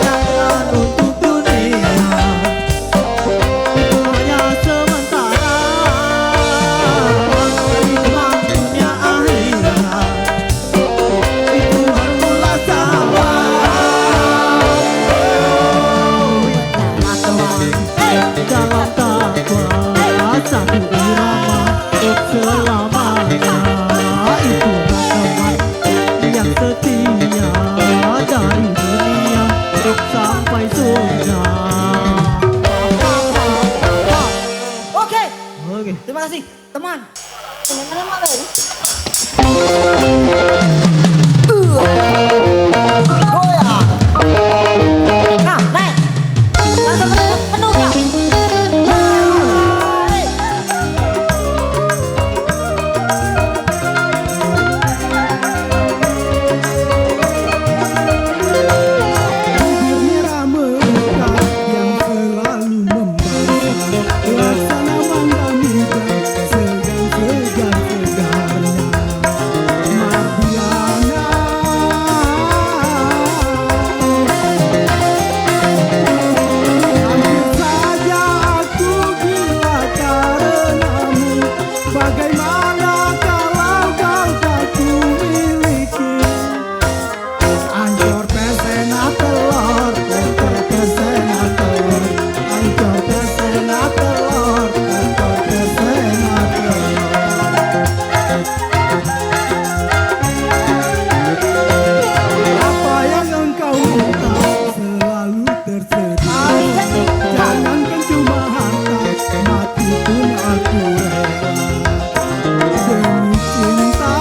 Jangan untuk dunia itu hanya sementara, iman dunia akhirat itu haruslah sama. Dalam takwa satu irama selamanya, itulah teman yang setia dari dunia sampai surga. Oke, Oke. terima kasih teman. Goyang. Nah, naik. Langsung penuh ya. Hai. Bibirnya mereka yang selalu membasah, laksana mangga muda segar-segarnya. Mardiana, hampir saja aku gila karenamu. Bagaimana kalau kau tak kumiliki? Ancur pesena telur, tekor pesena telur. Ancur pesena telur, tekor pesena telur. Apa yang engkau minta selalu tersedia. Jangankan cuma harta, mati pun aku rela demi cinta.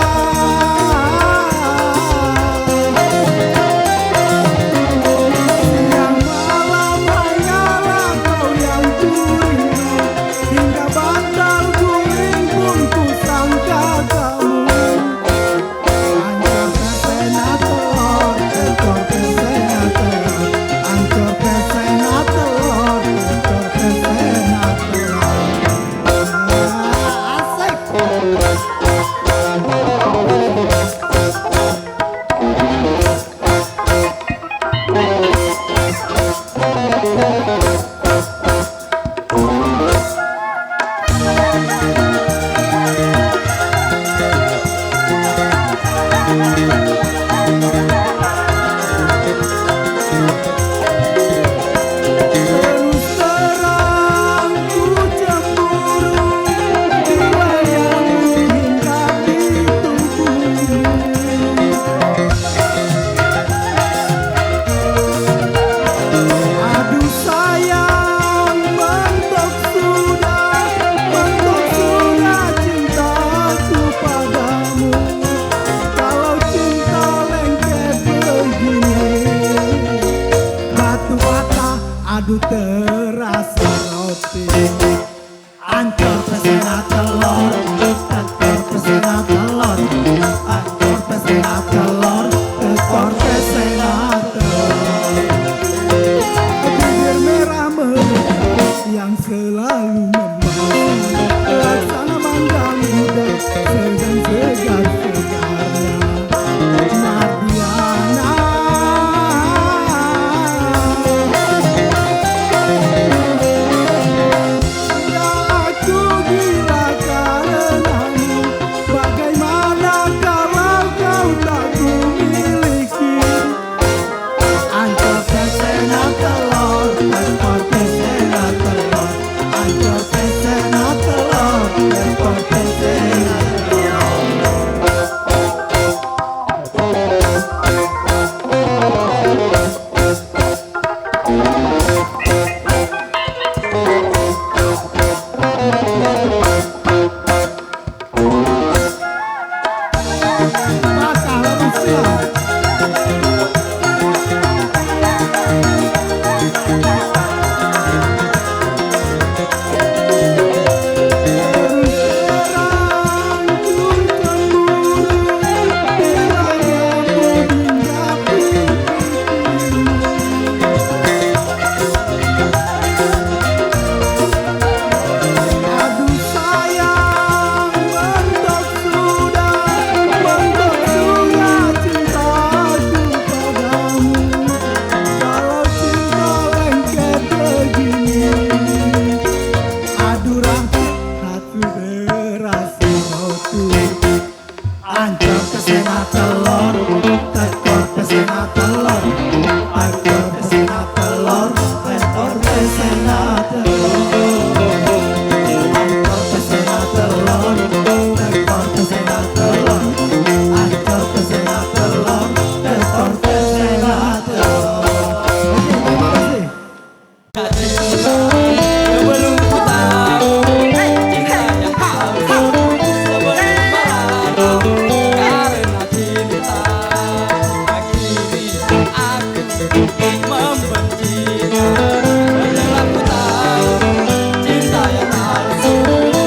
Siang malam hanyalah kau yang kurindu, hingga bantal guling pun ku sangka kamu. Ancur pesena telur, tekor pesena telur. Ancur pesena telur, tekor pesena telur. Asik. Terus terang ku cemburu jiwa yang menghingkap di tubuhmu. Aduh sayang, mentok sudah cintaku padamu. Kalau cinta lengket begini, batu bata aduh terasa roti. Ancur pesena telur, tekor pesena telur. Ancur pesena telur, tekor pesena telur. Bibir merah mereka yang selalu membasah, laksana mangga muda segar-segarnya. Mardiana, ya aku gila karenamu. Bagaimana kalau kau tak kumiliki? Ancur pesena telur, tekor pesena telur. Ancur pesena telur, tekor pesena Maka lebih siap. Cinta telur, tekor pesena telur, tekor pesena telur, tekor pesena telur, tekor pesena telur, tekor pesena telur, tekor pesena telur, tekor pesena telur. Sebelum ku tahu cinta yang palsu, sebelum merana karena cinta, akhirnya aku membencinya. Setelah ku tahu cinta yang palsu,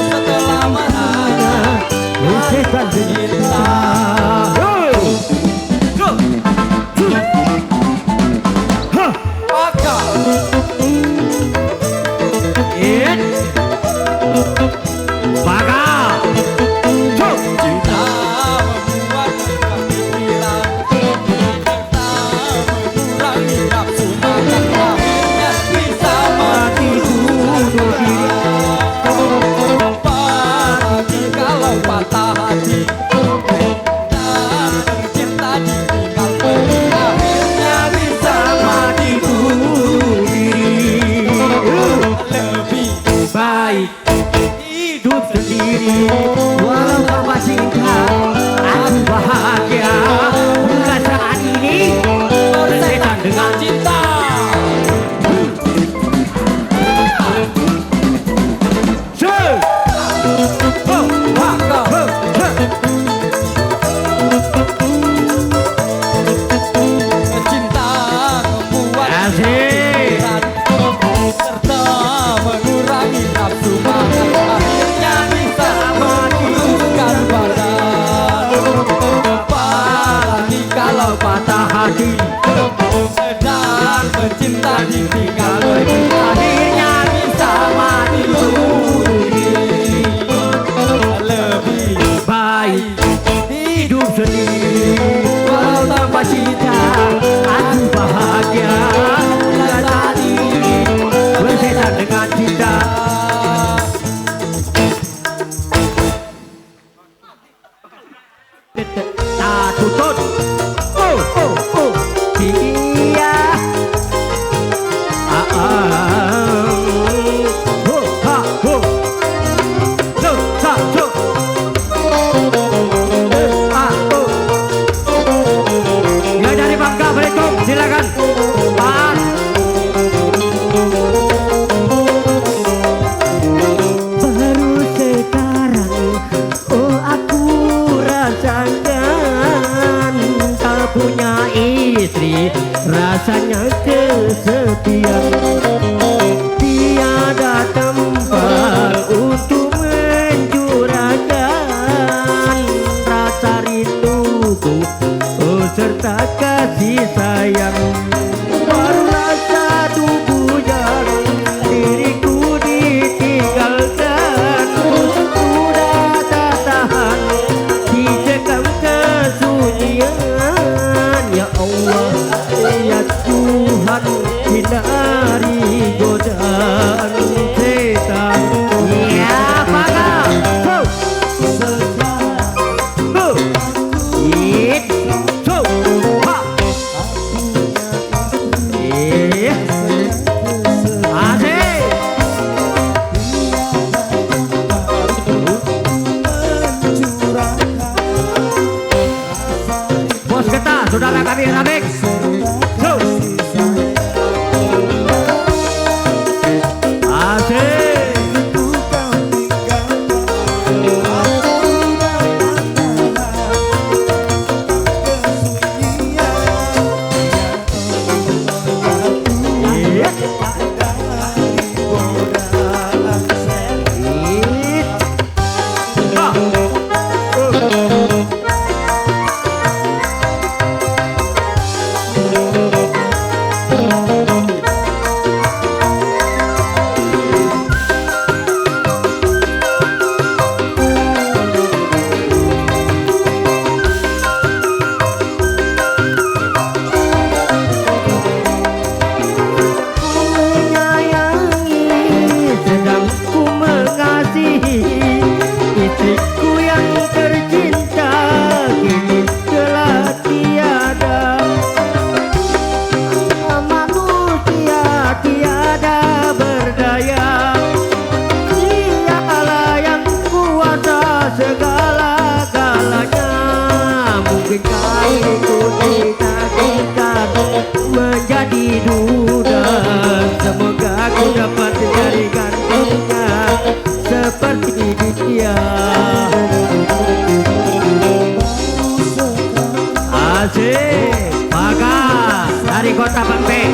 setelah merana karena cinta. Maka cinta membuat kita pikiran, cinta mengurangi nafsu makan, akhirnya bisa mati bunuh diri. Apalagi kalau patah hati dan cinta ditinggal pergi, akhirnya bisa mati bunuh diri. Lebih baik hidup sendiri, walau tanpa cinta aku bahagia. Bukan saat ini bersetan dengan cinta. Cinta membuat pikiran serta mengurangi nafsu makan, akhirnya bisa menurunkan badan. Apalagi kalau patah hati sedang mencinta ditinggal pergi, akhirnya bisa mati bunuh diri. Lebih baik hidup sendiri, walau tanpa cinta aku bahagia. Bukan saat ini bersetan dengan cinta. Tak tutut, oh oh oh, iya. Ah ah, oh ha oh, so ha so, ah oh. Ya dari Bangka Belitung, silakan. Pak. Baru sekarang, oh aku rasakan tak punya istri, rasanya kesepian. Tiada tempat untuk mencurahkan rasa rinduku, oh serta kasih sayang. Baru rasa tubuhnya diriku ditinggalkan, sudah tak tahan dicekam kesunyian. Ya Allah, ya Tuhan, hindari godaan setan. Ya Bangka, oh, oh, it, so, ha, asik. Bos Geta, saudara kami Ramek. So. Asik. mungkin kaliku ditakdirkan menjadi duda. Semoga aku dapat menjadi gantinya seperti dia. Asik, maka dari kota Bangpeng.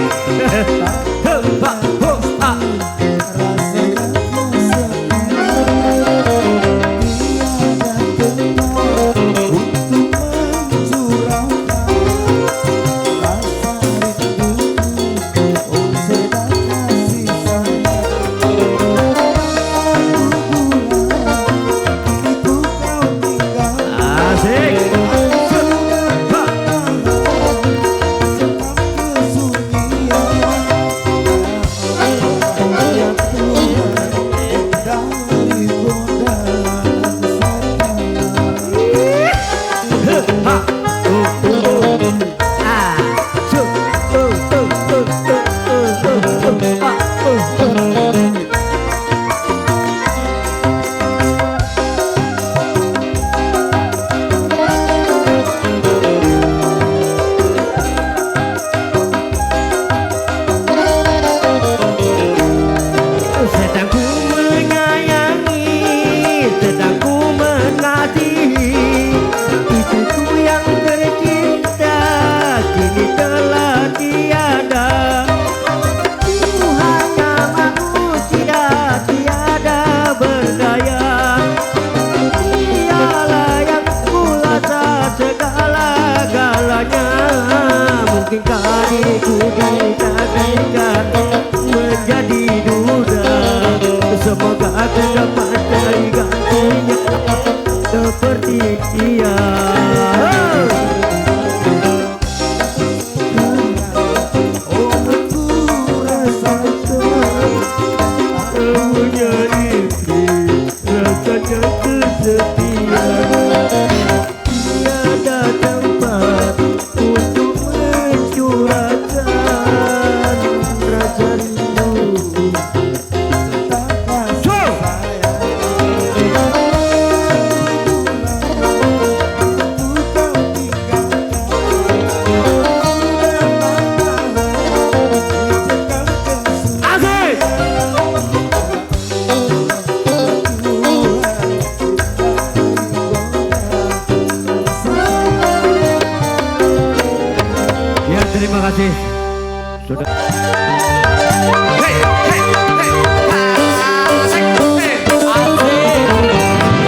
Mungkin kaliku ditakdirkan menjadi duda. Semoga aku dapat jadi gantinya seperti dia. Oh, aku rasakan punya istri rasanya kesetiaan. Tiada tempat untuk mencurahkan rasa rindu. Ya, terima kasih. Sudah.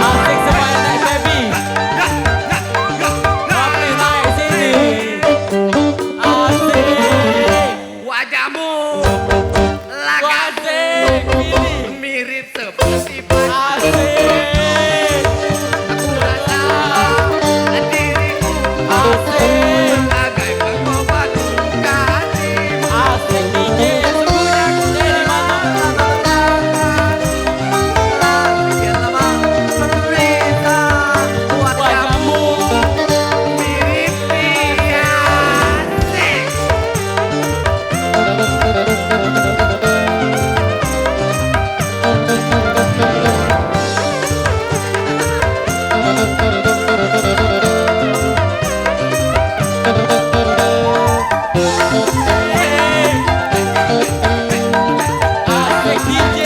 Asik semuanya naik baby. Papi naik sini. Asik. Wajahmu Asik ini. mirip seperti Asik. aku rasa diriku Asik. bagai pengobatu hatimu. Asik DJ semuanya jadi mantap. Biar lama berita wajahmu mirip dia. Asik DJ.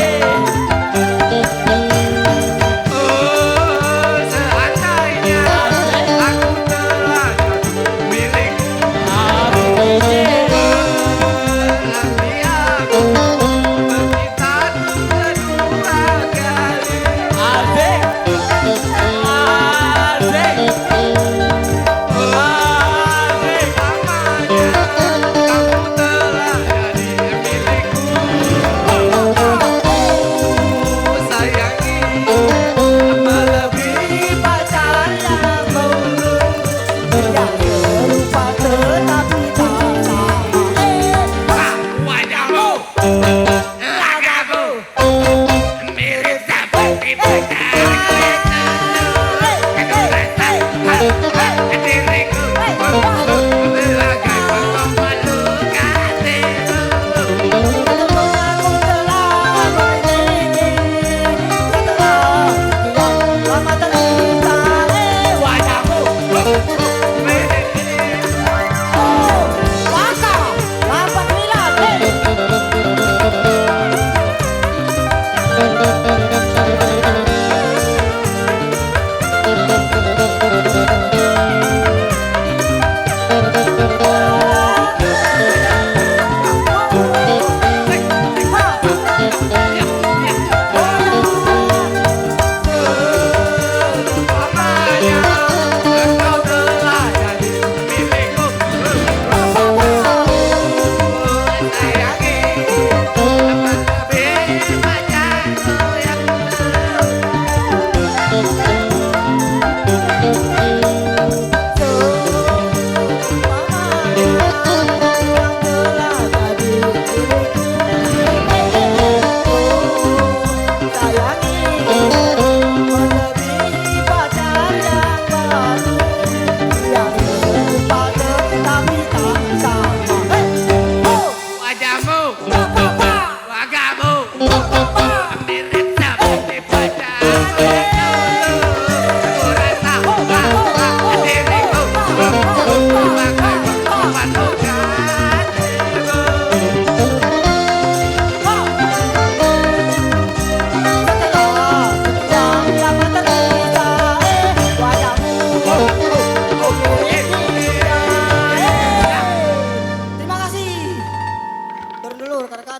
Oh, seandainya aku telah milik Asik DJ. tapi aku kita kedua kali. Asik. Asik. Asik. Terima kasih. Turun dulu rekan-rekan.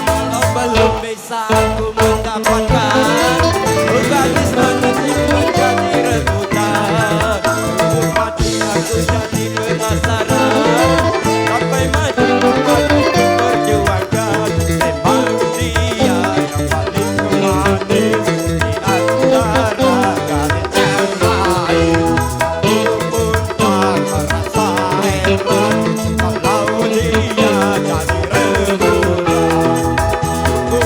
Kalau belum bisa aku mendapatkan gadis manis menjadi rebutan. Untuk mati aku jadi penasaran. Sampai mati aku perjuangkan. Memang dia yang paling manis di antara gadis yang lain. Walaupun tak merasa hebat, kalau dia jadi rebutan.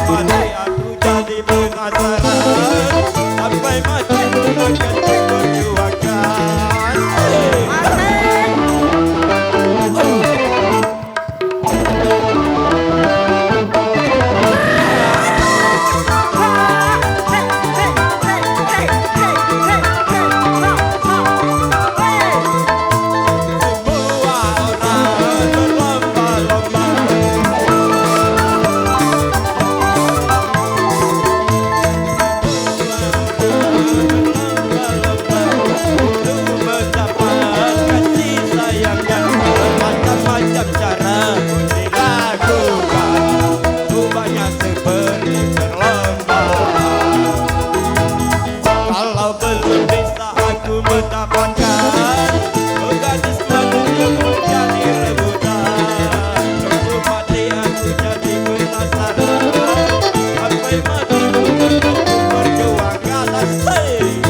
Mati aku jadi penasaran. Sampai mati aku akan perjuangkan. Semua orang berlomba-lomba untuk mendapat kasih sayangnya. Bermacam-macam cara pun dilakukan. Rupanya seperti berlomba. Kalau belum bisa aku mendapatkan gadis manis yang menjadi rebutan. Untuk mati aku jadi penasaran. Sampai mati aku perjuangkan. Asik.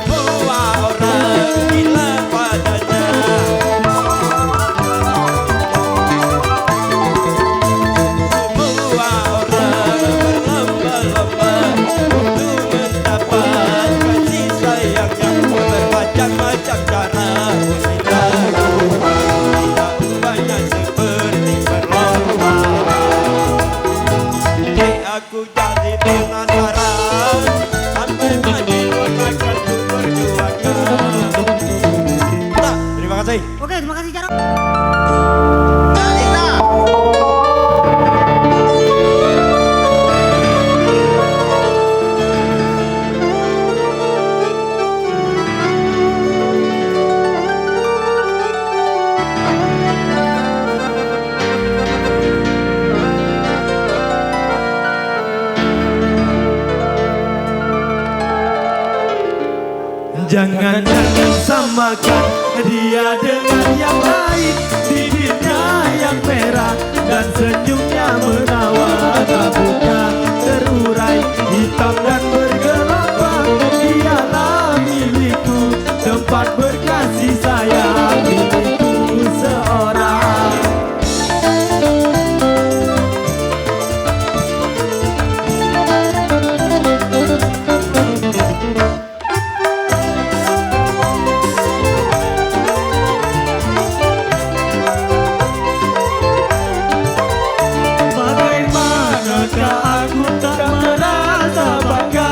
Semua orang gila padanya. Semua orang berlomba-lomba untuk mendapat kasih sayangnya. Bermacam-macam cara dilakukan. Tidak banyak seperti berlomba. Aku jadi penasaran. Sampai mati pun akan ku perjuangkan. Nah, terima kasih. Oke, terima kasih Jarot. Jangan samakan dia dengan yang lain. Bibirnya yang merah dan senyumnya menawan. Rambutnya terurai hitam dan bergelombang. Dialah milikku, tempat berkasih sayang milikku seorang. Bagaimanakah aku tak merasa bangga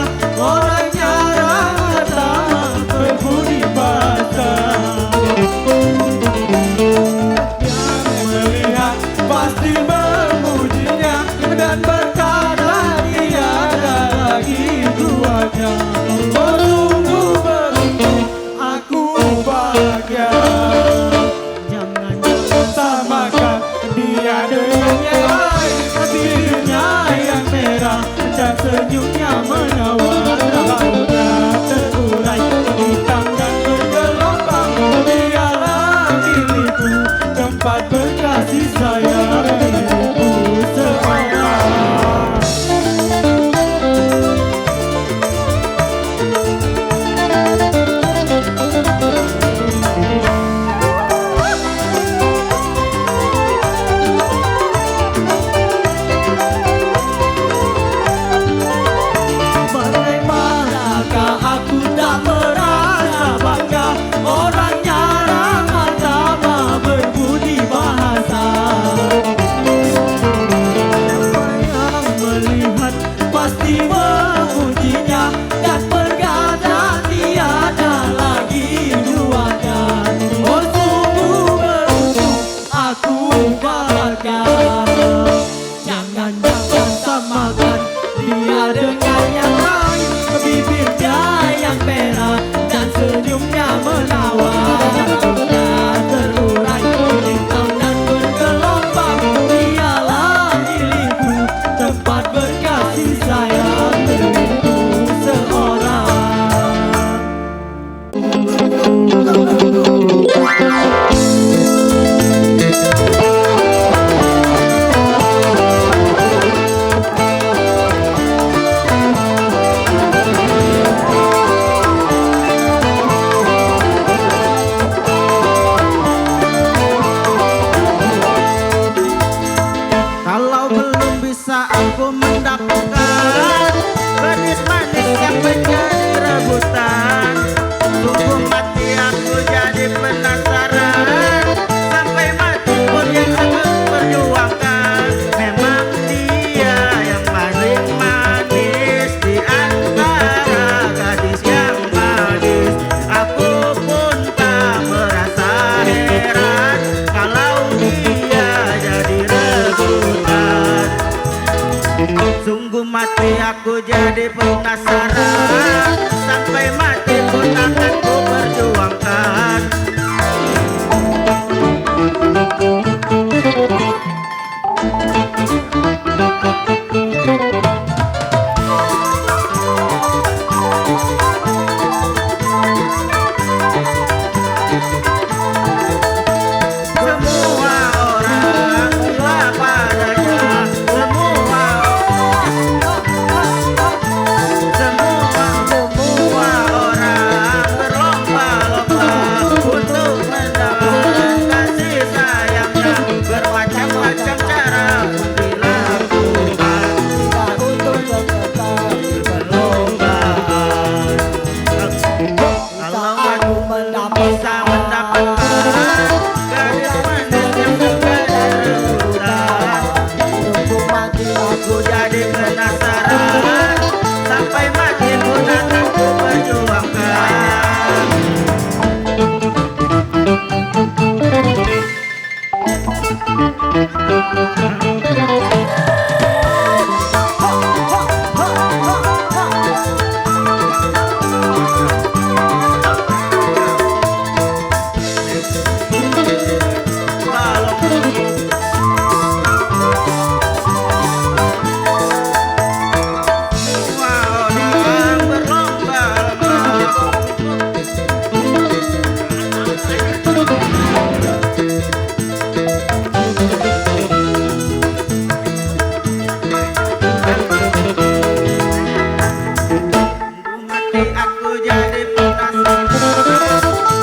aku jadi penasaran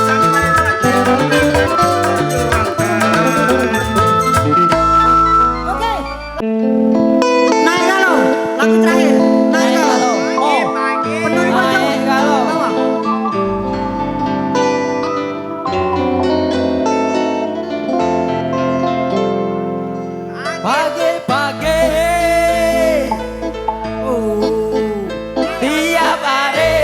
sampai mati pun akan perjuangkan. Oke. Naik galau, lagu terakhir. Naik galau. Oh. Penuh Naik galau. bawah. Pagi-pagi tiap hari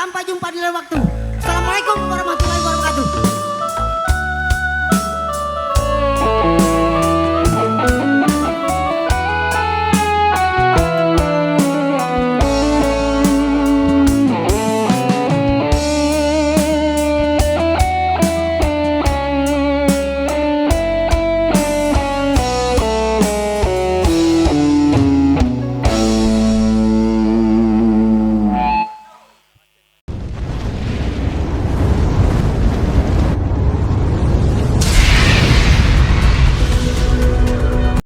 Sampai jumpa di lain waktu. Assalamualaikum warahmatullahi wabarakatuh.